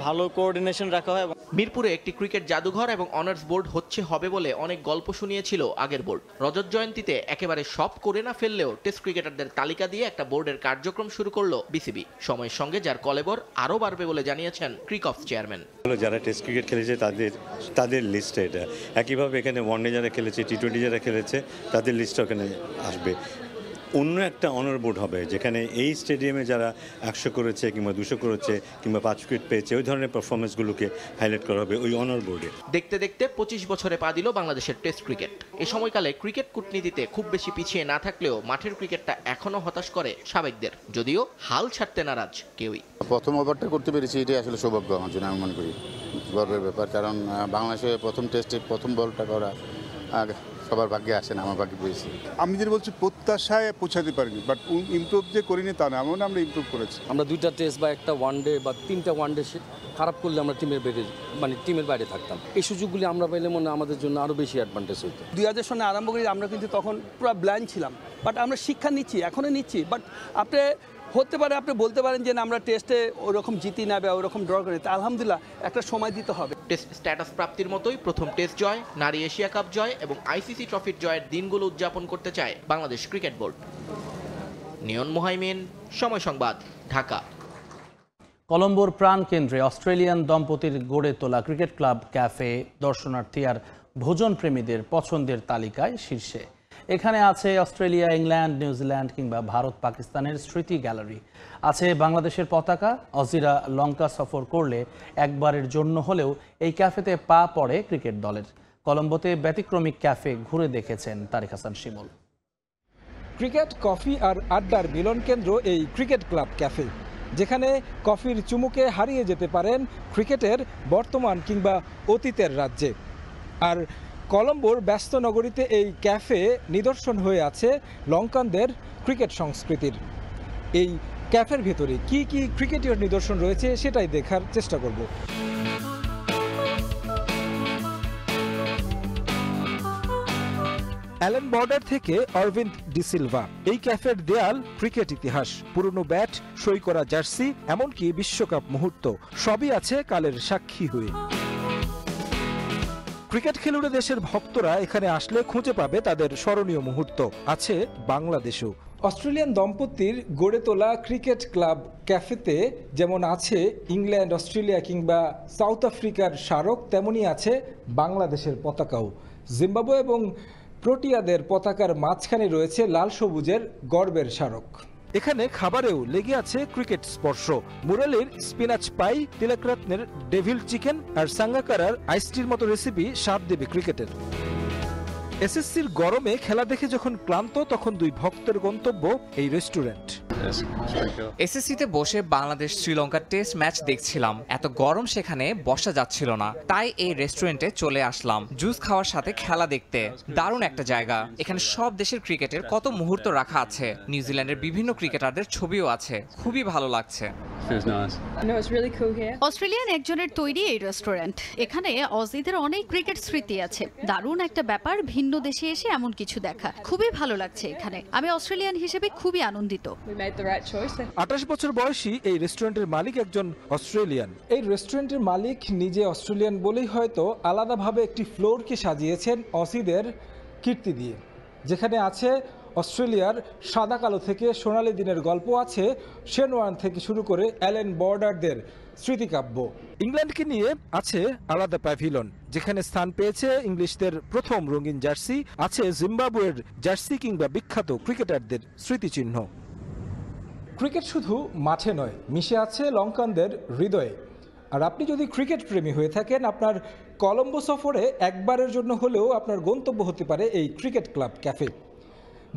ভালো কোঅর্ডিনেশন রাখা হয়। মিরপুরে একটি ক্রিকেট জাদুঘর এবং অনার্স বোর্ড হবে বলে অনেক গল্প শুনিয়েছিল আগের বোর্ড। রজত জয়ন্তীতে একেবারে সব করে না ফেললেও টেস্ট ক্রিকেটারদের তালিকা দিয়ে একটা বোর্ডের কার্যক্রম শুরু করলো বিসিবি। সময়ের সঙ্গে যার কলেবর আরও বাড়বে বলে জানিয়েছেন ক্রিকঅফ চেয়ারম্যান। যারা টেস্ট ক্রিকেট খেলেছে তাদের লিস্টে এটা, একইভাবে এখানে ওয়ানডে যারা খেলেছে, টি20 যারা খেলেছে তাদের লিস্টও এখানে আসবে। অন্য একটা অনার বোর্ড হবে যেখানে এই স্টেডিয়ামে যারা 100 করেছে কিংবা 200 করেছে কিংবা 5 উইকেট পেয়েছে, ওই ধরনের পারফরমেন্সগুলোকে হাইলাইট করা হবে ওই অনার বোর্ডে। দেখতে দেখতে 25 বছরে পা দিল বাংলাদেশের টেস্ট ক্রিকেট। এই সময়কালে ক্রিকেট কূটনীতিতে খুব বেশি পিছিয়ে না থাকলেও মাঠের ক্রিকেটটা এখনো হতাশ করে সাবেকদের, যদিও হাল ছাড়তে নারাজ কেউই। প্রথম ওভারটা করতে পেরেছি, এটাই আসলে সৌভাগ্য আমার জন্য, আমি মনে করি গর্বের ব্যাপার। কারণ বাংলাদেশে প্রথম টেস্টে প্রথম বলটা করা সবার ভাগ্যে আসে না, আমার ভাগ্যে পেয়েছি। আমি যেটা বলছি প্রত্যাশায় পৌঁছাতে পারিনি, বাট ইমপ্রুভ যে করিনি তা না, আমরা ইমপ্রুভ করেছি। আমরা 2টা টেস্ট বা একটা ওয়ানডে বা 3টা ওয়ানডে খারাপ করলে আমরা টিমের বাইরে থাকতাম। এই সুযোগগুলি আমরা পেলে মনে আমাদের জন্য আরও বেশি অ্যাডভান্টেজ হতো। 2000 সনে আরম্ভ করি, আমরা কিন্তু তখন পুরো ব্লাইন্ড ছিলাম, বাট আমরা শিক্ষা নিচ্ছি, এখনও নিচ্ছি। বাট আপনি হতে পারে আপনি বলতে পারেন যে আমরা টেস্টে ওরকম জিতি না বা ওরকম ড্র করি, তা আলহামদুলিল্লাহ একটা সময় দিতে হবে। টেস্ট স্ট্যাটাস প্রাপ্তির মতোই প্রথম টেস্ট জয়, নারী এশিয়া কাপ জয় এবং আইসিসি ট্রফির জয়ের দিনগুলো উদযাপন করতে চায় বাংলাদেশ ক্রিকেট বোর্ড। নিয়ন মুহাইমিন, সময় সংবাদ, ঢাকা। কলম্বোর প্রাণকেন্দ্রে অস্ট্রেলিয়ান দম্পতির গড়ে তোলা ক্রিকেট ক্লাব ক্যাফে দর্শনার্থী আর ভোজন প্রেমীদের পছন্দের তালিকায় শীর্ষে। এখানে আছে অস্ট্রেলিয়া, ইংল্যান্ড, নিউজিল্যান্ড কিংবা ভারত পাকিস্তানের স্মৃতি গ্যালারি, আছে বাংলাদেশের পতাকা। অজিরা লঙ্কা সফর করলে একবারের জন্য হলেও এই ক্যাফেতে পা পড়ে ক্রিকেট দলের। কলম্বোতে ব্যতিক্রমিক ক্যাফে ঘুরে দেখেছেন তারিক হাসান শিমুল। ক্রিকেট, কফি আর আড্ডার মিলন কেন্দ্র এই ক্রিকেট ক্লাব ক্যাফে, যেখানে কফির চুমুকে হারিয়ে যেতে পারেন ক্রিকেটের বর্তমান কিংবা অতীতের রাজ্যে। আর কলম্বোর ব্যস্ত নগরীতে এই ক্যাফে নিদর্শন হয়ে আছে লঙ্কানদের ক্রিকেট সংস্কৃতির। এই ক্যাফের ভেতরে কি কি ক্রিকেটীয় নিদর্শন রয়েছে সেটাই দেখার চেষ্টা করব। অ্যালেন বর্ডার থেকে অরবিন্দ ডিসিলভা, এই ক্যাফের দেয়াল ক্রিকেট ইতিহাস, পুরনো ব্যাট, সই করা জার্সি, এমনকি বিশ্বকাপ মুহূর্ত সবই আছে কালের সাক্ষী হয়ে। ক্রিকেট খেলুড়ে দেশের ভক্তরা এখানে আসলে খুঁজে পাবে তাদের স্মরণীয় মুহূর্ত, আছে বাংলাদেশও। অস্ট্রেলিয়ান দম্পতির গড়ে তোলা ক্রিকেট ক্লাব ক্যাফেতে যেমন আছে ইংল্যান্ড, অস্ট্রেলিয়া কিংবা সাউথ আফ্রিকার স্মারক, তেমনই আছে বাংলাদেশের পতাকাও। জিম্বাবুয়ে এবং প্রোটিয়াদের পতাকার মাঝখানে রয়েছে লাল সবুজের গর্বের স্মারক। এখানে খাবারেও লেগে আছে ক্রিকেট স্পর্শ। মুরালির স্পিনাচ পাই, তিলকরত্নের ডেভিল চিকেন আর সাঙ্গাকারার আইসটির মতো রেসিপি স্বাদ দেবে ক্রিকেটের। এসএসসির গরমে খেলা দেখে যখন ক্লান্ত, তখন দুই ভক্তের গন্তব্য এই রেস্টুরেন্ট। এসএসসিতে বসে বাংলাদেশ শ্রীলঙ্কার টেস্ট ম্যাচ দেখছিলাম। এত গরম সেখানে বসা যাচ্ছিল না, তাই এই রেস্টুরেন্টে চলে আসলাম জুস খাওয়ার সাথে খেলা দেখতে। দারুণ একটা জায়গা। এখানে সব দেশের ক্রিকেটের কত মুহূর্ত রাখা আছে। নিউজিল্যান্ডের বিভিন্ন ক্রিকেটারদের ছবিও আছে। খুবই ভালো লাগছে। অস্ট্রেলিয়ান একজনের তৈরি এই রেস্টুরেন্ট। এখানে অজিদের অনেক ক্রিকেট স্মৃতি আছে। দারুণ একটা ব্যাপার, ভিন্ন দেশে এসে এমন কিছু দেখা। খুবই ভালো লাগছে এখানে। আমি অস্ট্রেলিয়ান হিসেবে খুবই আনন্দিত। 28 বছর বয়সী এই রেস্টুরেন্টের মালিক একজন অস্ট্রেলিয়ান। এই রেস্টুরেন্টের মালিক নিজে অস্ট্রেলিয়ান বলেই হয়তো আলাদাভাবে একটি ফ্লোরকে সাজিয়েছেন অসিদের কীর্তি দিয়ে, যেখানে আছে অস্ট্রেলিয়ার সাদা কালো থেকে সোনালী দিনের গল্প, আছে শেন ওয়ার্ন থেকে শুরু করে অ্যালেন বর্ডারদের স্মৃতিকাব্য। ইংল্যান্ডকে নিয়ে আছে আলাদা প্যাভিলন, যেখানে স্থান পেয়েছে ইংলিশদের প্রথম রঙিন জার্সি, আছে জিম্বাবুয়ের জার্সি কিংবা বিখ্যাত ক্রিকেটারদের স্মৃতিচিহ্ন। ক্রিকেট শুধু মাঠে নয়, মিশে আছে লঙ্কানদের হৃদয়ে। আর আপনি যদি ক্রিকেট প্রেমী হয়ে থাকেন, আপনার কলম্বো সফরে একবারের জন্য হলেও আপনার গন্তব্য হতে পারে এই ক্রিকেট ক্লাব ক্যাফে,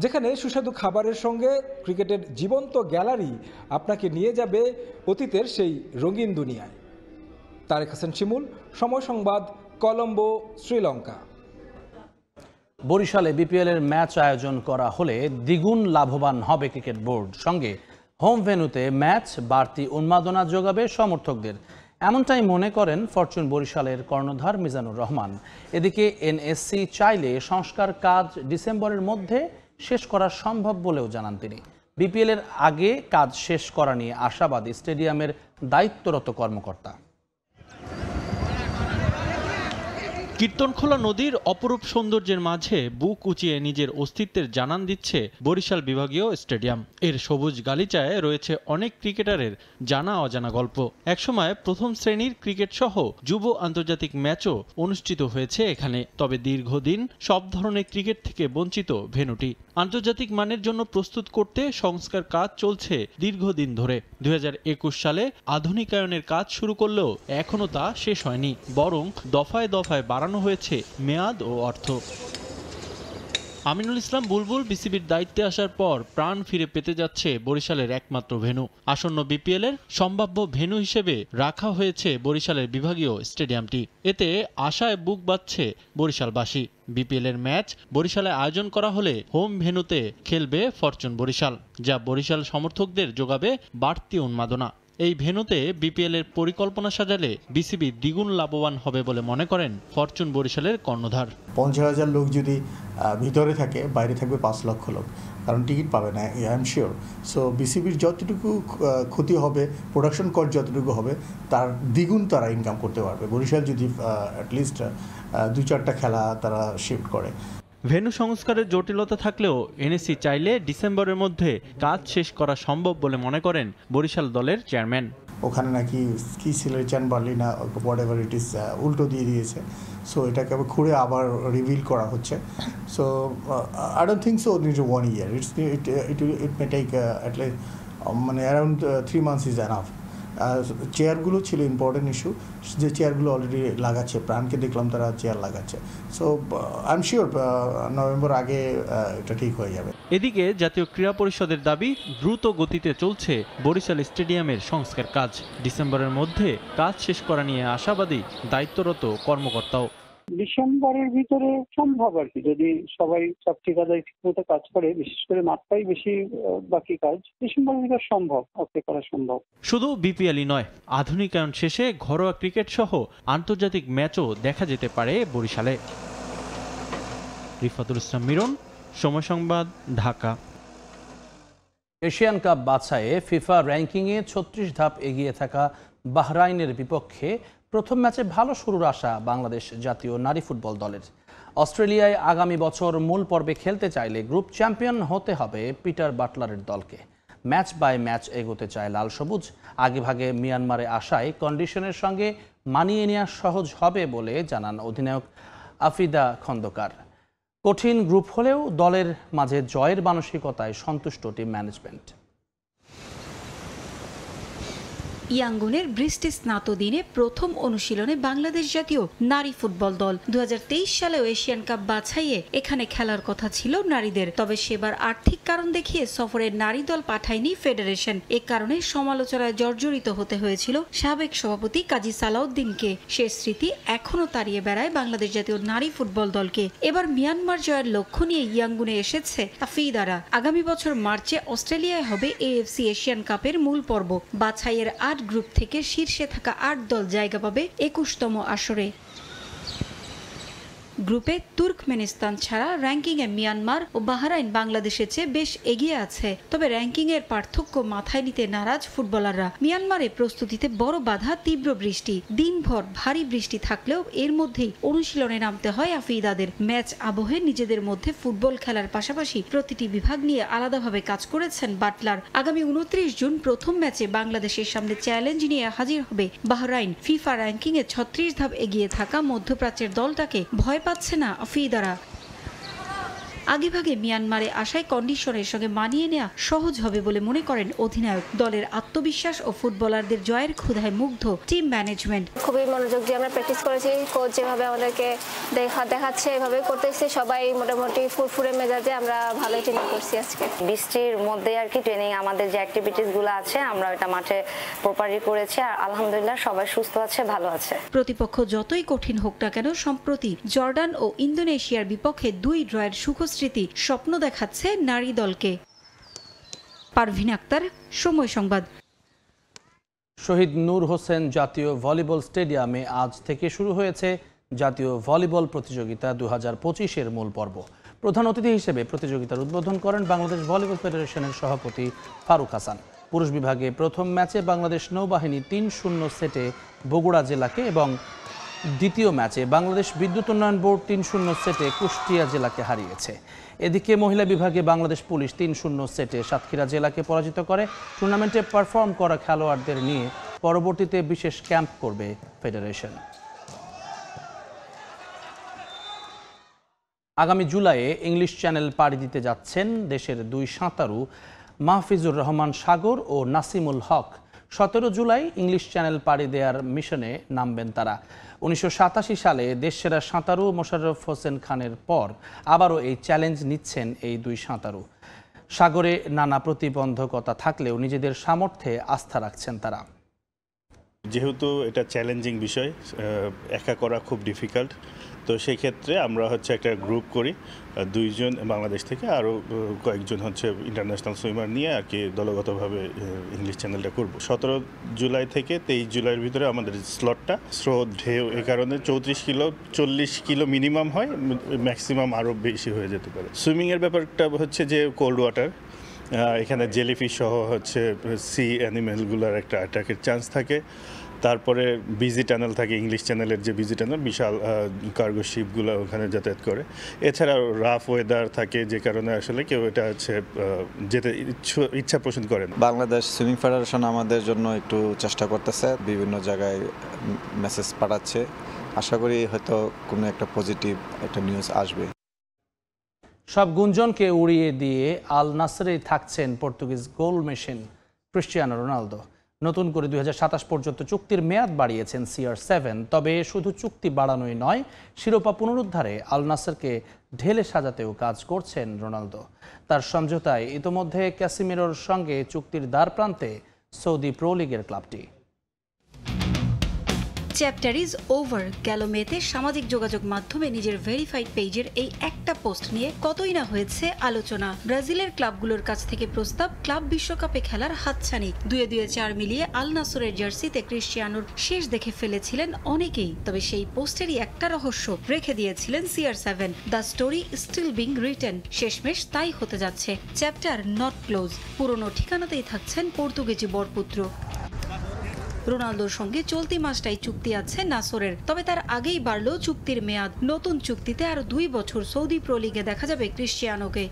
যেখানে সুস্বাদু খাবারের সঙ্গে ক্রিকেটের জীবন্ত গ্যালারি আপনাকে নিয়ে যাবে অতীতের সেই রঙিন দুনিয়ায়। তারেক হাসান শিমুল, সময় সংবাদ, কলম্বো, শ্রীলঙ্কা। বরিশালে বিপিএলের ম্যাচ আয়োজন করা হলে দ্বিগুণ লাভবান হবে ক্রিকেট বোর্ড। সঙ্গে হোম ভেন্যুতে ম্যাচ বাড়তি উন্মাদনা যোগাবে সমর্থকদের, এমনটাই মনে করেন ফরচুন বরিশালের কর্ণধার মিজানুর রহমান। এদিকে এনএসসি চাইলে সংস্কার কাজ ডিসেম্বরের মধ্যে শেষ করা সম্ভব বলেও জানান তিনি। বিপিএলের আগে কাজ শেষ করা নিয়ে আশাবাদী স্টেডিয়ামের দায়িত্বরত কর্মকর্তা। কীর্তনখোলা নদীর অপরূপ সৌন্দর্যের মাঝে বুক উঁচিয়ে নিজের অস্তিত্বের জানান দিচ্ছে বরিশাল বিভাগীয় স্টেডিয়াম। এর সবুজ গালিচায় রয়েছে অনেক ক্রিকেটারের জানা অজানা গল্প। একসময় প্রথম শ্রেণীর ক্রিকেট সহ যুব আন্তর্জাতিক ম্যাচও অনুষ্ঠিত হয়েছে এখানে। তবে দীর্ঘদিন সব ধরনের ক্রিকেট থেকে বঞ্চিত ভেন্যুটি। আন্তর্জাতিক মানের জন্য প্রস্তুত করতে সংস্কার কাজ চলছে দীর্ঘদিন ধরে। 2021 সালে আধুনিকায়নের কাজ শুরু করলেও এখনও তা শেষ হয়নি, বরং দফায় দফায় বাড়ানো হয়েছে মেয়াদ ও অর্থ। আমিনুল ইসলাম বুলবুল বিসিবির দায়িত্বে আসার পর প্রাণ ফিরে পেতে যাচ্ছে বরিশালের একমাত্র ভেন্যু। আসন্ন বিপিএলের সম্ভাব্য ভেন্যু হিসেবে রাখা হয়েছে বরিশালের বিভাগীয় স্টেডিয়ামটি। এতে আশায় বুক বাঁধছে বরিশালবাসী। বিপিএলের ম্যাচ বরিশালে আয়োজন করা হলে হোম ভেন্যুতে খেলবে ফরচুন বরিশাল, যা বরিশাল সমর্থকদের যোগাবে বাড়তি উন্মাদনা। এই ভেন্যুতে বিপিএলের পরিকল্পনা সাজালে বিসিবি দ্বিগুণ লাভবান হবে বলে মনে করেন ফরচুন বরিশালের কর্ণধার। 50,000 লোক যদি ভিতরে থাকে, বাইরে থাকবে 5 লক্ষ লোক, কারণ টিকিট পাবে না, আই এম শিওর। সো বিসিবির যতটুকু ক্ষতি হবে, প্রোডাকশন কস্ট যতটুকু হবে, তার দ্বিগুণ তারা ইনকাম করতে পারবে বরিশাল যদি অ্যাটলিস্ট 2-4টা খেলা তারা শিফট করে। ভেন্যু সংস্কারের জটিলতা থাকলেও এনএসসি চাইলে ডিসেম্বরের মধ্যে কাজ শেষ করা সম্ভব বলে মনে করেন বরিশাল দলের চেয়ারম্যান। ওখানে নাকি কি সিলেকশন বার্লি না হোয়াট এভার ইট ইজ উল্টো দিয়ে দিয়েছে, সো এটাকে আবার ঘুরে আবার রিভিল করা হচ্ছে। So I don't think so need 1 year, it may take at least মানে অ্যারাউন্ড 3 months ইজ এনাফ। চেয়ারগুলো ছিল ইম্পর্টেন্ট ইস্যু, যে চেয়ারগুলো অলরেডি লাগাচ্ছে, প্রাণকে দেখলাম তারা চেয়ার লাগাচ্ছে। So I am sure November আগে এটা ঠিক হয়ে যাবে। এদিকে জাতীয় ক্রীড়া পরিষদের দাবি, দ্রুত গতিতে চলছে বরিশাল স্টেডিয়ামের সংস্কার কাজ। ডিসেম্বরের মধ্যে কাজ শেষ করা নিয়ে আশাবাদী দায়িত্বরত কর্মকর্তাও। ডিসেম্বরের ভিতরে সম্ভব আর কি, যদি সবাই সব ঠিকাদার ঠিকমতো কাজ করে, বিশেষ করে মাঠটাই বেশি বাকি কাজ, ডিসেম্বরের ভিতরে সম্ভব, ওকে করা সম্ভব। শুধু বিপিএলই নয়, আধুনিকায়ন শেষে ঘরোয়া ক্রিকেট সহ আন্তর্জাতিক ম্যাচও দেখা যেতে পারে বরিশালে। রিফাতুল ইসলাম মিরন, সময় সংবাদ, ঢাকা। এশিয়ান কাপ বাছাইয়ে ফিফা র্যাঙ্কিংয়ে 36 ধাপ এগিয়ে থাকা বাহরাইনের বিপক্ষে প্রথম ম্যাচে ভালো শুরুর আশা বাংলাদেশ জাতীয় নারী ফুটবল দলের। অস্ট্রেলিয়ায় আগামী বছর মূল পর্বে খেলতে চাইলে গ্রুপ চ্যাম্পিয়ন হতে হবে পিটার বাটলারের দলকে। ম্যাচ বাই ম্যাচ এগোতে চায় লাল সবুজ। আগেভাগে মিয়ানমারে আসায় কন্ডিশনের সঙ্গে মানিয়ে নেওয়া সহজ হবে বলে জানান অধিনায়ক আফিদা খন্দকার। কঠিন গ্রুপ হলেও দলের মাঝে জয়ের মানসিকতায় সন্তুষ্ট টিম ম্যানেজমেন্ট। ইয়াঙ্গুনের বৃষ্টি স্নাত দিনে প্রথম অনুশীলনে বাংলাদেশ জাতীয় নারী ফুটবল দল 2023 সালেও এশিয়ান কাপ বাছাইয়ে এখানে খেলার কথা ছিল নারীদের, তবে সেবার আর্থিক কারণ দেখিয়ে সফরের নারী দল পাঠায়নি ফেডারেশন। এ কারণে সমালোচনায় জর্জরিত হতে হয়েছিল সাবেক সভাপতি কাজী সালাউদ্দিনকে। সে স্মৃতি এখনও তাড়িয়ে বেড়ায় বাংলাদেশ জাতীয় নারী ফুটবল দলকে। এবার মিয়ানমার জয়ের লক্ষ্য নিয়ে ইয়াঙ্গুনে এসেছে আফিদারা। আগামী বছর মার্চে অস্ট্রেলিয়ায় হবে এএফসি এশিয়ান কাপের মূল পর্ব। বাছাইয়ের 8 গ্রুপ থেকে শীর্ষে থাকা 8 দল জায়গা পাবে 21তম আসরে। গ্রুপে তুর্কমেনিস্তান ছাড়া র্যাঙ্কিংয়ে মিয়ানমার ও বাহরাইন বাংলাদেশের চেয়ে বেশ এগিয়ে আছে, তবে র্যাঙ্কিংয়ের পার্থক্য মাথায় নিতে নারাজ ফুটবলাররা। মিয়ানমারে প্রস্তুতিতে বড় বাধা তীব্র বৃষ্টি। দিনভর ভারী বৃষ্টি থাকলেও এর মধ্যেই অনুশীলনে নামতে হয় আফিদাদের। ম্যাচ আবহে নিজেদের মধ্যে ফুটবল খেলার পাশাপাশি প্রতিটি বিভাগ নিয়ে আলাদাভাবে কাজ করেছেন বাটলার। আগামী 29 জুন প্রথম ম্যাচে বাংলাদেশের সামনে চ্যালেঞ্জ নিয়ে হাজির হবে বাহরাইন। ফিফা র্যাঙ্কিংয়ে 36 ধাপ এগিয়ে থাকা মধ্যপ্রাচ্যের দলটাকে ভয় পাচ্ছে না আফিদারা। আগেভাগে মিয়ানমারে আসায় কন্ডিশনের সঙ্গে মানিয়ে নেওয়া সহজ হবে বলে মনে করেন অধিনায়ক। দলের আত্মবিশ্বাস ও ফুটবলারদের জয়ের ক্ষুধায় মুগ্ধ টিম ম্যানেজমেন্ট। খুবই মনোযোগ দিয়ে আমরা প্র্যাকটিস করেছি। কোচ যেভাবে আমাদেরকে দেখাচ্ছে এভাবে করতেছে। সবাই মোটামুটি ফুরফুরে মেজাজে আমরা ভালোই ট্রেনিং করছি আজকে। বৃষ্টির মধ্যে আর কি ট্রেনিং, আমাদের যে অ্যাক্টিভিটিসগুলো আছে আমরা এটা মাঠে প্রপারলি করেছি। আর আলহামদুলিল্লাহ সবাই সুস্থ আছে, ভালো আছে। প্রতিপক্ষ যতই কঠিন হোক না কেন, সম্প্রতি জর্ডান ও ইন্দোনেশিয়ার বিপক্ষে 2 ড্রয়ের সুখস্মৃতি স্বপ্ন দেখাচ্ছে নারী দলকে। পারভিন আক্তার, সময় সংবাদ। শহীদ নূর হোসেন জাতীয় ভলিবল স্টেডিয়ামে আজ থেকে শুরু হয়েছে জাতীয় ভলিবল প্রতিযোগিতা 2025-এর মূল পর্ব। প্রধান অতিথি হিসেবে প্রতিযোগিতার উদ্বোধন করেন বাংলাদেশ ভলিবল ফেডারেশনের সভাপতি ফারুক হাসান। পুরুষ বিভাগে প্রথম ম্যাচে বাংলাদেশ নৌবাহিনী 3-0 সেটে বগুড়া জেলাকে এবং দ্বিতীয় ম্যাচে বাংলাদেশ বিদ্যুৎ উন্নয়ন বোর্ড 3-0 সেটে কুষ্টিয়া জেলাকে হারিয়েছে। এদিকে মহিলা বিভাগে বাংলাদেশ পুলিশ 3-0 সেটে সাতক্ষীরা জেলাকে পরাজিত করে। টুর্নামেন্টে পারফর্ম করা খেলোয়াড়দের নিয়ে পরবর্তীতে বিশেষ ক্যাম্প করবে ফেডারেশন। আগামী জুলাইয়ে ইংলিশ চ্যানেল পাড়ি দিতে যাচ্ছেন দেশের 2 সাঁতারু মাহফিজুর রহমান সাগর ও নাসিমুল হক। 17 জুলাই ইংলিশ চ্যানেল পাড়ি দেওয়ার মিশনে নামবেন তারা। 1987 সালে দেশসেরা সাঁতারু মোশাররফ হোসেন খানের পর আবারও এই চ্যালেঞ্জ নিচ্ছেন এই 2 সাঁতারু। সাগরে নানা প্রতিবন্ধকতা থাকলেও নিজেদের সামর্থ্যে আস্থা রাখছেন তারা। যেহেতু এটা চ্যালেঞ্জিং বিষয়, একা করা খুব ডিফিকাল্ট, তো সেই ক্ষেত্রে আমরা একটা গ্রুপ করি, 2 জন বাংলাদেশ থেকে আরও কয়েকজন ইন্টারন্যাশনাল সুইমার নিয়ে আর কি দলগতভাবে ইংলিশ চ্যানেলটা করব। 17 জুলাই থেকে 23 জুলাইয়ের ভিতরে আমাদের স্লটটা স্রোত ঢেউ এই কারণে 34 কিলো 40 কিলো মিনিমাম হয়, ম্যাক্সিমাম আরও বেশি হয়ে যেতে পারে। সুইমিংয়ের ব্যাপারটা যে কোল্ড ওয়াটার, এখানে জেলিফিশ সহ সি অ্যানিমেলগুলোর একটা অ্যাটাকের চান্স থাকে। তারপরে বিজি টানেল থাকে, ইংলিশ চ্যানেলের যে বিজি টানেল, বিশাল কার্গো শিপগুলো ওখানে যাতায়াত করে। এছাড়াও রাফ ওয়েদার থাকে, যে কারণে আসলে কেউ এটা যেতে ইচ্ছা পোষণ করেন। বাংলাদেশ সুইমিং ফেডারেশন আমাদের জন্য একটু চেষ্টা করতেছে, বিভিন্ন জায়গায় মেসেজ পাঠাচ্ছে। আশা করি হয়তো কোনো একটা পজিটিভ একটা নিউজ আসবে। সব গুঞ্জনকে উড়িয়ে দিয়ে আল নাসরেই থাকছেন Portuguese goal machine Cristiano Ronaldo. নতুন করে 2027 পর্যন্ত চুক্তির মেয়াদ বাড়িয়েছেন CR7। তবে শুধু চুক্তি বাড়ানোই নয়, শিরোপা পুনরুদ্ধারে আল নাসরকে ঢেলে সাজাতেও কাজ করছেন রোনালদো। তার সমঝোতায় ইতোমধ্যে ক্যাসিমিরোর সঙ্গে চুক্তির দ্বার প্রান্তে সৌদি প্রো লিগের ক্লাবটি। চ্যাপ্টার ইজ ওভার গেল মেতে সামাজিক যোগাযোগ মাধ্যমে নিজের ভেরিফাইড পেজের এই একটা পোস্ট নিয়ে কতই না হয়েছে আলোচনা। ব্রাজিলের ক্লাবগুলোর কাছ থেকে প্রস্তাব ক্লাব বিশ্বকাপে খেলার হাতছানি। 2-4 মিলিয়ে আল নাসরের জার্সিতে ক্রিস্টিয়ানোর শেষ দেখে ফেলেছিলেন অনেকেই। তবে সেই পোস্টেরই একটা রহস্য রেখে দিয়েছিলেন CR7। The story still being written. শেষমেশ তাই হতে যাচ্ছে, চ্যাপ্টার নট ক্লোজ। পুরনো ঠিকানাতেই থাকছেন পর্তুগিজি বরপুত্র। রোনালদোর সঙ্গে চলতি মাসটাই চুক্তি আছে নাসরের, তবে তার আগেই বাড়ল চুক্তির মেয়াদ। নতুন চুক্তিতে আরো 2 বছর সৌদি প্রো লিগে দেখা যাবে ক্রিস্টিয়ানোকে।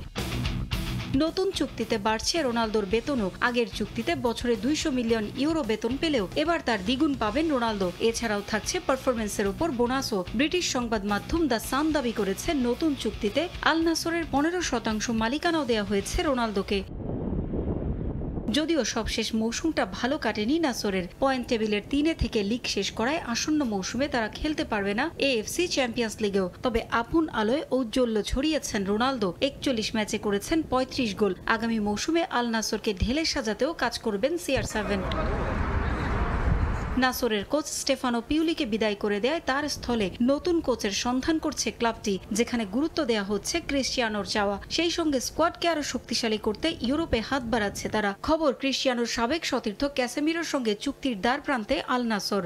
নতুন চুক্তিতে বাড়ছে রোনালদোর বেতনও। আগের চুক্তিতে বছরে 200 মিলিয়ন ইউরো বেতন পেলেও এবার তার দ্বিগুণ পাবেন রোনালদো। এছাড়াও থাকছে পারফরমেন্সের উপর বোনাসও। ব্রিটিশ সংবাদ মাধ্যম দ্য সান দাবি করেছে নতুন চুক্তিতে আল নাসরের 15% মালিকানাও দেওয়া হয়েছে রোনালদোকে। যদিও সবশেষ মৌসুমটা ভালো কাটেনি নাসরের। পয়েন্ট টেবিলের 3 থেকে লিগ শেষ করায় আসন্ন মৌসুমে তারা খেলতে পারবে না এএফসি চ্যাম্পিয়ন্স লিগেও। তবে আপন আলোয় ঔজ্জ্বল্য ছড়িয়েছেন রোনালদো। 41 ম্যাচে করেছেন 35 গোল। আগামী মৌসুমে আল নাসরকে ঢেলে সাজাতেও কাজ করবেন CR7। নাসরের কোচ স্টেফানো পিউলিকে বিদায় করে দেয় তার স্থলে নতুন কোচের সন্ধান করছে ক্লাবটি, যেখানে গুরুত্ব দেওয়া হচ্ছে ক্রিস্টিয়ানোর চাওয়া। সেই সঙ্গে স্কোয়াডকে আরো শক্তিশালী করতে ইউরোপে হাত বাড়াচ্ছে তারা। খবর, ক্রিস্টিয়ানোর সাবেক সতীর্থ ক্যাসেমিরোর সঙ্গে চুক্তির দ্বার প্রান্তে আল নাসর।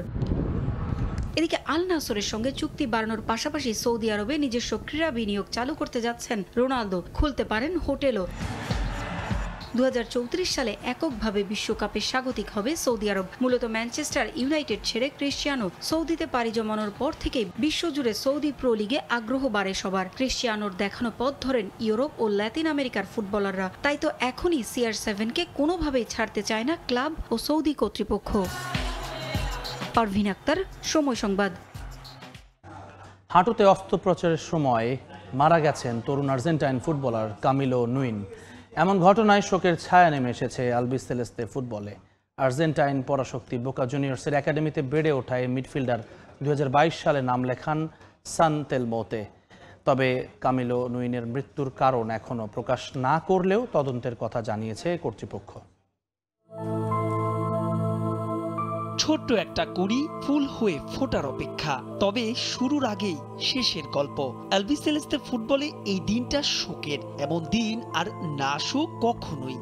এদিকে আল নাসরের সঙ্গে চুক্তি বাড়ানোর পাশাপাশি সৌদি আরবে নিজস্ব ক্রীড়া বিনিয়োগ চালু করতে যাচ্ছেন রোনালদো। খুলতে পারেন হোটেলও। 2034 সালে এককভাবে বিশ্বকাপে স্বাগতিক হবে সৌদি আরব। মূলত ম্যানচেস্টার ইউনাইটেড ছেড়ে ক্রিস্টিয়ানো সৌদিতে পাড়ি জমানোর পর থেকে বিশ্বজুড়ে সৌদি প্রো লিগে আগ্রহ বাড়ে সবার। ক্রিস্টিয়ানোর দেখানো পথ ধরেন ইউরোপ ও ল্যাতিন আমেরিকার ফুটবলাররা। তাই তো এখনই CR7কে কোনোভাবেই ছাড়তে চায় না ক্লাব ও সৌদি কর্তৃপক্ষ। পারভিন আক্তার, সময় সংবাদ। হাঁটুতে অস্ত্রোপচারের সময় মারা গেছেন তরুণ আর্জেন্টাইন ফুটবলার কামিলো নুইন। এমন ঘটনায় শোকের ছায়া নেমে এসেছে আলবিসেলেস্তে ফুটবলে। আর্জেন্টাইন পরাশক্তি বোকা জুনিয়র্সের একাডেমিতে বেড়ে ওঠা এই মিডফিল্ডার 2022 সালে নাম লেখান সান তেলমোতে। তবে কামিলো নুইনের মৃত্যুর কারণ এখনও প্রকাশ না করলেও তদন্তের কথা জানিয়েছে কর্তৃপক্ষ। ছোট্ট একটা কুড়ি ফুল হয়ে ফোটার অপেক্ষা, তবে শুরুর আগেই শেষের গল্প। আলবিসেলেস্তে ফুটবলে এই দিনটা শোকের। এমন দিন আর না আসুক কখনোই।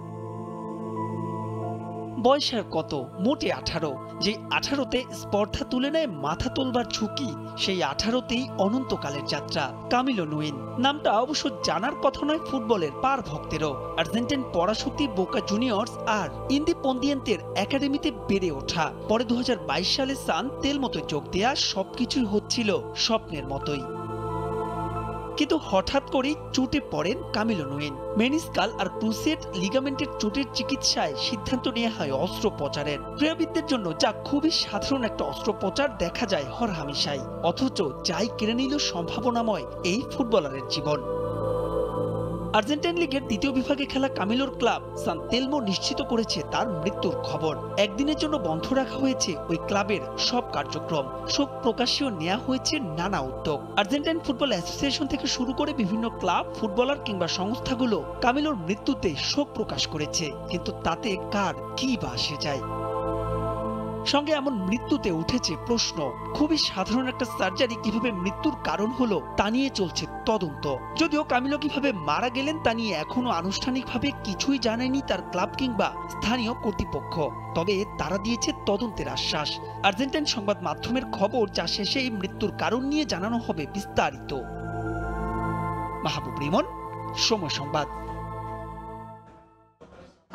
বয়স আর কত? মোটে 18। যে 18তে স্পর্ধা তুলে নেয় মাথা তোলবার ঝুঁকি, সেই 18তেই অনন্তকালের যাত্রা কামিলো নুইন। নামটা অবশ্য জানার কথা নয় ফুটবলের পার ভক্তেরও। আর্জেন্টাইন পরাশক্তি বোকা জুনিয়র্স আর ইন্ডিপেন্ডিয়েন্তের একাডেমিতে বেড়ে ওঠা। পরে 2022 সালে সান তেলমোতে যোগ দেয়া সবকিছুই হচ্ছিল স্বপ্নের মতোই। কিন্তু হঠাৎ করেই চোটে পড়েন কামিলো নুইন। মেনিসকাল আর ক্রুসেট লিগামেন্টের চোটের চিকিৎসায় সিদ্ধান্ত নেওয়া হয় অস্ত্রোপচারের। ক্রীড়াবিদদের জন্য যা খুবই সাধারণ একটা অস্ত্রোপচার দেখা যায় হরহামেশাই, অথচ যাই কেড়ে নিল সম্ভাবনাময় এই ফুটবলারের জীবন। আর্জেন্টাইন লিগের দ্বিতীয় বিভাগে খেলা কামিলোর ক্লাব সান তেলমো নিশ্চিত করেছে তার মৃত্যুর খবর। একদিনের জন্য বন্ধ রাখা হয়েছে ওই ক্লাবের সব কার্যক্রম। শোক প্রকাশেও নেওয়া হয়েছে নানা উদ্যোগ। আর্জেন্টাইন ফুটবল অ্যাসোসিয়েশন থেকে শুরু করে বিভিন্ন ক্লাব, ফুটবলার কিংবা সংস্থাগুলো কামিলোর মৃত্যুতে শোক প্রকাশ করেছে। কিন্তু তাতে কার কি বা আসে যায়? সঙ্গে এমন মৃত্যুতে উঠেছে প্রশ্ন, খুবই সাধারণ একটা সার্জারি কিভাবে মৃত্যুর কারণ হলো তা নিয়ে চলছে তদন্ত। যদিও কামিলো কিভাবে মারা গেলেন তা নিয়ে এখনো আনুষ্ঠানিকভাবে কিছুই জানায়নি তার ক্লাব কিংবা স্থানীয় কর্তৃপক্ষ। তবে তারা দিয়েছে তদন্তের আশ্বাস। আর্জেন্টাইন সংবাদ মাধ্যমের খবর, যা শেষে এই মৃত্যুর কারণ নিয়ে জানানো হবে বিস্তারিত। মাহবুব রিমন, সময় সংবাদ।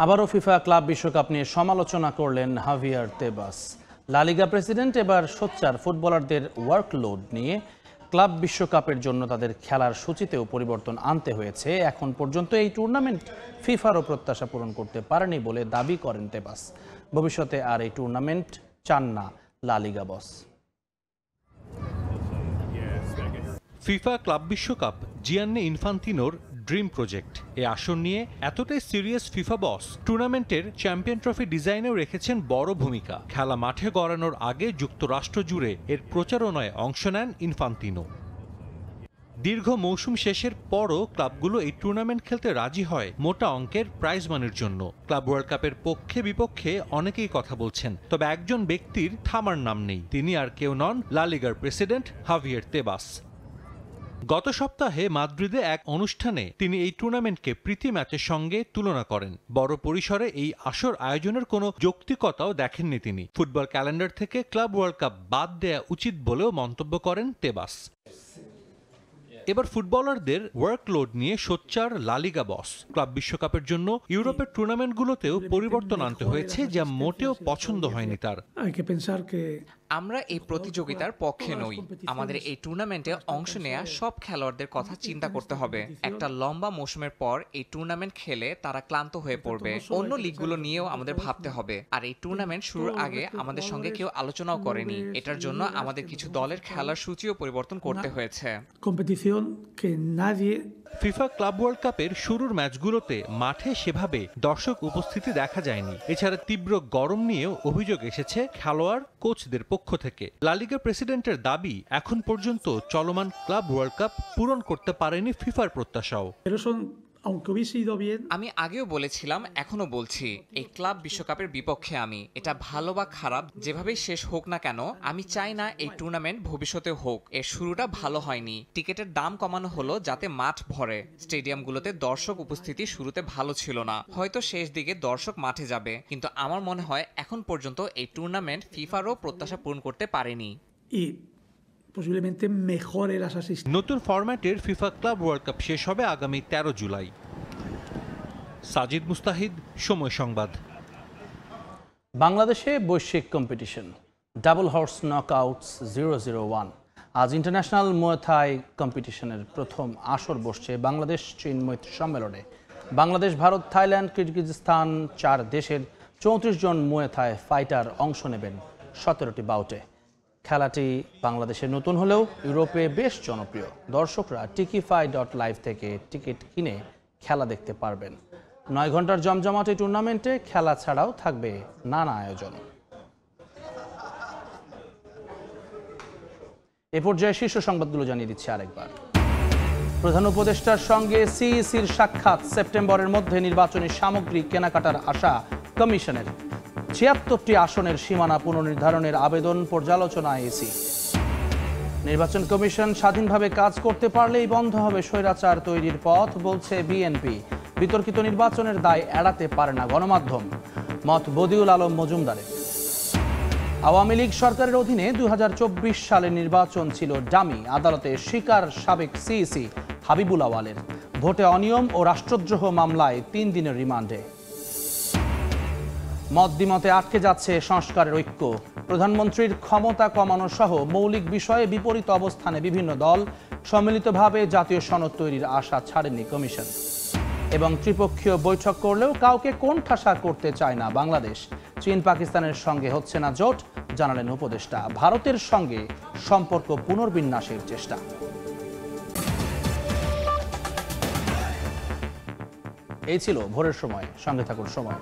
আবারও ফিফা ক্লাব বিশ্বকাপ নিয়ে সমালোচনা করলেন হাভিয়ার তেবাস। লা লিগা প্রেসিডেন্ট এবার সোচ্চার ফুটবলারদের ওয়ার্কলোড নিয়ে। ক্লাব বিশ্বকাপের জন্য তাদের খেলার সূচিতেও পরিবর্তন আনতে হয়েছে। এখন পর্যন্ত এই টুর্নামেন্ট ফিফারও প্রত্যাশা পূরণ করতে পারেনি বলে দাবি করেন তেবাস। ভবিষ্যতে আর এই টুর্নামেন্ট চান না লা লিগা বস। ফিফা ক্লাব বিশ্বকাপ জিয়ান্নি ইনফান্তিনোর ড্রিম প্রজেক্ট। এ আসর নিয়ে এতটাই সিরিয়াস ফিফা বস টুর্নামেন্টের চ্যাম্পিয়ন ট্রফি ডিজাইনেও রেখেছেন বড় ভূমিকা। খেলা মাঠে গড়ানোর আগে যুক্তরাষ্ট্র জুড়ে এর প্রচারণায় অংশ নেন ইনফান্তিনো। দীর্ঘ মৌসুম শেষের পরও ক্লাবগুলো এই টুর্নামেন্ট খেলতে রাজি হয় মোটা অঙ্কের প্রাইজ মানির জন্য। ক্লাব ওয়ার্ল্ড কাপের পক্ষে বিপক্ষে অনেকেই কথা বলছেন, তবে একজন ব্যক্তির থামার নাম নেই। তিনি আর কেউ নন, লা লিগার প্রেসিডেন্ট হাভিয়ার তেবাস। গত সপ্তাহে মাদ্রিদে এক অনুষ্ঠানে তিনি এই টুর্নামেন্টকে প্রীতি ম্যাচের সঙ্গে তুলনা করেন। বড় পরিসরে এই আসর আয়োজনের কোনো যৌক্তিকতাও দেখেননি তিনি। ফুটবল ক্যালেন্ডার থেকে ক্লাব ওয়ার্ল্ড কাপ বাদ দেয়া উচিত বলেও মন্তব্য করেন তেবাস। এবার ফুটবলারদের ওয়ার্কলোড নিয়ে সোচ্চার লা লিগা বস। ক্লাব বিশ্বকাপের জন্য ইউরোপের টুর্নামেন্টগুলোতেও পরিবর্তন আনতে হয়েছে, যা মোটেও পছন্দ হয়নি তার। আমরা এই প্রতিযোগিতার পক্ষে নই। আমাদের এই টুর্নামেন্টে অংশ নেয়া সব খেলোয়াড়দের কথা চিন্তা করতে হবে। একটা লম্বা মৌসুমের পর এই টুর্নামেন্ট খেলে তারা ক্লান্ত হয়ে পড়বে। অন্য লিগগুলো নিয়েও আমাদের ভাবতে হবে। আর এই টুর্নামেন্ট শুরুর আগে আমাদের সঙ্গে কেউ আলোচনাও করেনি। এটার জন্য আমাদের কিছু দলের খেলার সূচিও পরিবর্তন করতে হয়েছে। ফিফা ক্লাব ওয়ার্ল্ড কাপের শুরুর ম্যাচগুলোতে মাঠে সেভাবে দর্শক উপস্থিতি দেখা যায়নি। এছাড়া তীব্র গরম নিয়েও অভিযোগ এসেছে খেলোয়াড় কোচদের পক্ষ থেকে। লা লিগার প্রেসিডেন্টের দাবি, এখন পর্যন্ত চলমান ক্লাব ওয়ার্ল্ড কাপ পূরণ করতে পারেনি ফিফার প্রত্যাশাও। আমি আগেও বলেছিলাম, এখনো বলছি, এই ক্লাব বিশ্বকাপের বিপক্ষে আমি। এটা ভালো বা খারাপ যেভাবেই শেষ হোক না কেন, আমি চাই না এই টুর্নামেন্ট ভবিষ্যতে হোক। এর শুরুটা ভালো হয়নি। টিকেটের দাম কমানো হলো যাতে মাঠ ভরে। স্টেডিয়ামগুলোতে দর্শক উপস্থিতি শুরুতে ভালো ছিল না, হয়তো শেষ দিকে দর্শক মাঠে যাবে, কিন্তু আমার মনে হয় এখন পর্যন্ত এই টুর্নামেন্ট ফিফারও প্রত্যাশা পূরণ করতে পারেনি। নতুন ফরম্যাটের ফিফা ক্লাব ওয়ার্ল্ড কাপ শেষ হবে আগামী 13 জুলাই। সাজিদ মুস্তাহিদ, সময় সংবাদ। বাংলাদেশে বৈশ্বিক কম্পিটিশন ডাবল হর্স নকআউটস 001। আজ ইন্টারন্যাশনাল মুয়াই থাই কম্পিটিশনের প্রথম আসর বসছে বাংলাদেশ চীন মৈত্রী সম্মেলনে। বাংলাদেশ, ভারত, থাইল্যান্ড, কিরগিজস্তান 4 দেশের 34 জন মুয়াই থাই ফাইটার অংশ নেবেন 17টি বাউটে। খেলাটি বাংলাদেশে নতুন হলেও ইউরোপে বেশ জনপ্রিয়। দর্শকরা tikify.live থেকে টিকিট কিনে খেলা দেখতে পারবেন। 9 ঘন্টার জমজমাট এই টুর্নামেন্টে খেলা ছাড়াও থাকবে নানা আয়োজন। এ পর্যায়ে শীর্ষ সংবাদগুলো জানিয়ে দিচ্ছি আরেকবার। প্রধান উপদেষ্টার সঙ্গে সিইসির সাক্ষাৎ। সেপ্টেম্বরের মধ্যে নির্বাচনী সামগ্রী কেনাকাটার আশা কমিশনের। 76টি আসনের সীমানা পুনর্নির্ধারণের আবেদন পর্যালোচনায় ইসি। নির্বাচন কমিশন স্বাধীনভাবে কাজ করতে পারলেই বন্ধ হবে স্বৈরাচার তৈরির পথ, বলছে বিএনপি। বিতর্কিত নির্বাচনের দায় এড়াতে পারে না গণমাধ্যম, মত বদিউল আলম মজুমদারের। আওয়ামী লীগ সরকারের অধীনে 2024 সালের নির্বাচন ছিল ডামি। আদালতে স্বীকার সাবেক সিইসি হাবিবুল আওয়ালের। ভোটে অনিয়ম ও রাষ্ট্রদ্রোহ মামলায় 3 দিনের রিমান্ডে। মত দ্বিমতে আটকে যাচ্ছে সংস্কারের ঐক্য। প্রধানমন্ত্রীর ক্ষমতা কমানো সহ মৌলিক বিষয়ে বিপরীত অবস্থানে বিভিন্ন দল। সম্মিলিতভাবে জাতীয় সনদ তৈরির আশা ছাড়েনি কমিশন। এবং ত্রিপক্ষীয় বৈঠক করলেও কাউকে কোণঠাসা করতে চায় না বাংলাদেশ। চীন পাকিস্তানের সঙ্গে হচ্ছে না জোট, জানালেন উপদেষ্টা। ভারতের সঙ্গে সম্পর্ক পুনর্বিন্যাসের চেষ্টা। এই ছিল ভোরের সময়। সঙ্গে থাকুন সময়।